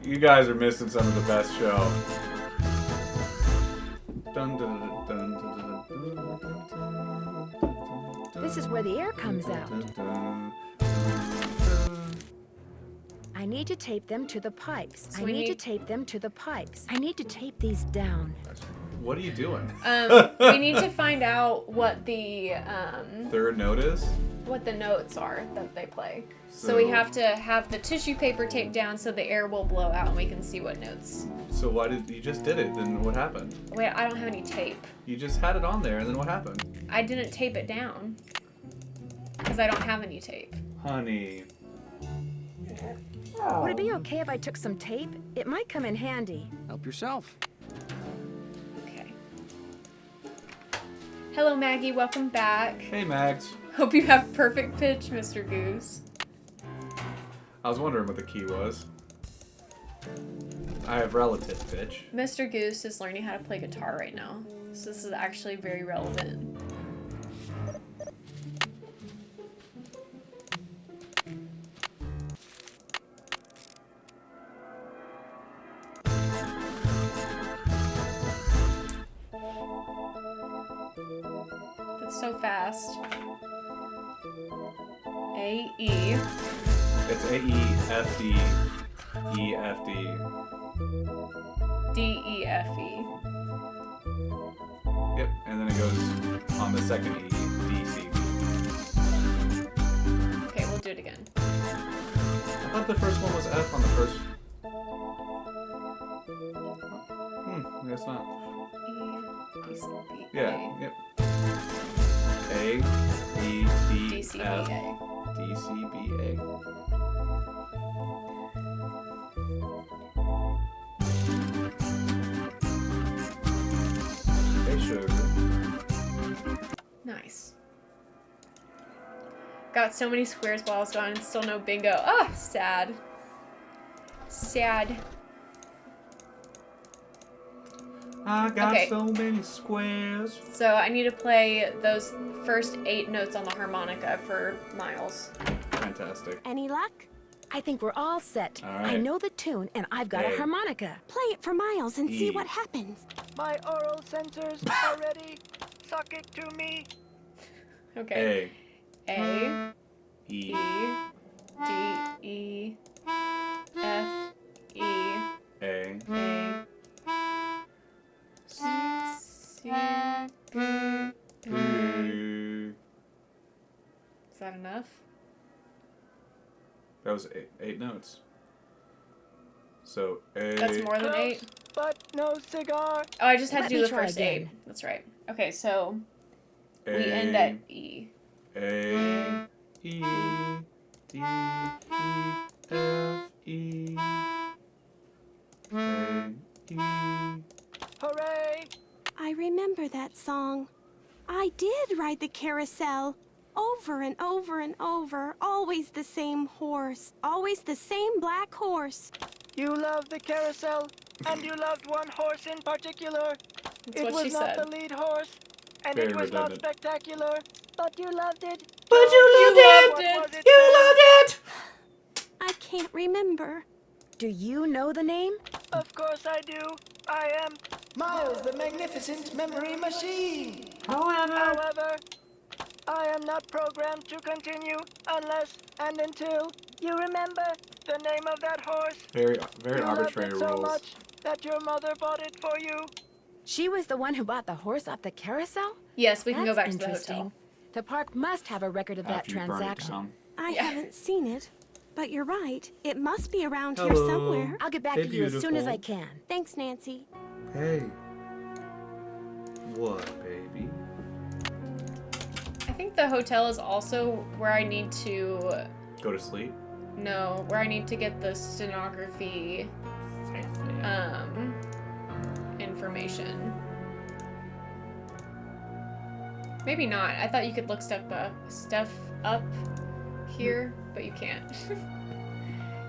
You guys are missing some of the best show. Dun, dun, dun, dun, dun, dun, dun, This is where the air comes out. I need to tape them to the pipes. So I we need to need- tape them to the pipes. I need to tape these down. What are you doing? We need to find out what the Third note is? what the notes are that they play. So we have to have the tissue paper taped down so the air will blow out and we can see what notes. So why did you just did it? Then what happened? Wait, I don't have any tape. You just had it on there, and then what happened? I didn't tape it down because I don't have any tape. Honey. Would it be okay if I took some tape? It might come in handy. Help yourself. Okay. Hello, Maggie. Welcome back. Hey, Mags. Hope you have perfect pitch, Mr. Goose. I was wondering what the key was. I have relative pitch. Mr. Goose is learning how to play guitar right now, so this is actually very relevant. That's so fast. A, E. It's A, E, F, D, E, F, D. D, E, F, E. Yep, and then it goes on the second E, D, C, B. Okay, we'll do it again. I thought the first one was F on the first. I guess not. E, D, C, B, Yeah, A. yep. A, B, D, D, C, B, F, A. D, C, B, A. Hey, sugar. Nice. Got so many squares while I was gone and still no bingo. Ah, sad. Sad. I got Okay. so many squares. So I need to play those first 8 notes on the harmonica for Miles. Fantastic. Any luck? I think we're all set. All right. I know the tune, and I've got A. a harmonica. Play it for Miles and see E. what happens. My oral sensors are ready. Suck it to me. Okay. A. E. D. E. F. E. A. A. C. B. B. Is that enough? That was 8 notes. So A. That's more than 8. But no cigar. Oh, I just had Let to do me the try first again. 8. That's right. Okay, so A. we end at E. A. E. D. E. F. E. A. E. Hooray! I remember that song. I did ride the carousel. Over and over and over. Always the same horse. Always the same black horse. You loved the carousel, and you loved one horse in particular. That's It what was she not said. the lead horse, and Very it was not redundant. spectacular, but you loved it. But you loved What was it! You loved it! I can't remember. Do you know the name? Of course I do. I am. Miles, the magnificent memory machine. However, I am not programmed to continue unless and until you remember the name of that horse. Very You loved arbitrary it so rules. much that your mother bought it for you. She was the one who bought the horse off the carousel? Yes, we can go That's back to the interesting. hotel. The park must have a record of that After you burn it transaction. down. I haven't seen it. But you're right. It must be around here Hello. somewhere. I'll get back Hey, to you as soon as beautiful. I can. Thanks, Nancy. Hey. What, baby? I think the hotel is also where I need to Go to sleep? know where I need to get the stenography information. Maybe not. I thought you could look stuff up here, but you can't.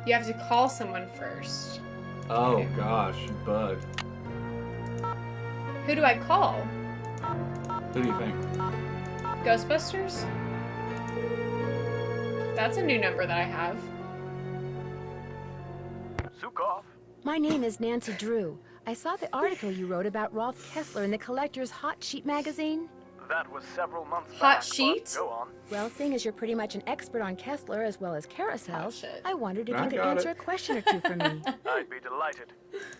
You have to call someone first. Oh gosh, bud. Who do I call? Who do you think? Ghostbusters? That's a new number that I have. Sukov. My name is Nancy Drew. I saw the article you wrote about Rolf Kessler in the Collector's Hot Sheet magazine. That was several months Hot back, but sheet? Go on. Well, seeing as you're pretty much an expert on Kessler as well as carousels, shit. I wondered if I you could got answer it. a question or two for me. I'd be delighted.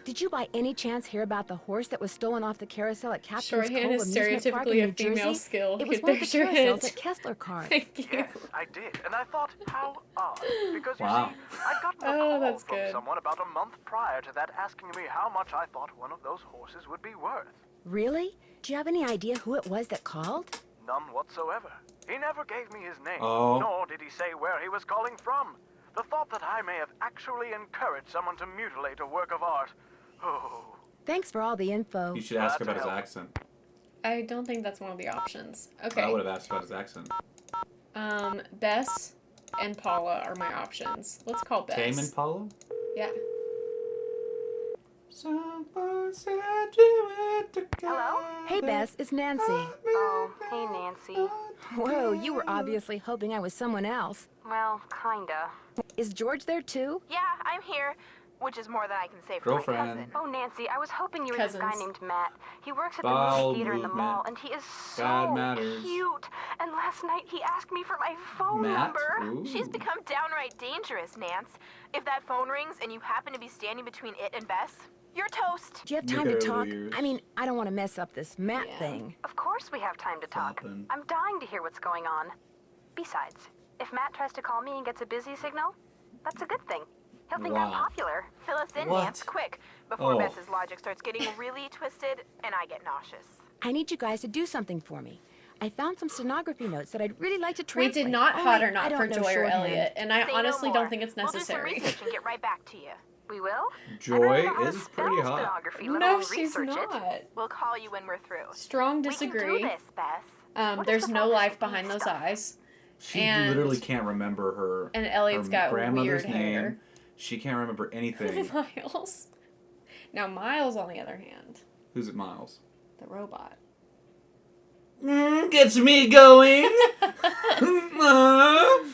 Did you by any chance hear about the horse that was stolen off the carousel at Captain's Shorthand Cove is Amusement Park in stereotypically New a female Jersey? skill. It was Good one of the picture carousels hint. that Kessler carved. Thank you. Yes, I did, and I thought, how odd. Because you Wow. see, I'd gotten a Oh, call that's from good. someone about a month prior to that asking me how much I thought one of those horses would be worth. Really? Do you have any idea who it was that called? None whatsoever. He never gave me his name, Oh. nor did he say where he was calling from. The thought that I may have actually encouraged someone to mutilate a work of art. Oh. Thanks for all the info. You should ask Glad about to his help. accent. I don't think that's one of the options. Okay. I would have asked about his accent. Bess and Paula are my options. Let's call Bess. Tame and Paula? Yeah. Someone said you were together. Hello? Hey, Bess, it's Nancy. Oh, hey, Nancy. Whoa, you were obviously hoping I was someone else. Well, kinda. Is George there too? Yeah, I'm here. Which is more than I can say for Girlfriend. my cousin. Oh, Nancy, I was hoping you were this guy Cousins. named Matt. He works at the Bowel movie theater in the movement. mall, and he is so God matters. cute. And last night he asked me for my phone Matt? number. Ooh. She's become downright dangerous, Nance. If that phone rings and you happen to be standing between it and Bess, you're toast. Do you have Look time at to her talk? ears. I mean, I don't want to mess up this Matt Yeah. thing. Of course we have time to talk. Flopping. I'm dying to hear what's going on. Besides, if Matt tries to call me and gets a busy signal, that's a good thing. He'll think I'm Wow. popular. Fill us in, What? Nance, quick, before Oh. Bess's logic starts getting really twisted and I get nauseous. I need you guys to do something for me. I found some stenography notes that I'd really like to We translate. did not Only hot or I not don't for know Joy or shorthand. Elliot, and I Say honestly no don't more. think it's We'll do some necessary. research and get right back to you. We will? Joy I don't know how to is spell pretty hot. stenography, let No, alone she's research not. It. We'll call you when we're through. Strong We can disagree. do this, Bess. What is There's the no focus life of behind geek those stuff? eyes. She And- literally can't remember her. And Elliot's her got grandmother's weird name. hair. She can't remember anything. Miles. Now Miles, on the other hand, Who's it, Miles? The robot. Gets me going. The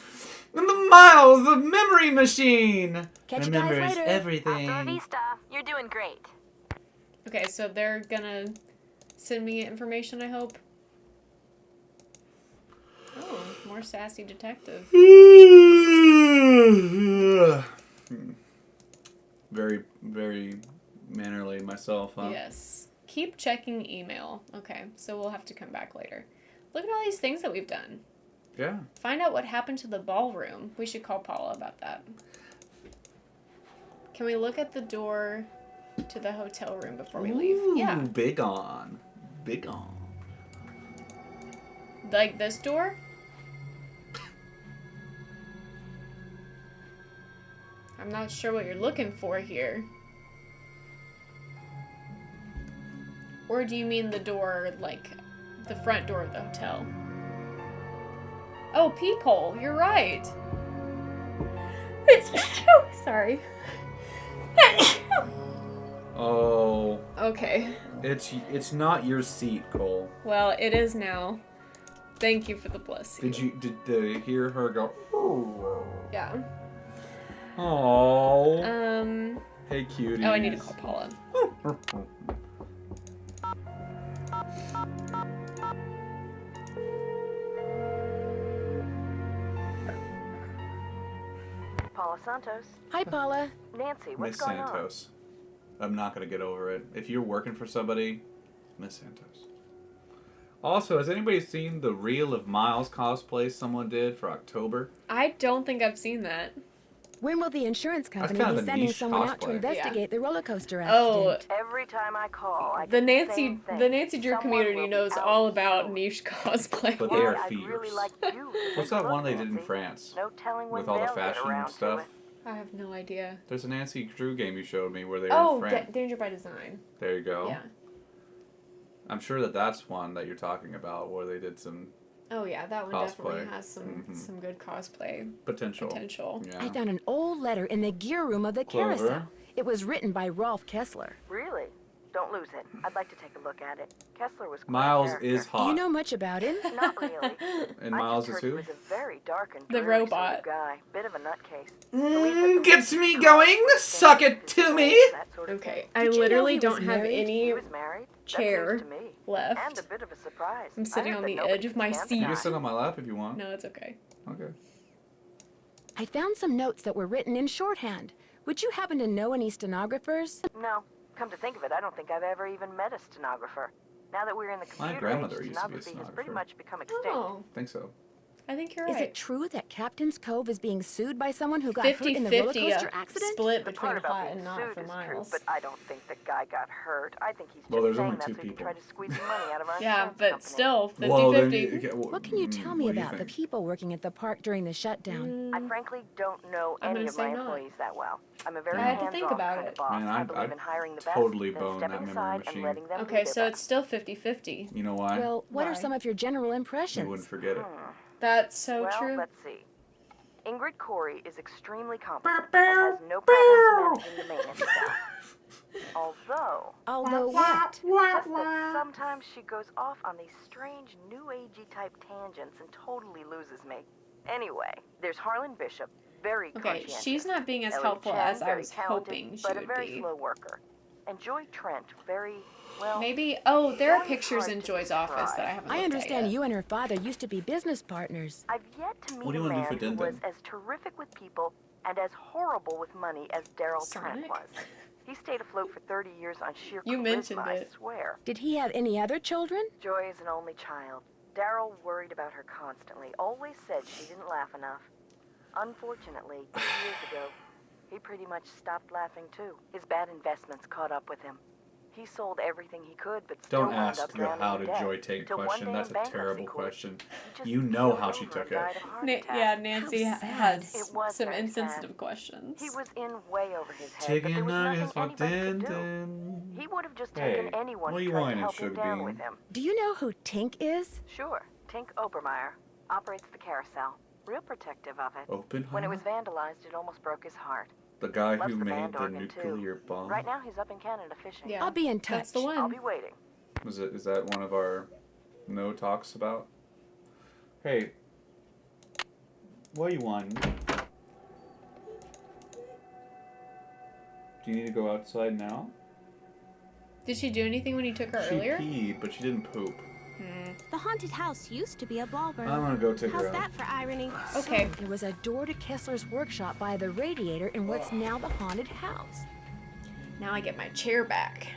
Miles, the memory machine. Catch you guys Remembers later. everything. Hasta la vista. You're doing great. Okay, so they're gonna send me information, I hope. Oh, more sassy detective. Very, very mannerly myself, huh? Yes. Keep checking email. Okay, so we'll have to come back later. Look at all these things that we've done. Yeah. Find out what happened to the ballroom. We should call Paula about that. Can we look at the door to the hotel room before we leave? Yeah. Big on. Big on. Like this door? I'm not sure what you're looking for here. Or do you mean the door, like, the front door of the hotel? Oh, peephole. You're right. Sorry. Oh. Okay. It's not your seat, Cole. Well, it is now. Thank you for the bless. Did they hear her go? Oh. Yeah. Oh. Hey, cutie. Oh, I need to call Paula. Paula Santos. Hi, Paula. Nancy, what's Miss going Santos. I'm not gonna get over it. If you're working for somebody, Miss Santos. Also, has anybody seen the reel of Miles cosplay someone did for October? I don't think I've seen that. When will the insurance company kind of be a sending niche someone out to cosplay. investigate the roller coaster Oh, accident? Every time I call, I the get Nancy same the thing. Nancy Drew Someone community will be knows out all about niche cosplay. But they are I'd fierce. really like you to What's take a that one look, they did in Nancy. France? No telling when With all the they'll get fashion around to stuff? it. I have no idea. There's a Nancy Drew game you showed me where they were Oh, in France. Danger by Design. There you go. Yeah. I'm sure that's one that you're talking about where they did some Oh yeah, that one cosplay. definitely has some good cosplay potential. I Yeah. found an old letter in the gear room of the Clover. carousel. It was written by Rolf Kessler. Really? Don't lose it. I'd like to take a look at it. Kessler was quite Miles a character. is hot. Do you know much about him? Not really. And I Miles just is heard who? he was a very dark and The dreary robot. sort of guy. Bit of a nutcase. Gets me going. Suck it to me. Okay, I Did you know literally he was don't have married? any He was married. That chair seems to me. left. And a bit of a surprise. I'm sitting I heard on that the nobody edge of my can stand seat. You the can guy. sit on my lap if you want. No, it's okay. Okay. I found some notes that were written in shorthand. Would you happen to know any stenographers? No. Come to think of it, I don't think I've ever even met a stenographer. Now that we're in the My computer grandmother age, used to be a stenography has pretty stenographer. much become extinct. Oh, Think so. I think you're Is right. it true that Captain's Cove is being sued by someone who got hurt in the roller 50-50 coaster accident? split The between part about hot being and not sued for is true, Miles. but I don't think the guy got hurt. I think he's just Well, there's saying only that two so he can people. try to squeeze the money out of our Yeah, insurance but company. still, 50-50. Well, then you- What can you tell me what do you about the think? people working at the park during the shutdown? I frankly don't know I'm any gonna of my say not. employees that well. I'm a very I had to hands-off think about kind it. of boss. Man, I I'd believe in hiring the best, totally then bone stepping that memory aside machine. and letting them Okay, do so their it's still 50-50. You know why? Well, what are Why? some of your general You impressions? wouldn't forget it. That's so well, true. let's see. Ingrid Corey is extremely competent and has no problems managing the maintenance staff. Although what? just that sometimes she goes off on these strange new agey type tangents and totally loses me. Anyway, there's Harlan Bishop, very Okay, conscientious. she's not being as Elliot helpful Chen, as I very was talented, hoping she but a would very be. slow worker. And Joy Trent, very, well... Maybe. Oh, there are Joy's pictures hard in to Joy's office that I haven't I looked understand at yet. you and her father used to be business partners. I've yet to meet What do a you wanna do man for who dinner was then? as terrific with people and as horrible with money as Daryl Trent Sonic? was. He stayed afloat for 30 years on sheer You charisma, mentioned I it. swear. Did he have any other children? Joy is an only child. Daryl worried about her constantly, always said she didn't laugh enough. Unfortunately, 2 years ago, he pretty much stopped laughing too. His bad investments caught up with him. He sold everything he could, but still Don't wound ask up the drowning how in did debt, Joy take till one question. day That's in a bankruptcy terrible court, question. he just You know keeled how she over took and died it. of a heart attack. Yeah, Nancy How sad. has It was some very insensitive sad. questions. He was in way over his head, but Chicken there was nuggets nothing for anybody could do. din. He would have just Hey, taken anyone what who you tried to whining, help him Sugar down Bean? with him. Do you know who Tink is? Sure, Tink Obermeyer operates the carousel. Real protective of it. Oppenheimer? When it was vandalized, it almost broke his heart. The guy Loves who the made band the organ, too. nuclear bomb. Right now he's up in Canada fishing. Yeah, I'll be in touch. That's the one. I'll be waiting. Is that one of our no talks about? Hey, what do you want? Do you need to go outside now? Did she do anything when you took her earlier? She peed, but she didn't poop. The haunted house used to be a ball room. I'm gonna go take How's her out. that for irony? Okay. There was a door to Kessler's workshop by the radiator in what's now the haunted house. Now I get my chair back.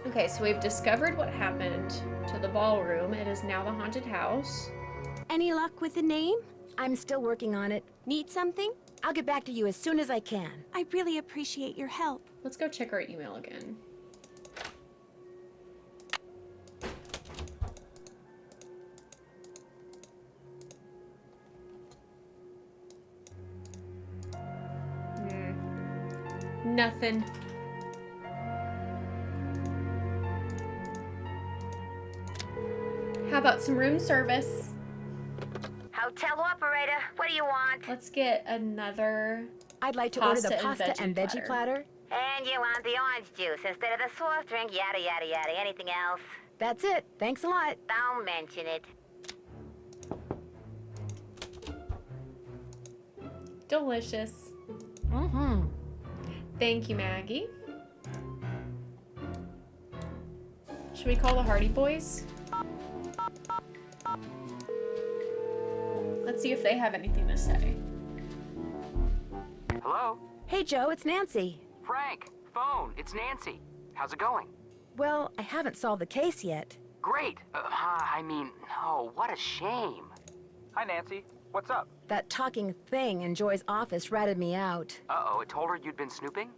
Okay, so we've discovered what happened to the ballroom. It is now the haunted house. Any luck with the name? I'm still working on it. Need something? I'll get back to you as soon as I can. I really appreciate your help. Let's go check our email again. Nothing. How about some room service? Hotel operator, what do you want? Let's get another. I'd like to order the Pasta pasta and veggie platter. And you want the orange juice instead of the soft drink, yada yada yada. Anything else? That's it. Thanks a lot. Don't mention it. Delicious. Mm-hmm. Thank you, Maggie. Should we call the Hardy Boys? Let's see if they have anything to say. Hello? Hey, Joe, it's Nancy. Frank, phone, it's Nancy. How's it going? Well, I haven't solved the case yet. Great. I mean, no, what a shame. Hi, Nancy. What's up? That talking thing in Joy's office ratted me out. Uh-oh, it told her you'd been snooping?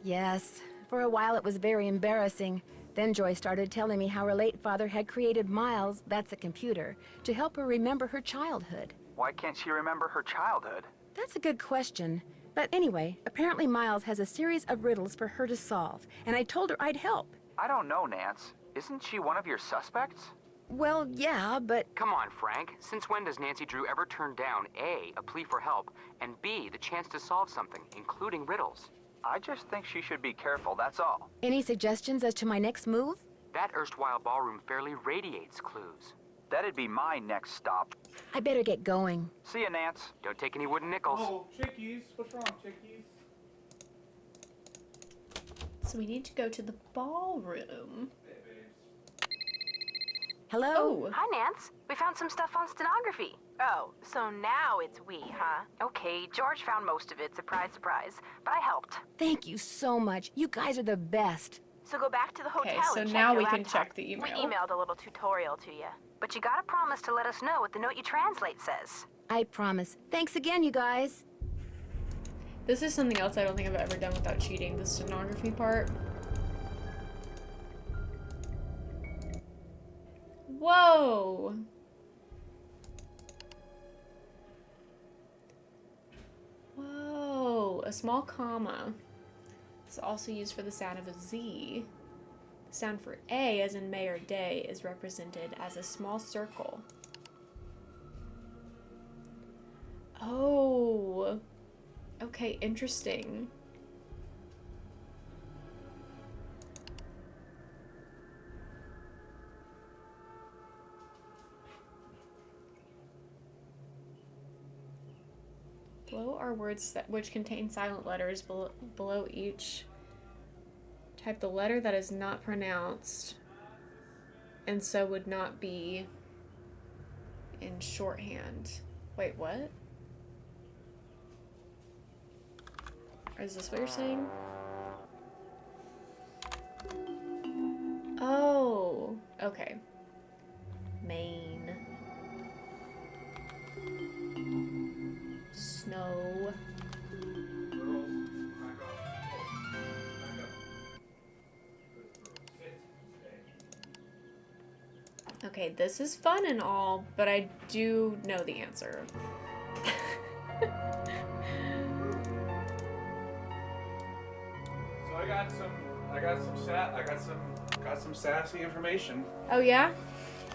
Yes. For a while it was very embarrassing. Then Joy started telling me how her late father had created Miles, that's a computer, to help her remember her childhood. Why can't she remember her childhood? That's a good question. But anyway, apparently Miles has a series of riddles for her to solve, and I told her I'd help. I don't know, Nance. Isn't she one of your suspects? Well, yeah, but... Come on, Frank. Since when does Nancy Drew ever turn down A, a plea for help, and B, the chance to solve something, including riddles? I just think she should be careful, that's all. Any suggestions as to my next move? That erstwhile ballroom fairly radiates clues. That'd be my next stop. I better get going. See ya, Nance. Don't take any wooden nickels. Oh, chickies. What's wrong, chickies? So we need to go to the ballroom. Hello? Oh. Hi, Nance. We found some stuff on stenography. Oh, so now it's we, huh? Okay, George found most of it, surprise, surprise. But I helped. Thank you so much. You guys are the best. So go back to the hotel Okay, so and check now your we can laptop. check the email. We emailed a little tutorial to you. But you gotta promise to let us know what the note you translate says. I promise. Thanks again, you guys. This is something else I don't think I've ever done without cheating, the stenography part. Whoa! Whoa, a small comma is also used for the sound of a Z. The sound for A, as in May or Day, is represented as a small circle. Oh, okay, interesting. Below are words which contain silent letters. Below each, type the letter that is not pronounced and so would not be in shorthand. Wait, what? Is this what you're saying? Oh, okay. Maine. Snow. Okay, this is fun and all, but I do know the answer. So I got some sassy information. Oh yeah?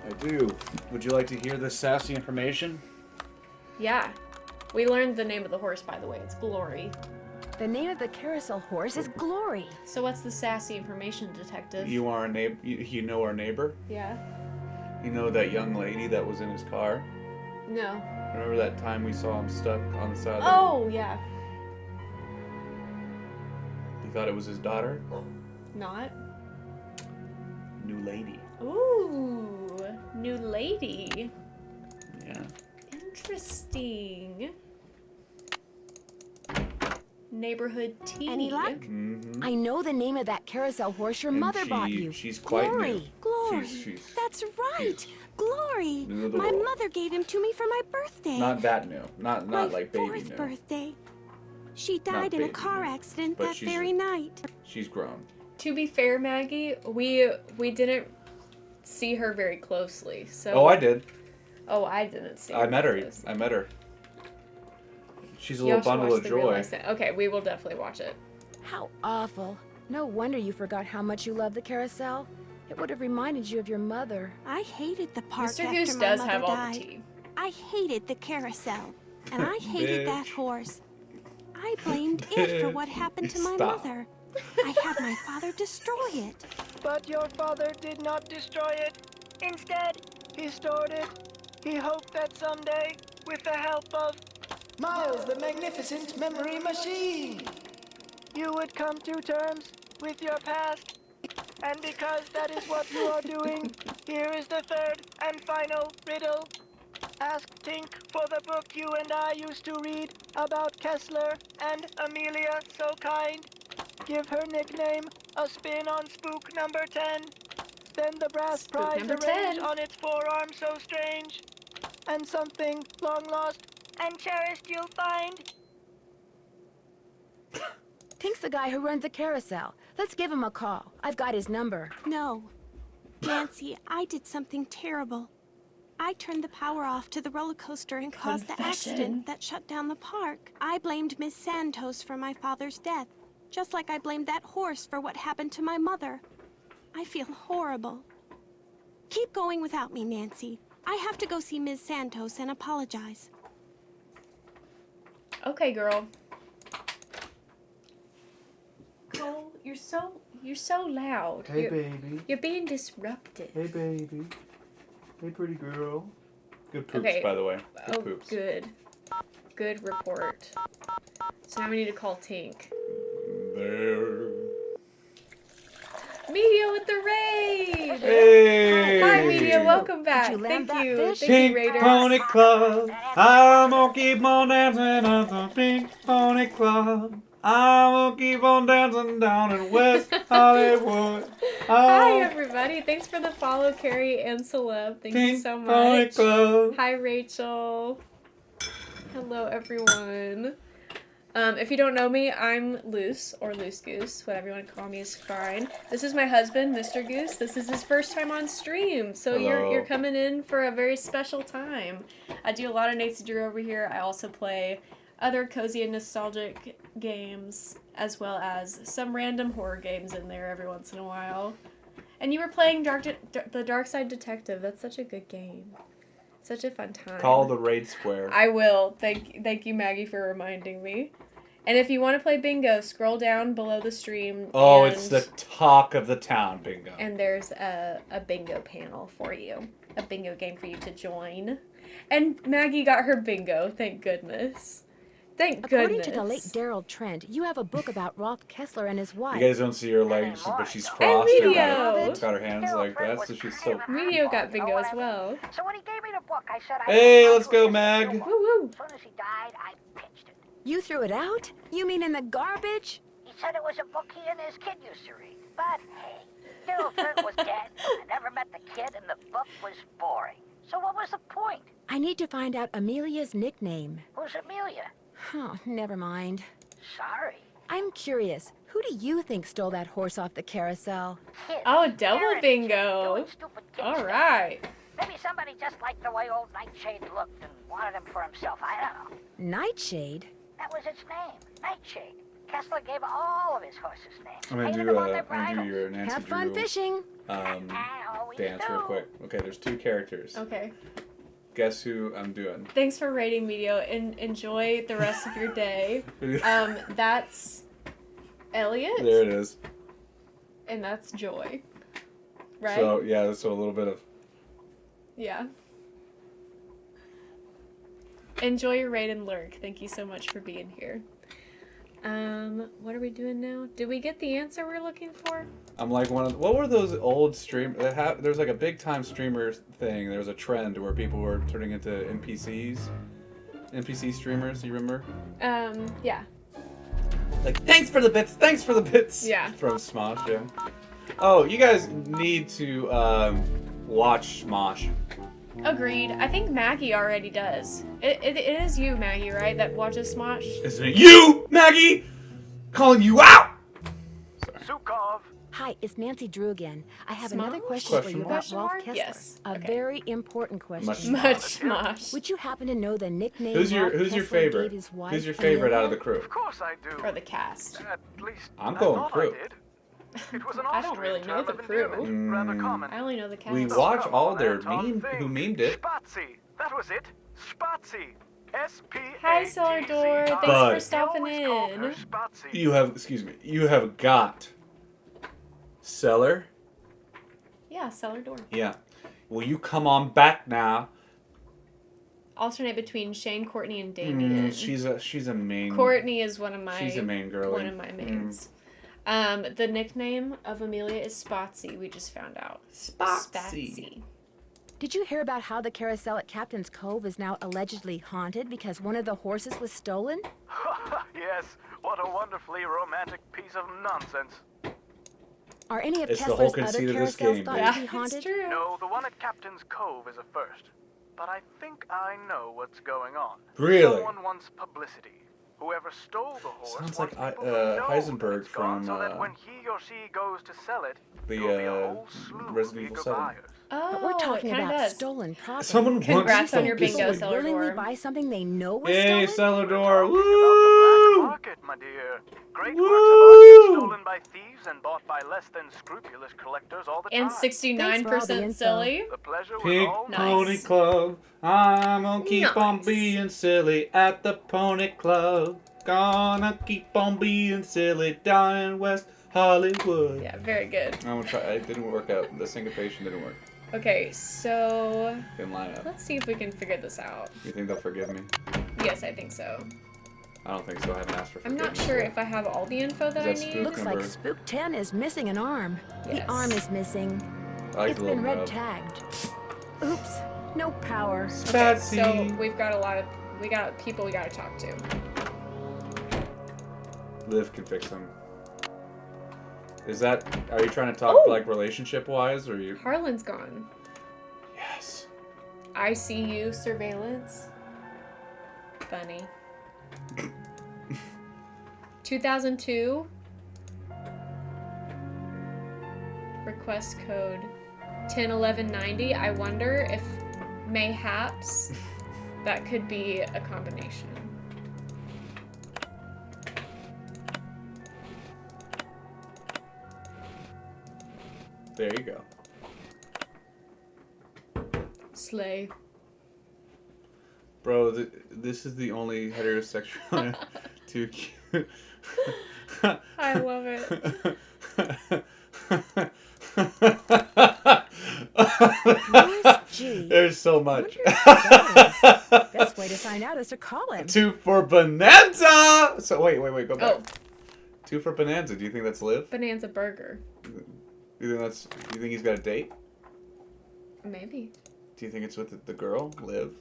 I do. Would you like to hear this sassy information? Yeah. We learned the name of the horse, by the way. It's Glory. The name of the carousel horse is Glory. So what's the sassy information, detective? You are a neighbor. You know our neighbor. Yeah. You know that young lady that was in his car. No. Remember that time we saw him stuck on the side of the... Oh, yeah. You thought it was his daughter? Not. New lady. Ooh, new lady. Yeah. Interesting. Neighborhood tea. Any luck? Mm-hmm. I know the name of that carousel horse your mother bought you. She's quite Glory. new. Glory. She's That's right. Glory. new to the My world. mother gave him to me for my birthday. Not that new. Not my like baby fourth new. birthday. She died in a baby car new, accident but that she's very night. She's grown. To be fair, Maggie, we didn't see her very closely. So. Oh, I did. Oh, I didn't see her. I met her. closely. I met her. She's a Y'all little should bundle watch of the Real joy. Life thing. Okay, we will definitely watch it. How awful. No wonder you forgot how much you love the carousel. It would have reminded you of your mother. I hated the park Mr. after Goose my does mother have all died. the tea. I hated the carousel, and I hated that Bitch. horse. I blamed it for what happened to my Stop. mother. I had my father destroy it. But your father did not destroy it. Instead, he stored it. He hoped that someday, with the help of Miles, the magnificent memory machine. you would come to terms with your past. And because that is what you are doing, here is the third and final riddle. Ask Tink for the book you and I used to read about Kessler and Amelia So Kind. Give her nickname a spin on spook number 10. Then the brass Spook prize number arranged 10. on its forearm so strange. And something long lost and cherished you'll find. Tink's the guy who runs the carousel. Let's give him a call. I've got his number. No. Nancy, I did something terrible. I turned the power off to the roller coaster and caused the Confession. accident that shut down the park. I blamed Miss Santos for my father's death, just like I blamed that horse for what happened to my mother. I feel horrible. Keep going without me, Nancy. I have to go see Ms. Santos and apologize. Okay, girl. Cole, you're so loud. baby. You're being disruptive. Hey, baby. Hey, pretty girl. Good poops, Okay. by the way. Good Oh, poops. good. Good report. So now we need to call Tink. There. Media with the raid! Hey! Hi, Media. Welcome back. you land Thank that you. fish? Thank you, Pink Raiders. Pony Club. I'm gonna keep on dancing on the Pink Pony Club. I'm gonna keep on dancing down in West Hollywood. Hi, Oh, everybody. Thanks for the follow, Carrie and Celeb. Thank you Pink so Pony much. Club. Hi, Rachel. Hello, everyone. If you don't know me, I'm Loose, or Loose Goose. Whatever you want to call me is fine. This is my husband, Mr. Goose. This is his first time on stream, so Hello. you're coming in for a very special time. I do a lot of Nancy Drew over here. I also play other cozy and nostalgic games, as well as some random horror games in there every once in a while. And you were playing the Dark Side Detective. That's such a good game. Such a fun time. Call the raid square. I will. Thank you, Maggie, for reminding me. And if you want to play bingo, scroll down below the stream. Oh, and, it's the talk of the town, bingo. And there's a bingo panel for you. A bingo game for you to join. And Maggie got her bingo, thank goodness. Thank According goodness. to the late Daryl Trent, you have a book about Rolf Kessler and his wife. You guys don't see her legs, but she's crossed and got her hands like that, so she's so... Medio got bingo as well. So when he gave me the book, I said I Hey, let's go, Mag. Woo woo. As soon as he died, I pitched it. You threw it out? You mean in the garbage? He said it was a book he and his kid used to read. But hey, Daryl Trent was dead. I never met the kid, and the book was boring. So what was the point? I need to find out Amelia's nickname. Who's Amelia? Huh, never mind. Sorry. I'm curious. Who do you think stole that horse off the carousel? Kids. Oh, double Parents bingo. doing stupid kid All stuff. right. Maybe somebody just liked the way old Nightshade looked and wanted him for himself. I don't know. Nightshade? That was its name, Nightshade. Kessler gave all of his horses names. I'm gonna Painted do them on their I'm gonna do bridles. your Nancy Have fun Drew, fishing. Oh, dance real quick. Okay, there's 2 characters. Okay. Guess who I'm doing? Thanks for rating, Medio, and enjoy the rest of your day. That's Elliot. There it is. And that's Joy. Right? So, yeah, so a little bit of... Yeah. Enjoy your raid and lurk. Thank you so much for being here. What are we doing now? Did we get the answer we're looking for? I'm like what were those old there's like a big time streamer thing. There was a trend where people were turning into NPC streamers, you remember? Yeah. Like, thanks for the bits! Yeah. From Smosh, yeah. Oh, you guys need to, watch Smosh. Agreed. I think Maggie already does. It is you, Maggie, right? That watches Smosh? Isn't it you, Maggie? Calling you out! Sukov! Hi, it's Nancy Drew again. I have another Smosh? question for you about Rolf Kessler. Yes. A Okay. very important question. Much Smosh. Would you happen to know the nickname Who's your Kessler favorite? gave his wife, Who's your favorite out of the crew? Of course I do. Or the cast. At least I'm I going thought crew. I did. It was an I don't Austrian really know term the of crew. endearment, rather common. I only know the cast. We watch Come all on, their Anton, who memed it. Spatsy. That was it. Spatsy. S-P-A-T-Z-I. Hi, Celador. Thanks Bud. for stopping in. You have got Cellar? Yeah, Cellar Door. Yeah. Will you come on back now? Alternate between Shane, Courtney, and Damien. She's a main. Courtney is one of my. She's a main girl. One of my mains. The nickname of Amelia is Spotsy. We just found out. Spatsy. Did you hear about how the carousel at Captain's Cove is now allegedly haunted because one of the horses was stolen? Yes, what a wonderfully romantic piece of nonsense. Are any of It's the Kessler's whole other conceit of this carousels game, thought dude. to be haunted? No, the one at Captain's Cove is a first. But I think I know what's going on. Really? Someone wants publicity. Whoever stole the horse Sounds wants like people to know Heisenberg it's gone, from so that when he or she goes to sell it, the there'll be a whole slew of Resident eager Evil 7. buyers. Oh, But we're talking it kinda about does. stolen property. Someone wants Congrats on your something. bingo, People would willingly Celador. buy something they know was Hey, stolen? Celador! About the Woo! black market, my dear. Great works of art get stolen by thieves and bought by less than scrupulous collectors all the time. And 69% silly. The pleasure was Pink all Pony Nice. Club. I'm gonna keep on Nice. being silly at the Pony Club. Gonna keep on being silly down in West Hollywood. Yeah, very good. I'm gonna try. It didn't work out. The syncopation didn't work. Okay, so Didn't line up. let's see if we can figure this out. You think they'll forgive me? Yes, I think so. I don't think so. I haven't asked for I'm forgiveness. not sure if I have all the info that I Is that need. spook? Looks like Spook 10 is missing an arm. Yes. The arm is missing. I like It's the been little red nub. tagged. Oops, no power. Okay, Spatsy. so we've got a lot of people we gotta talk to. Liv can fix them. Is that? Are you trying to talk like relationship wise, or you? Harlan's gone. Yes. ICU surveillance. Funny. 2002. Request code 101190. I wonder if mayhaps that could be a combination. There you go. Slay. Bro, this is the only heterosexual too cute. I love it. There's so much. Best way to find out is to call him. 2 for Bonanza. So wait, go back. Oh. 2 for Bonanza. Do you think that's Liv? Bonanza burger. You think he's got a date? Maybe. Do you think it's with the girl, Liv?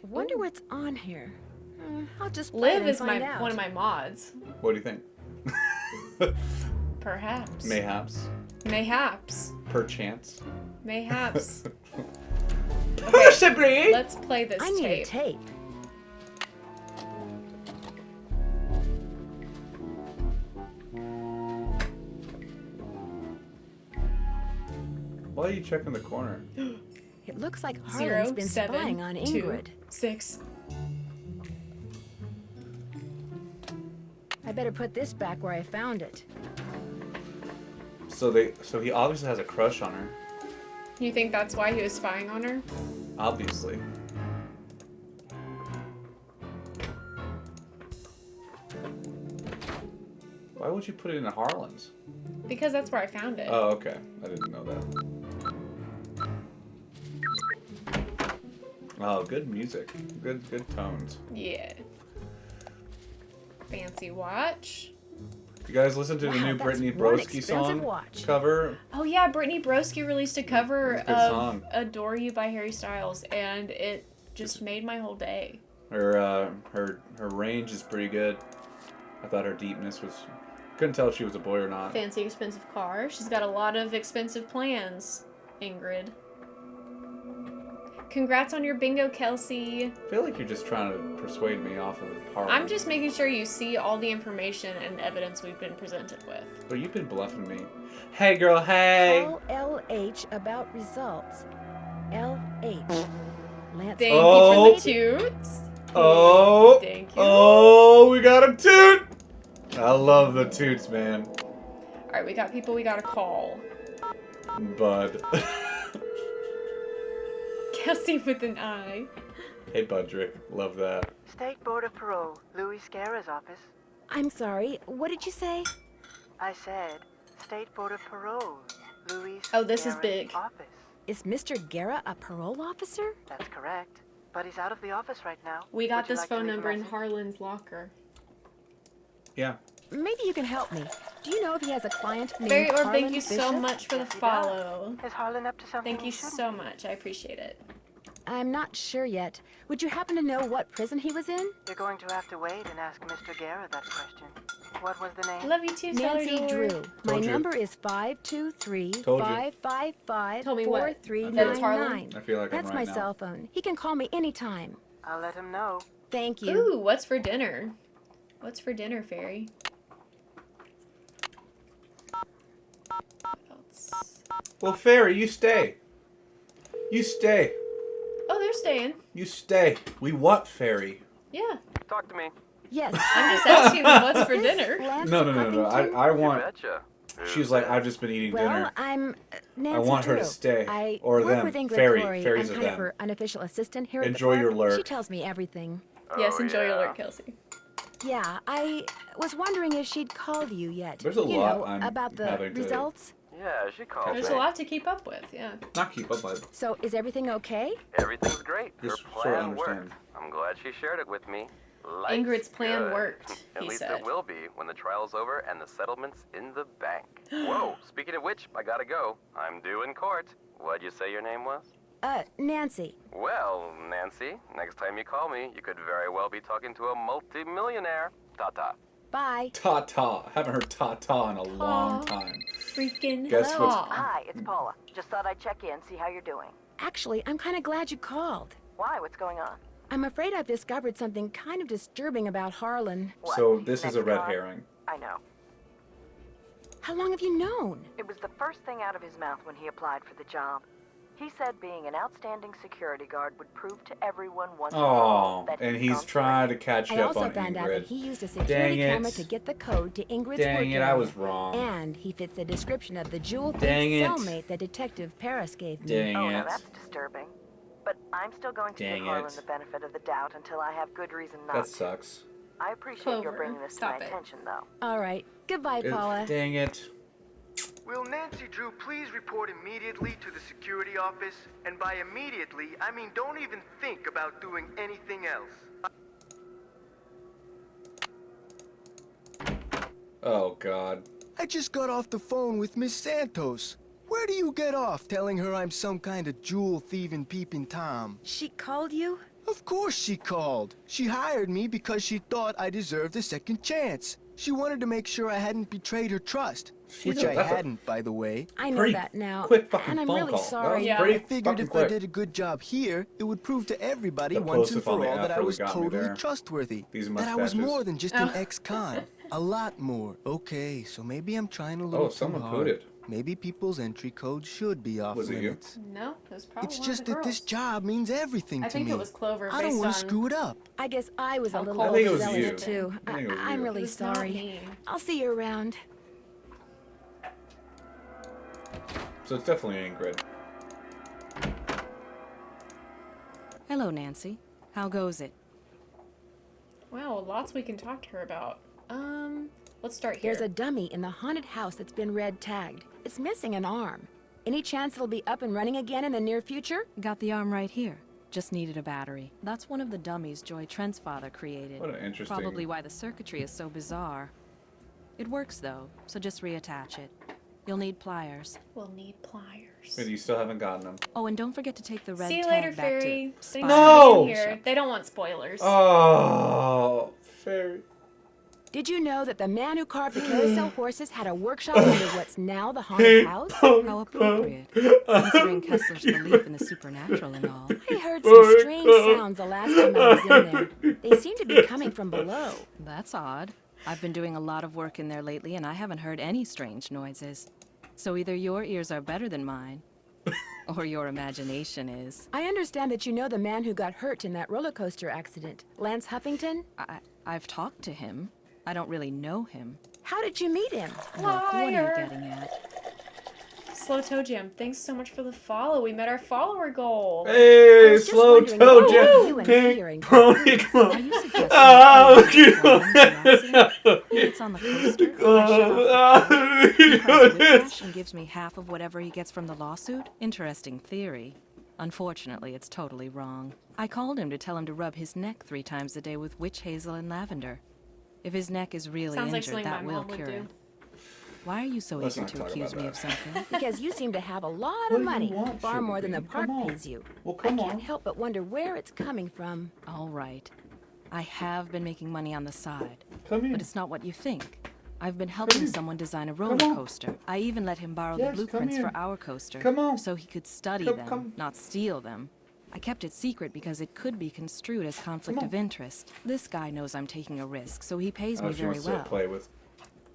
Wonder what's on here. I'll just play Liv it and is find out. one of my mods. What do you think? Perhaps. Mayhaps. Mayhaps. Perchance. Mayhaps. Possibly. Let's play this I need tape. a tape. Why are you checking the corner? It looks like 0, Harlan's been 7, spying on 2, Ingrid. 6. I better put this back where I found it. So he obviously has a crush on her. You think that's why he was spying on her? Obviously. Why would you put it in Harlan's? Because that's where I found it. Oh, okay. I didn't know that. Oh, good music. Good tones. Yeah. Fancy watch. You guys listen to the new Brittany Broski song cover? Oh yeah, Brittany Broski released a cover It's a good of song. "Adore You" by Harry Styles, and it just made my whole day. Her range is pretty good. I thought her deepness was. Couldn't tell if she was a boy or not. Fancy expensive car. She's got a lot of expensive plans, Ingrid. Congrats on your bingo, Kelsey. I feel like you're just trying to persuade me off of Harlan. I'm just making sure you see all the information and evidence we've been presented with. But you've been bluffing me. Hey, girl, hey! Call LH about results. LH. Lance. Thank you for the toots. Oh! Thank you. Oh, we got a toot! I love the toots, man. Alright, we got people we gotta call. Bud. Kelsey with an I. Hey, Budrick. Love that. State Board of Parole, Louis Scarra's office. I'm sorry, what did you say? I said, State Board of Parole, Louis Oh, this is Scarra's big. office. Is Mr. Guerra a parole officer? That's correct. But he's out of the office right now. We got Would you this like to phone leave a number in message? Harlan's locker. Yeah. Maybe you can help me. Do you know if he has a client named Barry Orb, Harlan thank you so Bishop? much for the Yes, he follow. Is Harlan up to something? Thank you so much. I appreciate it. I'm not sure yet. Would you happen to know what prison he was in? You're going to have to wait and ask Mr. Guerra that question. What was the name? Love you too, Nancy Celery. Drew. My Told you. number is 523-555-4399. Told me what? That it's Harlan? I feel like That's I'm my right now. cell phone. He can call me anytime. I'll let him know. Thank you. Ooh, what's for dinner? What's for dinner, Fairy? What else? Well, Fairy, you stay. You stay. Oh, they're staying. You stay. We want Fairy. Yeah. Talk to me. Yes. I'm just asking what's for dinner. No. I want. Betcha. She's like, I've just been eating Well, dinner. I'm Nancy I want her to Drew. stay. I Or work them. with Ingrid Fairy. Corey. Fairies I'm are kind of them. her unofficial assistant here Enjoy at the your park. lurk. She tells me everything. Yes, enjoy your yeah. lurk, Kelsey. Yeah, I was wondering if she'd called you yet. There's a you lot know, I'm about the having to- results. Yeah, she called There's me. a lot to keep up with, yeah. Not keep up with. So is everything okay? Everything's great. Her Just plan sort of understand. worked. I'm glad she shared it with me. Life's Ingrid's plan good. worked, At he least said. it will be when the trial's over and the settlement's in the bank. Whoa, speaking of which, I gotta go. I'm due in court. What'd you say your name was? Nancy. Well, Nancy, next time you call me, you could very well be talking to a multi-millionaire. Ta-ta. Bye. Ta-ta. Haven't heard ta-ta in a long time. Freaking Guess hell. what's- Hi, it's Paula. Just thought I'd check in, see how you're doing. Actually, I'm kind of glad you called. Why? What's going on? I'm afraid I've discovered something kind of disturbing about Harlan. What? So this is Next a red con? herring. I know. How long have you known? It was the first thing out of his mouth when he applied for the job. He said being an outstanding security guard would prove to everyone once and for all Oh, that and he's he's gone trying to catch I you up also on found out that Ingrid. he used a Dang security it. camera to get the code to Ingrid's Dang work it, area. I was wrong. And he fits the description of the jewel-thief Dang it. cellmate that Detective Paris gave me. Dang Oh, it. now that's disturbing. But I'm still going to Dang give Harlan it. the benefit of the doubt until I have good reason not That to. sucks. I appreciate your Clover, bringing this to stop my it. attention, though. All right. Goodbye, Paula. Dang it. Will Nancy Drew please report immediately to the security office? And by immediately, I mean don't even think about doing anything else. Oh, God. I just got off the phone with Miss Santos. Where do you get off telling her I'm some kind of jewel-thieving peeping Tom? She called you? Of course she called. She hired me because she thought I deserved a second chance. She wanted to make sure I hadn't betrayed her trust. Which I hadn't, by the way. I know Pretty that now. quick fucking and I'm phone really call. That sorry. was Yeah. pretty I figured fucking if quick. I did a good job here, it would prove to everybody The once and plosive on for the all that I afro was got me totally there. trustworthy. These That I was mustaches. more than just an Oh. ex-con. A lot more. Okay, so maybe I'm trying a little Oh, too someone hard. pooted. Maybe people's entry code should be off Was it you? limits. No, it was probably It's one just of the that this girls. job means everything I to think me. it was Clover I don't based want on to screw it up. I guess I was a how little I think it was overzealous you. too. I think it was I'm you. really It was not sorry. me. I'll see you around. So it's definitely Ingrid. Hello, Nancy. How goes it? Wow, lots we can talk to her about. Let's start here. There's a dummy in the haunted house that's been red tagged. It's missing an arm. Any chance it'll be up and running again in the near future? Got the arm right here. Just needed a battery. That's one of the dummies Joy Trent's father created. What an interesting... Probably why the circuitry is so bizarre. It works, though, so just reattach it. You'll need pliers. We'll need pliers. But you still haven't gotten them. Oh, and don't forget to take the red See you tag later, back Fairy. to... Thanks No! for being here. They don't want spoilers. Oh, Fairy. Did you know that the man who carved the carousel horses had a workshop under what's now the haunted house? How appropriate, considering Kessler's belief in the supernatural and all. I heard some strange sounds the last time I was in there. They seem to be coming from below. That's odd. I've been doing a lot of work in there lately, and I haven't heard any strange noises. So either your ears are better than mine, or your imagination is. I understand that you know the man who got hurt in that roller coaster accident, Lance Huffington? I've talked to him. I don't really know him. How did you meet him? Look, what are you getting at? Slow Toe Jam, thanks so much for the follow. We met our follower goal. Hey, Slow Toe Jam. Pink Pony Club. Are you suggesting that he gets on the coaster? He causes whiplash and gives me half of whatever he gets from the lawsuit? Interesting theory. Unfortunately, it's totally wrong. I called him to tell him to rub his neck 3 times a day with witch hazel and lavender. If his neck is really injured, that will cure it. Why are you so eager to accuse me of something? Because you seem to have a lot of money, far more than the park pays you. Well, I can't help but wonder where it's coming from. All right. I have been making money on the side. Come here. But it's not what you think. I've been helping someone design a roller coaster. I even let him borrow the blueprints for our coaster. So he could study them, not steal them. I kept it secret because it could be construed as conflict of interest. This guy knows I'm taking a risk, so he pays me very well. Play with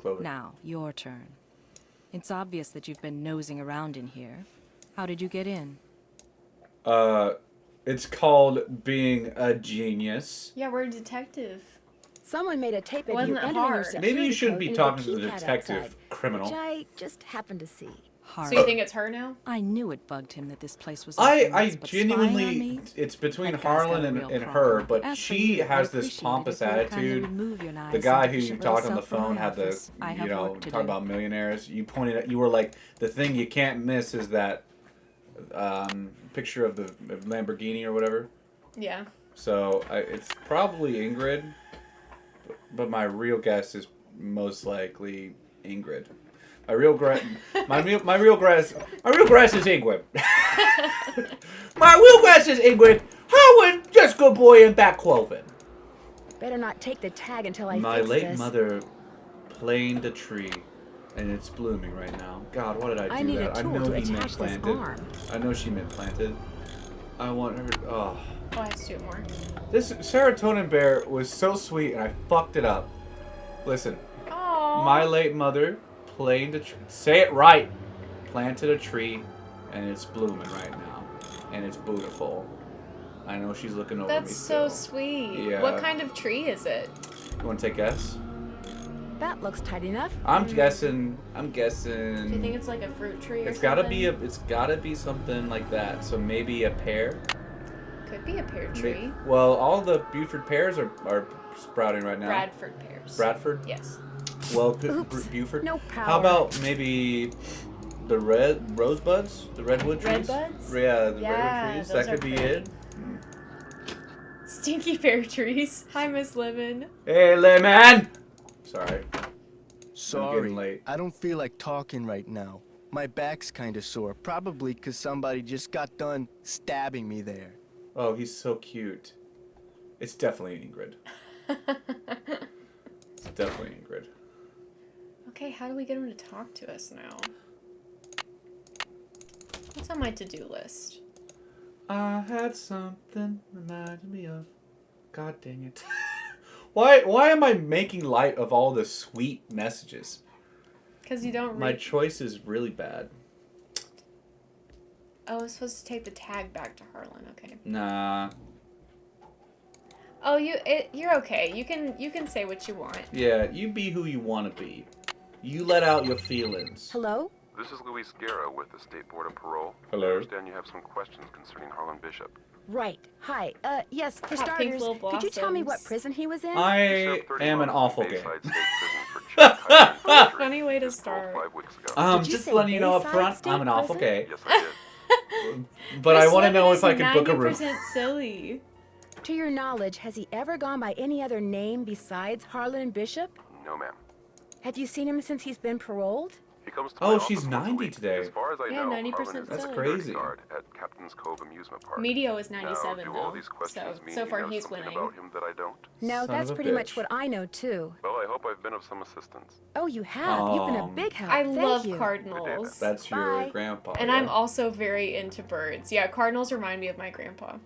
Clover. Now, your turn. It's obvious that you've been nosing around in here. How did you get in? It's called being a genius. Yeah, we're a detective. Someone made a tape of you Wasn't entering hard. your security Maybe you shouldn't be code talking into to the keypad detective outside, criminal. which I just happened to see. Hard. So you think it's her now? I knew it bugged him that this place was I genuinely, it's between Harlan and her, but she has this pompous attitude. The guy who you talked on the phone had the, talking about millionaires. You pointed at, you were like, the thing you can't miss is that picture of the Lamborghini or whatever. Yeah. So it's probably Ingrid, but my real guess is most likely Ingrid. My real guess is Ingrid. My real guess is Ingrid. Howard, just good boy in back clothing. Better not take the tag until I My fix late this. mother planed a tree, and it's blooming right now. God, what did I do? I need that? a tool I know to he meant attach this planted. arm. I know she meant planted. I want her. Oh. Oh, I have to do it more. This serotonin bear was so sweet, and I fucked it up. Listen. Aww. My late mother planted a tree. Say it right. Planted a tree, and it's blooming right now, and it's beautiful. I know she's looking over me. That's so sweet. Yeah. What kind of tree is it? You want to take a guess? That looks tight enough. I'm guessing. Do you think it's like a fruit tree or It's something? It's gotta be something like that. So maybe a pear. Could be a pear tree. Well, all the Buford pears are sprouting right now. Bradford pears. Bradford? Yes. Well, Oops, Buford. no power. How about maybe the rosebuds? The redwood trees? Redbuds? Yeah, the Yeah, redwood trees. those That could are be pretty. it. Stinky pear trees. Hi, Miss Lemon. Hey, Lemon! Sorry. Sorry, getting late. I don't feel like talking right now. My back's kinda sore, probably because somebody just got done stabbing me there. Oh, he's so cute. It's definitely Ingrid. It's definitely Ingrid. Okay, how do we get him to talk to us now? What's on my to-do list? I had something reminded me of. God dang it. Why am I making light of all the sweet messages? Because you don't read... My choice is really bad. Oh, I'm supposed to take the tag back to Harlan. Okay. Nah. Oh, you're okay. You can say what you want. Yeah, you be who you want to be. You let out your feelings. Hello? This is Luis Guerra with the State Board of Parole. Hello. I understand you have some questions concerning Harlan Bishop. Right. Hi. Yes, for Hot pink starters, little could you tell me what blossoms. prison he was in? I am an awful gay. What a funny way to start. Just letting you know up front, I'm an awful gay. Yes, I did. But I want to know if I can book a room. 90% silly. To your knowledge, has he ever gone by any other name besides Harlan Bishop? No, ma'am. Have you seen him since he's been paroled? He comes to Oh, my office she's once a 90 week. today. As far as I Yeah, know, 90% Harlan is That's the crazy. security guard at Captain's Cove Amusement Park. Medio is Now, 97 do though. all these questions mean So you far know he's something winning. about him that I don't? No, Son that's of a pretty much bitch. what I know too. Well, I hope I've been of some assistance. Oh, you have. You've been a big help. I Thank love you. cardinals. That's your Bye. grandpa. And yeah? I'm also very into birds. Yeah, cardinals remind me of my grandpa.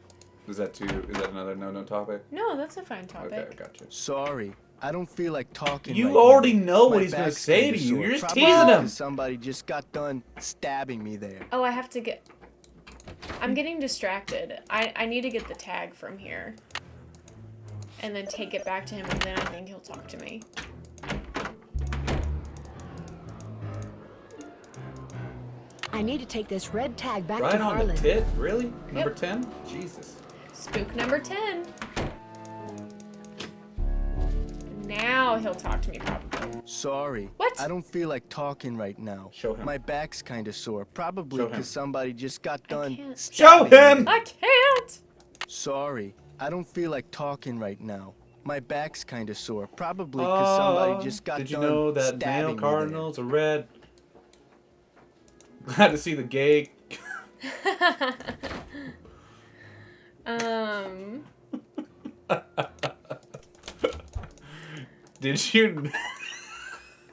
Is that another no topic? No, that's a fine topic. Okay, gotcha. Sorry, I don't feel like talking. You right already now. know what My he's gonna back's say kinda to you. sore, You're just probably teasing him. because somebody just got done stabbing me there. Oh, I have to get... I'm getting distracted. I need to get the tag from here. And then take it back to him, and then I think he'll talk to me. I need to take this red tag back Right to on Harlan. the tit? Really? Number 10? Jesus. Spook number 10. Now he'll talk to me probably. Sorry. What? I don't feel like talking right now. Show him. My back's kind of sore, probably Show him. because somebody just got done can't. Show stabbing him! me. I can't! Sorry, I don't feel like talking right now. My back's kind of sore, probably because somebody just got Did you done know that stabbing male me cardinals are red? Glad to see the gay. Did you?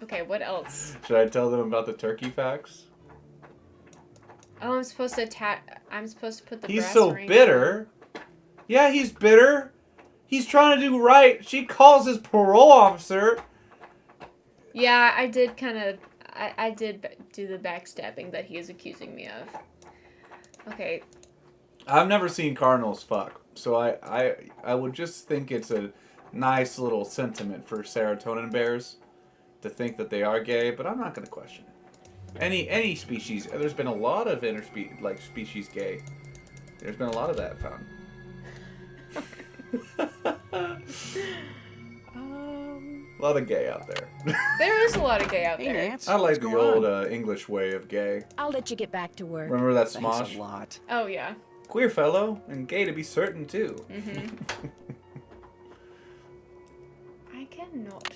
Okay, what else? Should I tell them about the turkey facts? Oh, I'm supposed to put the He's brass so ring bitter. Yeah, he's bitter. He's trying to do right. She calls his parole officer. Yeah, I did kind of... I did do the backstabbing that he is accusing me of. Okay. I've never seen cardinals fuck, so I would just think it's a nice little sentiment for serotonin bears to think that they are gay, but I'm not going to question it. Any species, there's been a lot of species gay. There's been a lot of that found. A lot of gay out there. There is a lot of gay out there. Nance, I like what's the going old on? English way of gay. I'll let you get back to work. Remember that Thanks smosh? a lot. Oh, yeah. Queer fellow, and gay to be certain too. Mm-hmm. I cannot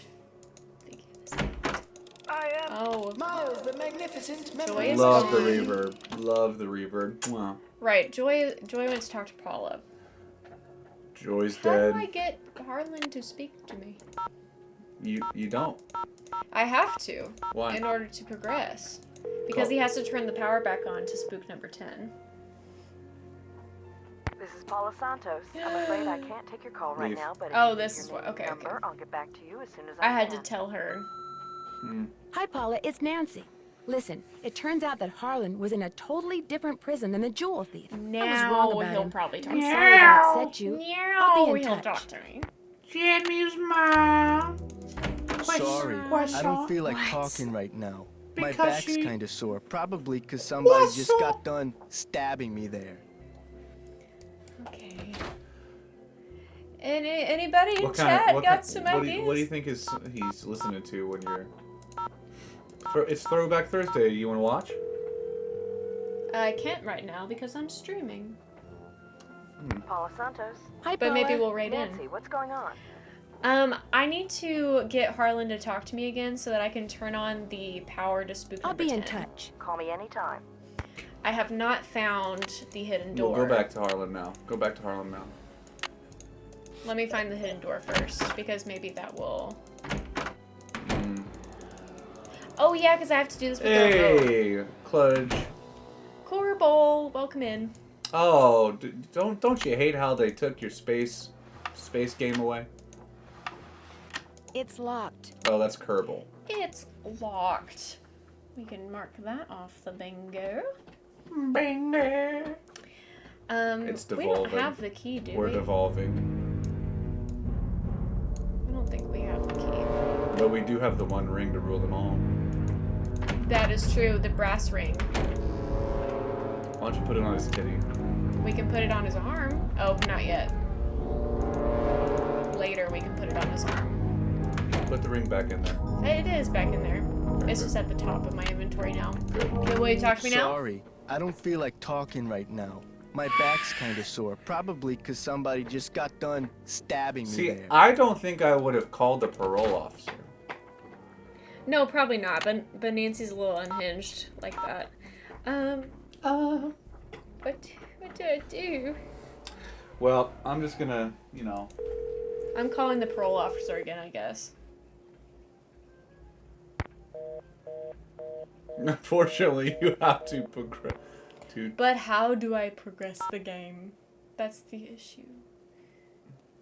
figure this out. I am Oh. Miles the Magnificent. Joy is Love the gone. reverb. Love the reverb. Wow. Right, Joy went to talk to Paula. Joy's How dead. do I get Harlan to speak to me? You don't. I have to. Why? In order to progress. Because he has to turn the power back on to spook number 10. This is Paula Santos. I'm afraid I can't take your call right Leave. now, but if Oh, you this leave is your what... name Okay, and okay. number, I'll get back to you as soon as I I had can. to tell her. Hi, Paula. It's Nancy. Listen, it turns out that Harlan was in a totally different prison than the jewel thief. I was wrong Now about he'll him. probably talk I'm to me. sorry to upset you. I'll be in He'll touch. talk to me. Jimmy's mom. Sorry, I don't feel like What? talking right now. My Because back's she- kind of sore, probably because somebody What's just so- got done stabbing me there. Okay. Anybody in What chat kind? What got kind? some What ideas? do you think he's listening to when you're? It's Throwback Thursday. You want to watch? I can't right now because I'm streaming. Paula Santos. Hi, But Paula. maybe we'll write Nancy, in. what's going on? I need to get Harlan to talk to me again so that I can turn on the power to spook I'll number be in 10. touch. Call me anytime. I have not found the hidden door. We'll go back to Harlan now. Go back to Harlan now. Let me find the hidden door first, because maybe that will... Oh yeah, because I have to do this with the remote. Hey, Cludge. Corbel, welcome in. Oh, don't you hate how they took your space game away? It's locked. Oh, that's Kerbal. It's locked. We can mark that off the bingo. Bingo. It's We devolving. don't have the key, do We're we? devolving. I don't think we have the key. But we do have the one ring to rule them all. That is true. The brass ring. Why don't you put it on his titty? We can put it on his arm. Oh, not yet. Later, we can put it on his arm. Put the ring back in there. It is back in there. It's just at the top of my inventory now. Okay, will you talk to me now? Sorry, I don't feel like talking right now. My back's kind of sore, probably because somebody just got done stabbing me there. I don't think I would have called the parole officer. No, probably not. But Nancy's a little unhinged like that. What do I do? Well, I'm just gonna, you know. I'm calling the parole officer again, I guess. Unfortunately, you have to progress. But how do I progress the game? That's the issue.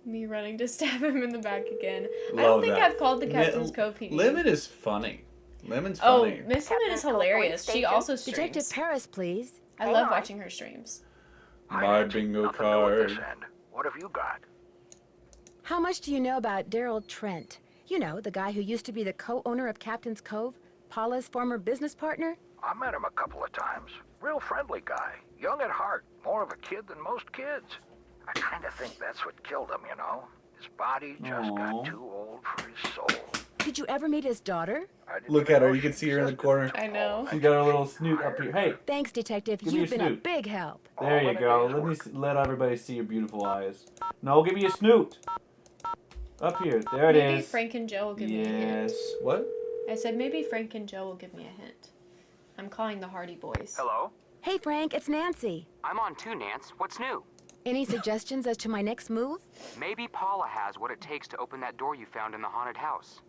Me running to stab him in the back again. I don't think I've called the Captain's Cove PD. Lemon is funny. Lemon's funny. Oh, Miss Lemon is hilarious. She also streams. Detective Paris, please. I love watching her streams. My bingo card. What have you got? How much do you know about Daryl Trent? You know, the guy who used to be the co-owner of Captain's Cove, Paula's former business partner? I met him a couple of times. Real friendly guy. Young at heart. More of a kid than most kids. I kind of think that's what killed him, you know? His body just got too old for his soul. Did you ever meet his daughter? Look at her. You can see her in the corner. I know. She got her little snoot up here. Hey. Thanks, Detective. Give me You've your been a snoot. big help. There you go. Let everybody see your beautiful eyes. No, give me a snoot. Up here. There it is. Maybe Frank and Joe will give me a hint. Yes. What? I said maybe Frank and Joe will give me a hint. I'm calling the Hardy Boys. Hello? Hey, Frank, it's Nancy. I'm on too, Nance. What's new? Any suggestions as to my next move? Maybe Paula has what it takes to open that door you found in the haunted house.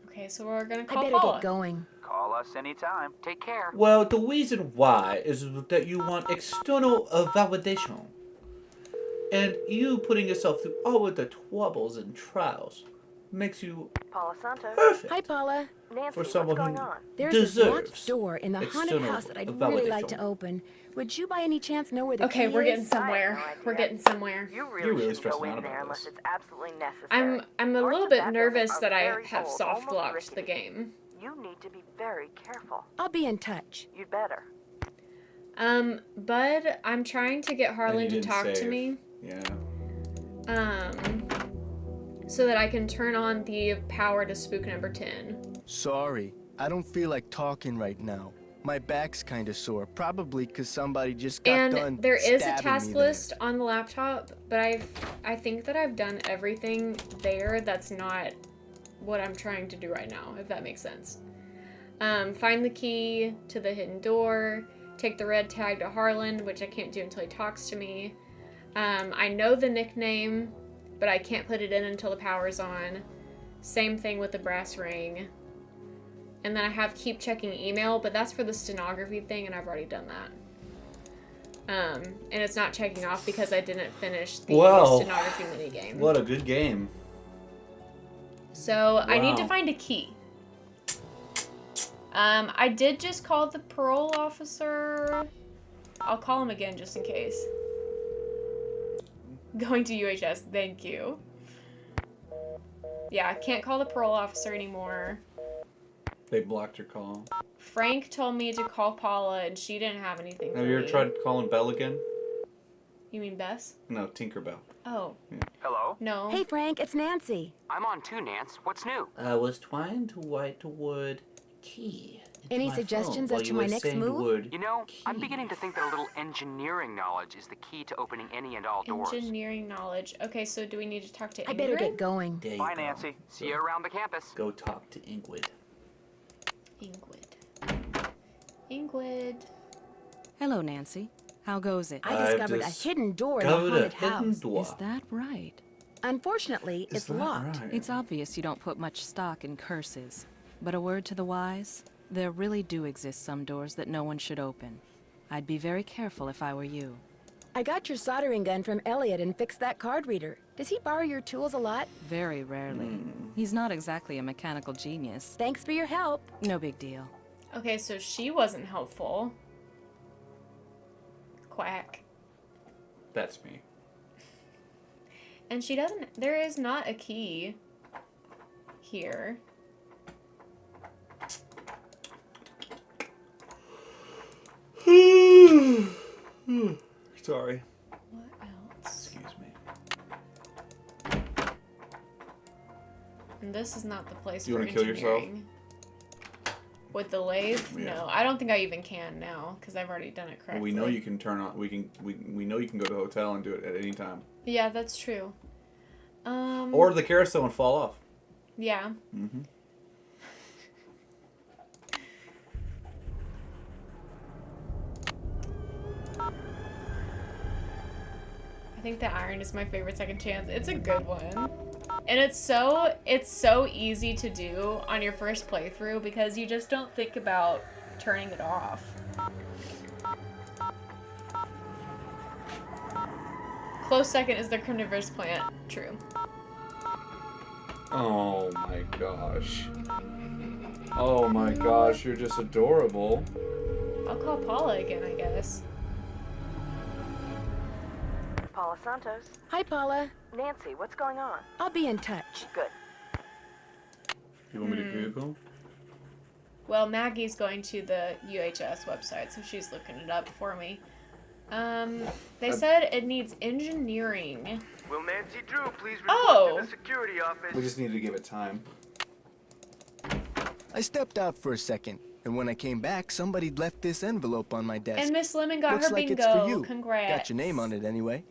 Okay, so we're gonna call I better Paula. get going. Call us anytime. Take care. Well, the reason why is that you want external validation. And you putting yourself through all of the troubles and trials makes you Paula Santos. perfect. Hi, Paula. Nancy, for someone what's going who on? There's this locked deserves door in the haunted external house that I'd really like to validation. open. Would you by any chance know where the key Okay, we're getting is? somewhere. We're getting somewhere. You You're really really should stressing go out in there about unless this. it's absolutely necessary. I'm a Parts little of bit that nervous building that are I very have old, soft almost locked the rickety. game. You need to be very careful. I'll be in touch. You'd better. Bud, I'm trying to get And Harlan you to didn't talk to save. me. Yeah. So that I can turn on the power to spook number 10. Sorry, I don't feel like talking right now. My back's kind of sore, probably because somebody just got done And there is a stabbing task me there. list on the laptop, but I think that I've done everything there that's not what I'm trying to do right now, if that makes sense. Find the key to the hidden door, take the red tag to Harlan, which I can't do until he talks to me. I know the nickname, but I can't put it in until the power's on. Same thing with the brass ring. And then I have keep checking email, but that's for the stenography thing, and I've already done that. And it's not checking off because I didn't finish the stenography minigame. What a good game. So I need to Wow. find a key. I did just call the parole officer. I'll call him again just in case. Going to UHS, thank you. Yeah, I can't call the parole officer anymore. They blocked your call. Frank told me to call Paula, and she didn't have anything for Have you me. ever tried calling Belle again? You mean Bess? No, Tinkerbell. Oh. Hello? No. Hey, Frank, it's Nancy. I'm on too, Nance. What's new? I was trying to write the word key. into Any my suggestions phone as to while my you were next saying the move? word You know, I'm beginning to think that a little engineering knowledge is the key to opening any and all doors. Engineering knowledge. Okay, so do we need to talk to Ingrid? I better get going. There you Bye, go. Nancy. See you around the campus. Go talk to Ingrid. Ingrid. Hello, Nancy. How goes it? I discovered a hidden door in the haunted house. Is that right? Unfortunately, it's locked. It's obvious you don't put much stock in curses. But a word to the wise, there really do exist some doors that no one should open. I'd be very careful if I were you. I got your soldering gun from Elliot and fixed that card reader. Does he borrow your tools a lot? Very rarely. He's not exactly a mechanical genius. Thanks for your help. No big deal. Okay, so she wasn't helpful. Quack. That's me. And she doesn't... There is not a key here. Sorry. What else? Excuse me. And this is not the place You for wanna kill yourself? engineering. With the lathe? Yeah. No, I don't think I even can now because I've already done it correctly. Well, we know you can turn on. We know you can go to the hotel and do it at any time. Yeah, that's true. Or the carousel and fall off. Yeah. Mm-hmm. I think the iron is my favorite second chance. It's a good one. And it's so easy to do on your first playthrough because you just don't think about turning it off. Close second is the carnivorous plant. True. Oh my gosh. Oh my gosh, you're just adorable. I'll call Paula again, I guess. Paula Santos. Hi, Paula. Nancy, what's going on? I'll be in touch. Good. You want me to Google? Well, Maggie's going to the UHS website, so she's looking it up for me. They said it needs engineering. Will Nancy Drew please report to the security office? We just need to give it time. I stepped out for a second, and when I came back, somebody'd left this envelope on my desk. And Miss Lemon got Looks her like bingo. it's for you. Congrats. Got your name on it anyway.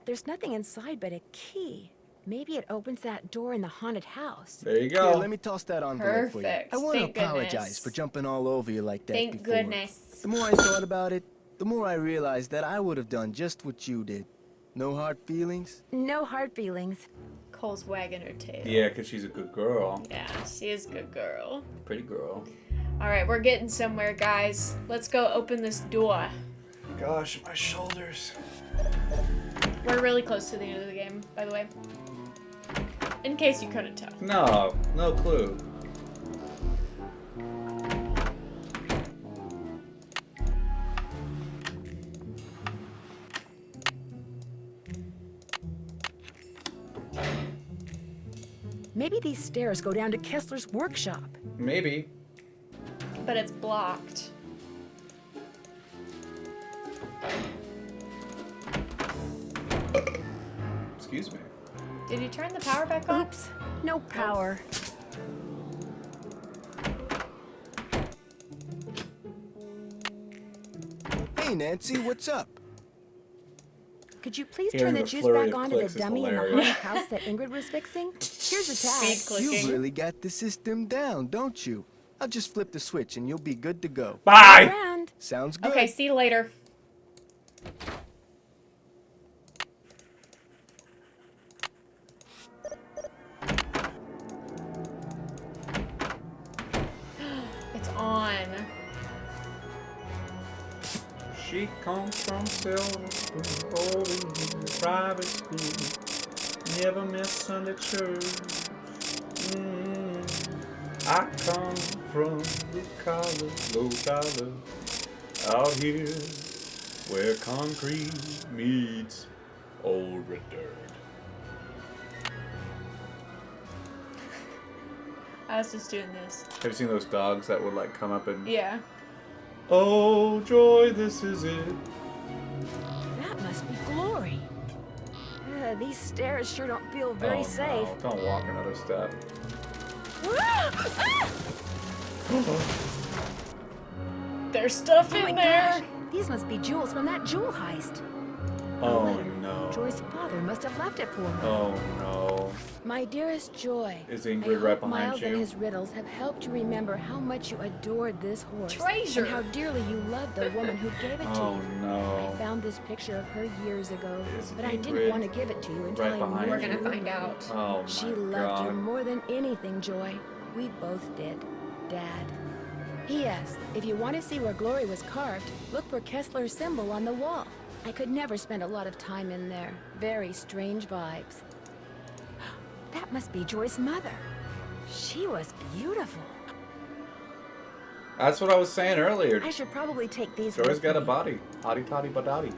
There's nothing inside but a key. Maybe it opens that door in the haunted house. There you go. Here, let me toss that envelope for you. Perfect. I want to Thank apologize goodness. for jumping all over you like that Thank before. goodness. The more I thought about it, the more I realized that I would have done just what you did. No hard feelings? No hard feelings. Cole's wagging her tail. Yeah, because she's a good girl. Yeah, she is a good girl. Pretty girl. Alright, we're getting somewhere, guys. Let's go open this door. Gosh, my shoulders. We're really close to the end of the game, by the way. In case you couldn't tell. No clue. Maybe these stairs go down to Kessler's workshop. Maybe. But it's blocked. Excuse me. Did you turn the power back on? Oops, no power. Hey, Nancy, what's up? Could you please Hearing turn the the juice flurry back of onto the clicks is dummy in the hilarious. haunted house that Ingrid was fixing? Here's a tag. You've really got the system down, don't you? I'll just flip the switch and you'll be good to go. Bye! Around. Sounds good. Okay, see you later. It's on. She comes from Silver Spoon, boarding in private school. Never miss Sunday church. I come from blue collar, low collar, out here where concrete meets old red dirt. I was just doing this. Have you seen those dogs that would like come up and Yeah. oh joy, this is it. That must be Glory. These stairs sure don't feel very Oh, safe. no. Don't walk another step. There's stuff Oh my in there. gosh, these must be jewels from that jewel heist. Oh no. Joy's father must have left it for her. Oh no. My dearest Joy, Is I Ingrid hope right behind Miles you? and his riddles have helped you remember how much you adored this horse. Treasure. And how dearly you loved the woman who gave it to Oh you. no. I found this picture of her years ago, Is but I Ingrid didn't want to give it to you until right I behind knew We're you? gonna you find out. Oh my She loved you god. more than anything, Joy. We both did. Dad. P.S. If you want to see where Glory was carved, look for Kessler's symbol on the wall. I could never spend a lot of time in there. Very strange vibes. That must be Joy's mother. She was beautiful. That's what I was saying earlier. I should probably take these Joy's with got a me. body. Hottie toddy badotty.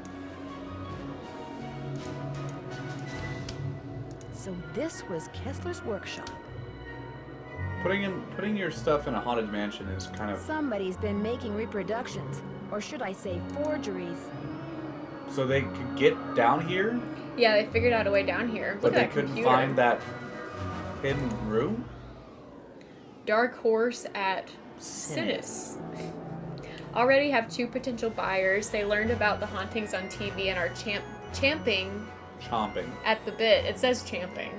So this was Kessler's workshop. Putting your stuff in a haunted mansion is kind of Somebody's been making reproductions, or should I say forgeries. So they could get down here? Yeah, they figured out a way down here. But Look they at that couldn't computer. find that hidden room? Dark horse at Sinis. Already have 2 potential buyers. They learned about the hauntings on TV and are champing at the bit. It says champing,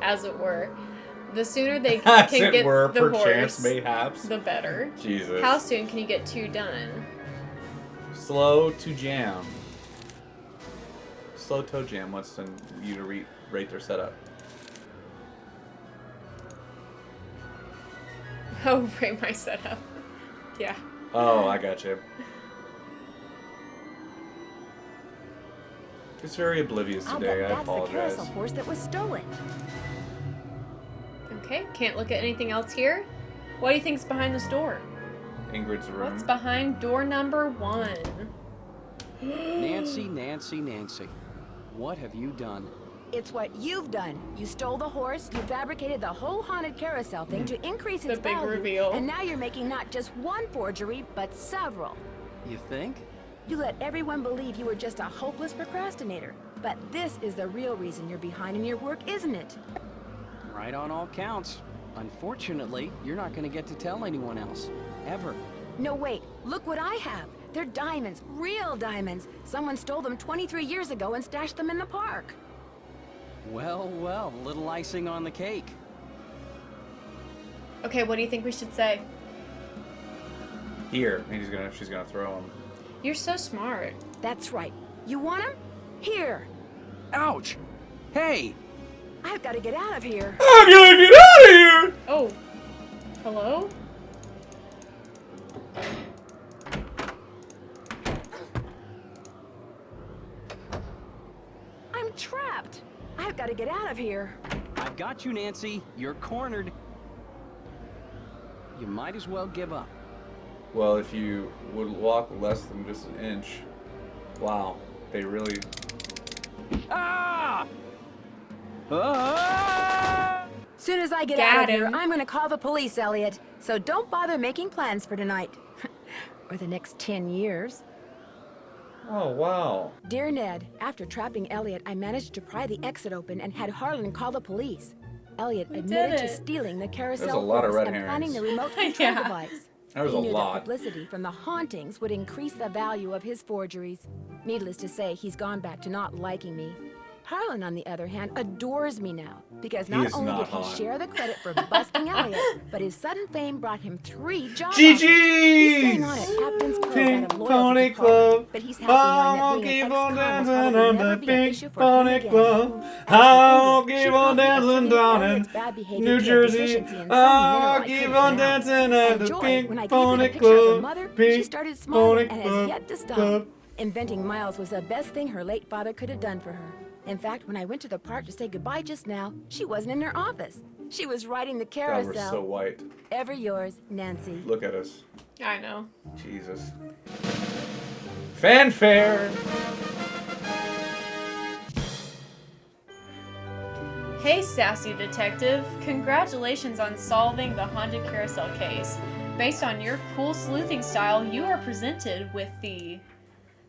as it were. The sooner they can get the horse, mayhaps, the better. Jesus. How soon can you get 2 done? Slow to jam. Slow toe jam wants you to rate their setup. Oh, rate my setup. Yeah. Oh, I got you. It's very oblivious today. I apologize. The carousel horse that was stolen. Okay, can't look at anything else here. What do you think's behind this door? Ingrid's room. What's behind door number 1? Nancy, Nancy, Nancy. What have you done? It's what you've done. You stole the horse, you fabricated the whole haunted carousel thing to increase its big value, reveal. and now you're making not just one forgery, but several. You think? You let everyone believe you were just a hopeless procrastinator. But this is the real reason you're behind in your work, isn't it? Right on all counts. Unfortunately, you're not going to get to tell anyone else. Ever. No, wait. Look what I have. They're diamonds. Real diamonds. Someone stole them 23 years ago and stashed them in the park. Well, well, a little icing on the cake. Okay, what do you think we should say? Here. And she's gonna throw him. You're so smart. That's right. You want him? Here. Ouch! Hey! I've got to get out of here. I'm gonna get out of here! Oh. Hello? I'm trapped. I've got to get out of here. I've got you, Nancy. You're cornered. You might as well give up. Well, if you would walk less than just an inch. Wow. They really... Ah! Ah! Soon as I get out of here, I'm going to call the police, Elliot. So don't bother making plans for tonight. Or the next 10 years. Oh, wow. Dear Ned, after trapping Elliot, I managed to pry the exit open and had Harlan call the police. Elliot admitted to stealing the carousel There's a lot of horse red and planning the herrings. remote control device. There's He a knew lot. that publicity from the hauntings would increase the value of his forgeries. Needless to say, he's gone back to not liking me. Harlan, on the other hand, adores me now, because not only did he share the credit for busting Elliot, but his sudden fame brought him 3 job offers. He's staying on at Captain's Club out of loyalty to Carl, but he's happy knowing that being an ex-con will never be an issue for him again. I'll keep on dancing down in New Jersey. I'll keep on dancing at the Pink Pony Club. She started smiling and has yet to stop. Inventing Miles was the best thing her late father could have done for her. In fact, when I went to the park to say goodbye just now, she wasn't in her office. She was riding the God, carousel. we're so white. Ever yours, Nancy. Look at us. I know. Jesus. Fanfare! Hey, sassy detective. Congratulations on solving the haunted carousel case. Based on your cool sleuthing style, you are presented with the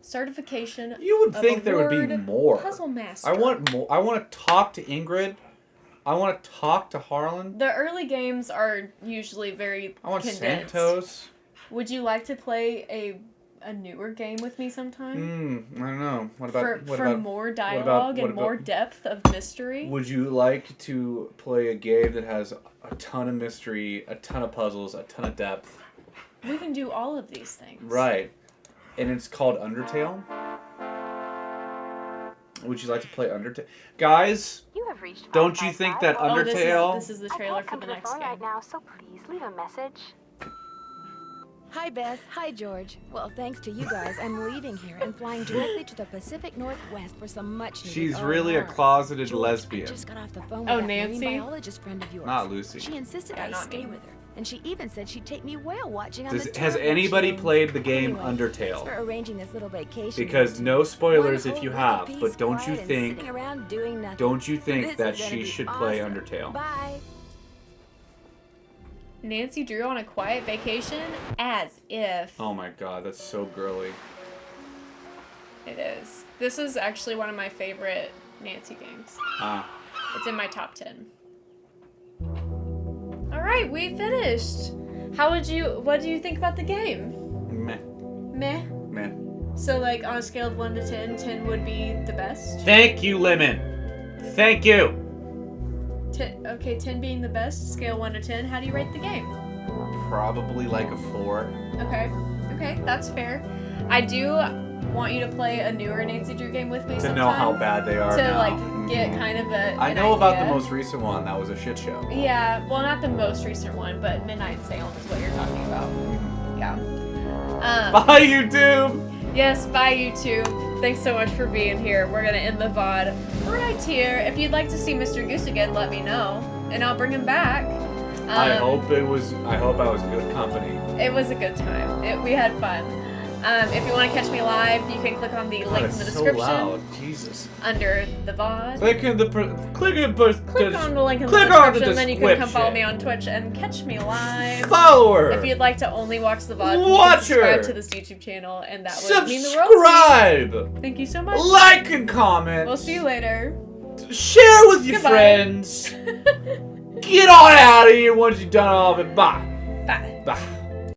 certification. You would think there would be more. Puzzle master. I want more. I want to talk to Ingrid. I want to talk to Harlan. The early games are usually very I want condensed. Santos. Would you like to play a newer game with me sometime? I don't know. What about for more dialogue and more depth of mystery? Would you like to play a game that has a ton of mystery, a ton of puzzles, a ton of depth? We can do all of these things. Right. And it's called Undertale. Would you like to play Undertale? Guys, don't you think that Undertale... This is the trailer for the next game. Right now, so please leave a message. Hi, Beth. Hi, George. Well, thanks to you guys, I'm leaving here and flying directly to the Pacific Northwest for some much-needed She's really a closeted lesbian. I just got off the phone with Oh, that Nancy? marine biologist friend of yours. Not Lucy. She insisted Yeah, I not stay me. with her. And she even said she'd take me whale watching on the Has Turbo anybody Chains. played the game Anyway, Undertale? thanks for arranging this little vacation. Because Nancy. no spoilers One if you whole week of have, peace, but don't you quiet, and think... sitting around doing nothing. Don't you think This that is gonna she be should play awesome. Undertale? Bye. Nancy Drew on a quiet vacation? As if. Oh my god, that's so girly. It is. This is actually one of my favorite Nancy games. It's in my top 10. All right, we finished. What do you think about the game? Meh. Meh? Meh. So, like, on a scale of 1 to 10, 10 would be the best? Thank you, Lemon. Thank you. 10 being the best, scale 1 to 10. How do you rate the game? Probably like a 4. Okay, that's fair. I do want you to play a newer Nancy Drew game with me To sometime. know how bad they are to, now. like, get kind of I know about the most recent one. That was a shit show. Yeah, well, not the most recent one, but Midnight Salem is what you're talking about. Yeah. Bye, YouTube! Yes, bye, YouTube. Thanks so much for being here. We're gonna end the VOD right here. If you'd like to see Mr. Goose again, let me know, and I'll bring him back. I hope I was good company. It was a good time. We had fun. If you want to catch me live, you can click on the link in the description. So loud. Jesus. Under the VOD. Click on the link in the description, then you can come follow me on Twitch and catch me live. Follower. If you'd like to only watch the VOD, you Watcher. can subscribe to this YouTube channel, and that would mean the world to me. Thank you so much. Like and comment. We'll see you later. Share with your friends. Get on out of here once you've done all of it. Bye. Bye. Bye.